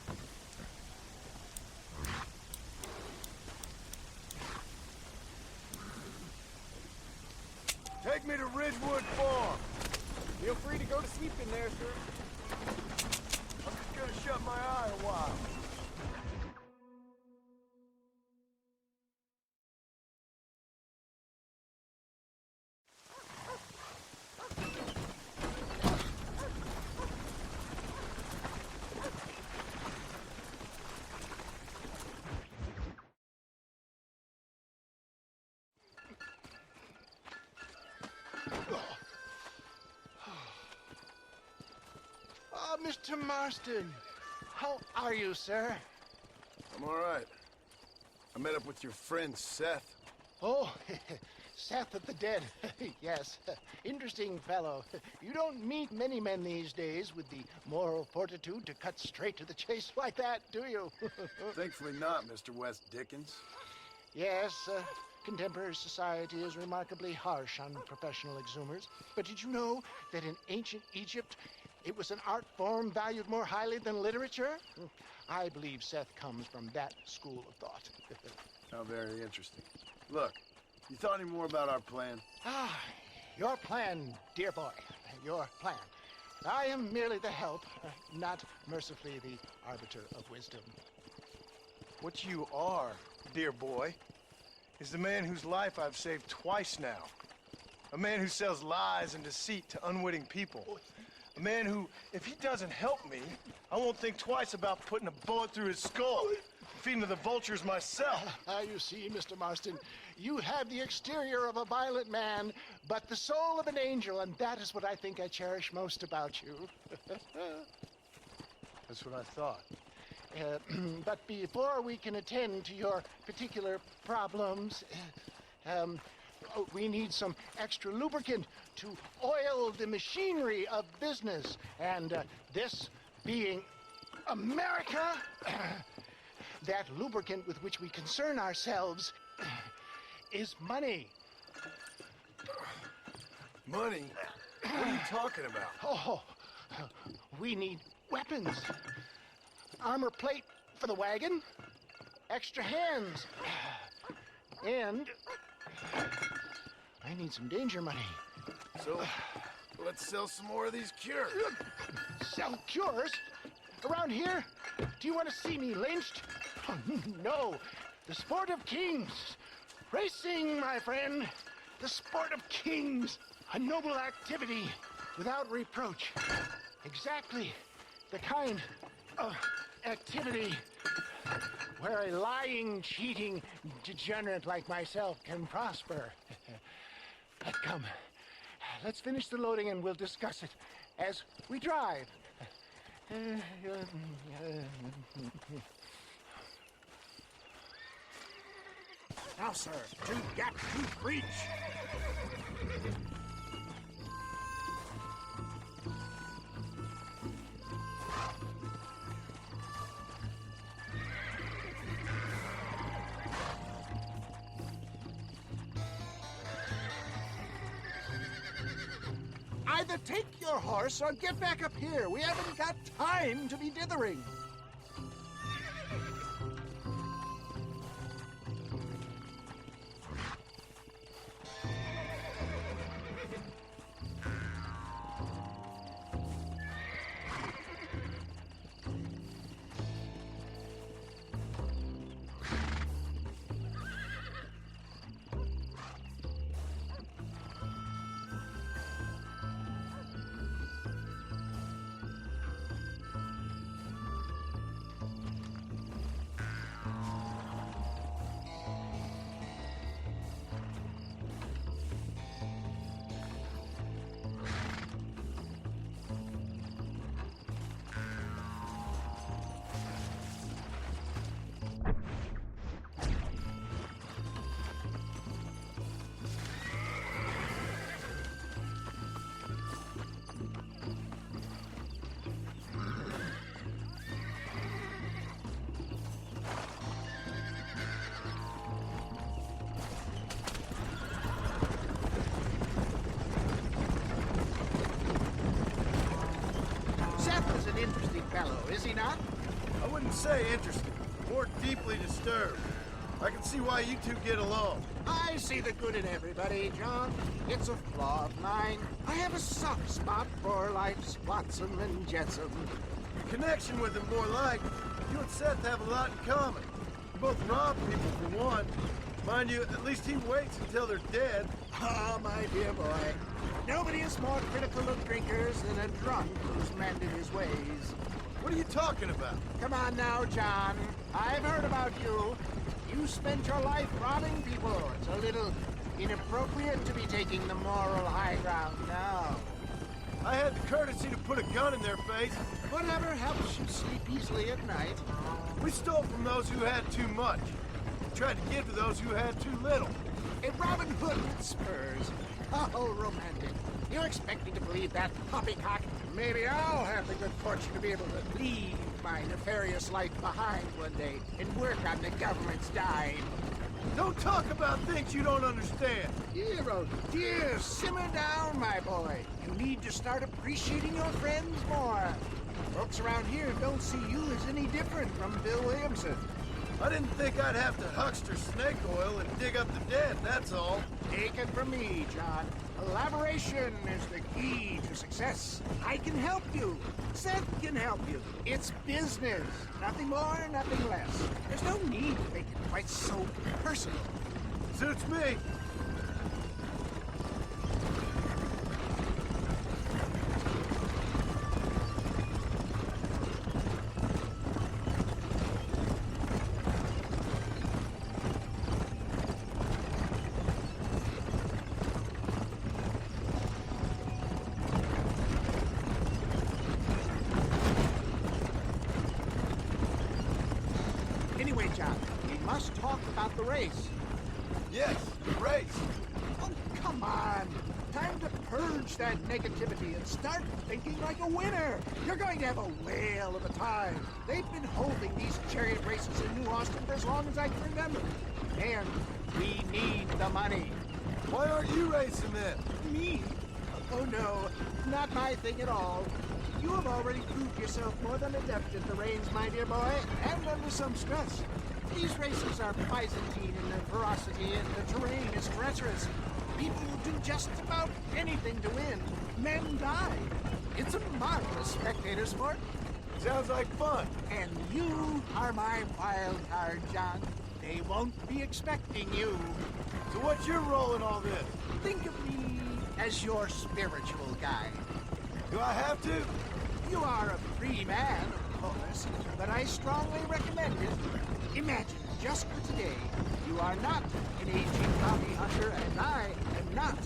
Take me to Ridgewood Farm. Feel free to go to sleep in there, sir. I'm just gonna shut my eye a while. Oh, Mr. Marston. How are you, sir? I'm all right. I met up with your friend Seth. Oh, Seth of the Dead. Yes, interesting fellow. You don't meet many men these days with the moral fortitude to cut straight to the chase like that, do you? Thankfully not, Mr. West Dickens. Yes, contemporary society is remarkably harsh on professional exhumers. But did you know that in ancient Egypt, it was an art form valued more highly than literature? I believe Seth comes from that school of thought. How very interesting. Look, you thought any more about our plan? Ah, your plan, dear boy. Your plan. I am merely the help, not mercifully the arbiter of wisdom. What you are, dear boy, is the man whose life I've saved twice now. A man who sells lies and deceit to unwitting people. A man who, if he doesn't help me, I won't think twice about putting a bullet through his skull, feeding to the vultures myself. You see, Mr. Marston, you have the exterior of a violent man, but the soul of an angel, and that is what I think I cherish most about you. That's what I thought. But before we can attend to your particular problems, we need some extra lubricant to oil the machinery of business. And this being America, that lubricant with which we concern ourselves is money. Money? What are you talking about? Oh, we need weapons. Armor plate for the wagon, extra hands, and I need some danger money. So, let's sell some more of these cures. Sell cures? Around here? Do you want to see me lynched? Oh, no, the sport of kings. Racing, my friend. The sport of kings. A noble activity without reproach. Exactly the kind of activity where a lying, cheating degenerate like myself can prosper. But come, let's finish the loading and we'll discuss it as we drive. Now, sir, 2 gap, 2 breach. Either take your horse or get back up here. We haven't got time to be dithering. Seth is an interesting fellow, is he not? I wouldn't say interested, more deeply disturbed. I can see why you two get along. I see the good in everybody, John. It's a flaw of mine. I have a soft spot for life's Watson and Jetsam. The connection with him more like, you and Seth have a lot in common. You both rob people for one. Mind you, at least he waits until they're dead. Ah, my dear boy. Nobody is more critical of drinkers than a drunk who's mended his ways. What are you talking about? Come on now, John. I've heard about you. You spent your life robbing people. It's a little inappropriate to be taking the moral high ground now. I had the courtesy to put a gun in their face. Whatever helps you sleep easily at night. We stole from those who had too much. Tried to give to those who had too little. A Robin Hood with spurs. Oh, romantic. You expect me to believe that poppycock? Maybe I'll have the good fortune to be able to leave my nefarious life behind one day and work on the government's dime. Don't talk about things you don't understand. Dear, oh dear, simmer down, my boy. You need to start appreciating your friends more. Folks around here don't see you as any different from Bill Williamson. I didn't think I'd have to huckster snake oil and dig up the dead, that's all. Take it from me, John. Collaboration is the key to success. I can help you. Seth can help you. It's business. Nothing more, nothing less. There's no need to make it quite so personal. Suits me. Anyway, John, we must talk about the race. Yes, the race. Oh, come on. Time to purge that negativity and start thinking like a winner. You're going to have a whale of a time. They've been holding these chariot races in New Austin for as long as I can remember. And we need the money. Why aren't you racing then? Me? Oh no, not my thing at all. You have already proved yourself more than adept at the reins, my dear boy, and under some stress. These races are Byzantine in their ferocity, and the terrain is treacherous. People will do just about anything to win. Men die. It's a marvelous spectator sport. Sounds like fun. And you are my wild card, John. They won't be expecting you. So what's your role in all this? Think of me as your spiritual guide. Do I have to? You are a free man, of course, but I strongly recommend it. Imagine, just for today, you are not an aging bounty hunter, and I am not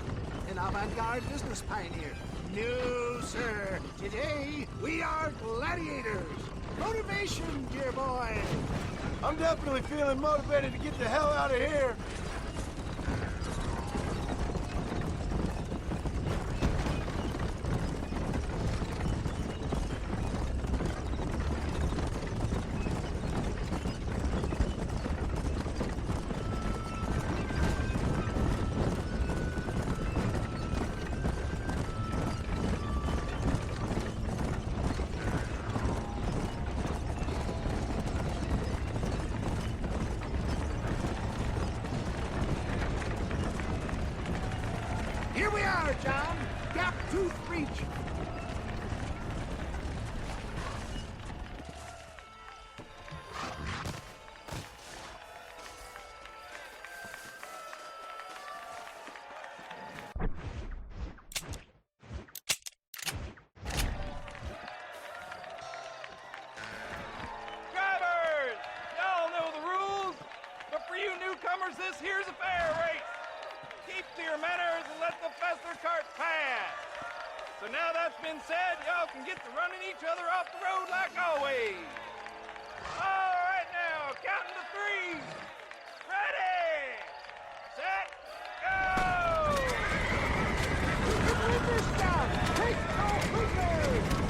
an avant-garde business pioneer. No, sir. Today, we are gladiators. Motivation, dear boy. I'm definitely feeling motivated to get the hell out of here. Here we are, John. Gap Tooth Reach. Drivers! Y'all know the rules, but for you newcomers, this here's a fair race. Keep to your manners and let the faster cart pass. So now that's been said, y'all can get to running each other off the road like always. All right now, counting to three. Ready, set, go! This down. Take our prisoners.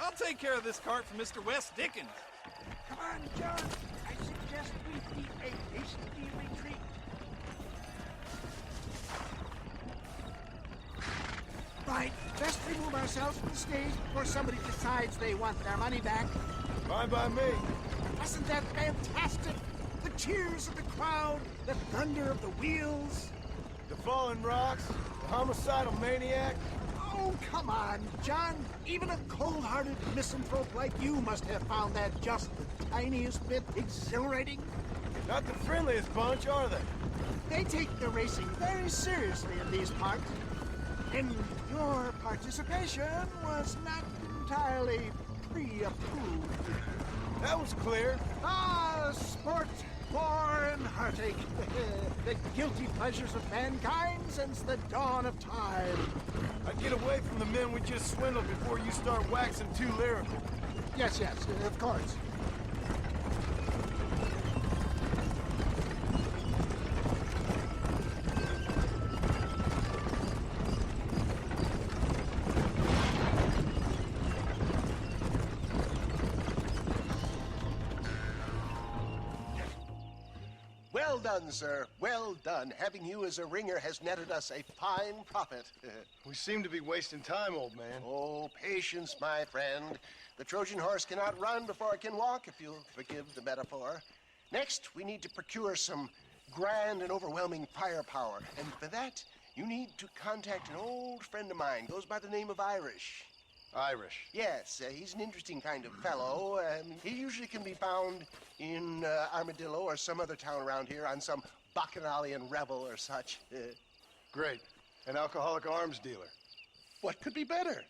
I'll take care of this cart for Mr. West Dickens. Come on, John. I suggest we beat a hasty retreat. Right, best remove ourselves from the stage before somebody decides they want their money back. Fine by me. Wasn't that fantastic? The cheers of the crowd, the thunder of the wheels. The falling rocks, the homicidal maniac. Oh, come on, John. Even a cold-hearted misanthrope like you must have found that just the tiniest bit exhilarating. Not the friendliest bunch, are they? They take the racing very seriously in these parts. And your participation was not entirely pre-approved. That was clear. Ah, sport, war, and heartache. The guilty pleasures of mankind since the dawn of time. I'd get away from the men we just swindled before you start waxing too lyrical. Yes, of course. Well done, sir. Well done. Having you as a ringer has netted us a fine profit. We seem to be wasting time, old man. Oh, patience, my friend. The Trojan horse cannot run before it can walk, if you'll forgive the metaphor. Next, we need to procure some grand and overwhelming firepower. And for that, you need to contact an old friend of mine. Goes by the name of Irish. Irish? Yes, he's an interesting kind of fellow. He usually can be found in Armadillo or some other town around here on some bacchanalian revel or such. Great. An alcoholic arms dealer. What could be better?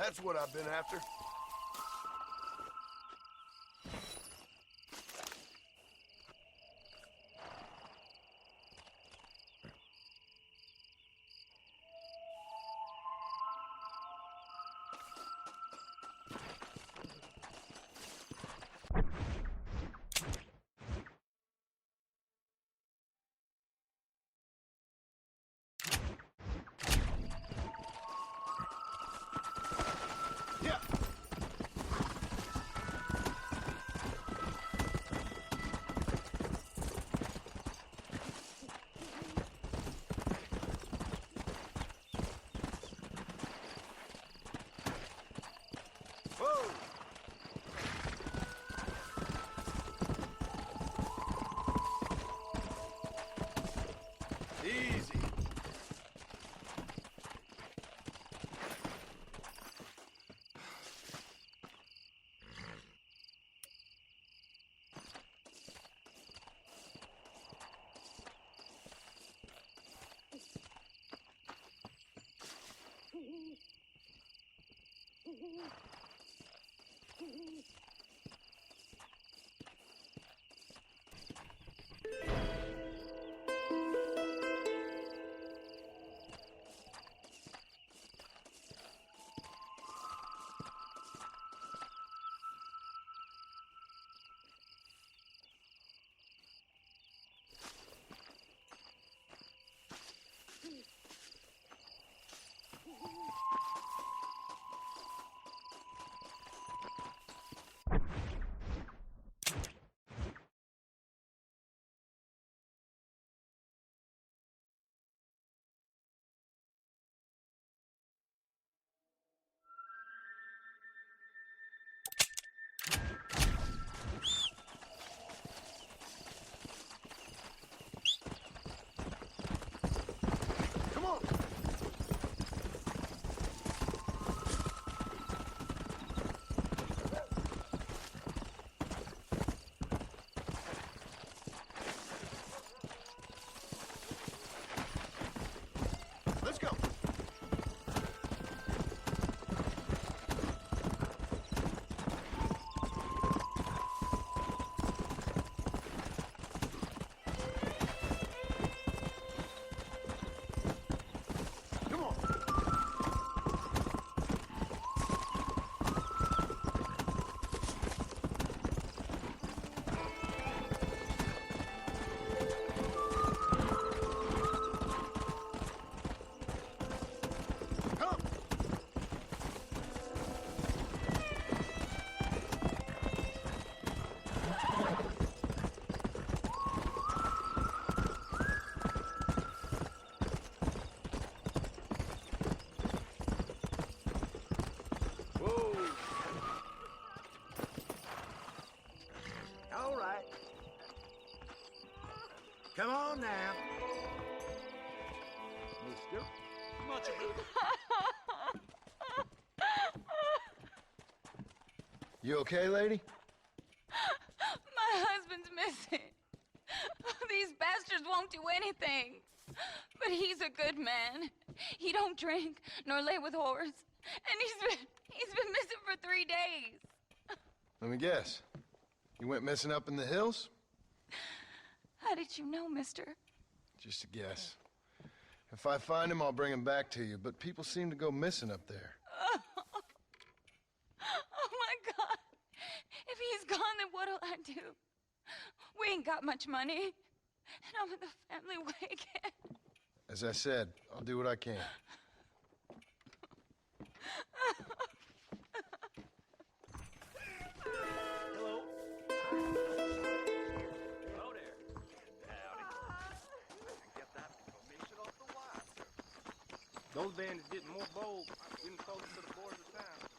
That's what I've been after. Easy. All right. Come on now. Mister. Much of it. You okay, lady? My husband's missing. These bastards won't do anything. But he's a good man. He don't drink nor lay with whores. And he's been missing for 3 days. Let me guess. You went missing up in the hills? How did you know, mister? Just a guess. If I find him, I'll bring him back to you, but people seem to go missing up there. Oh my God. If he's gone, then what'll I do? We ain't got much money. And I'm in the family way again. As I said, I'll do what I can. Hello. Hello there. Howdy. I can get that information off the wire, sir. Those bandits getting more bold. Getting closer to the borders of town.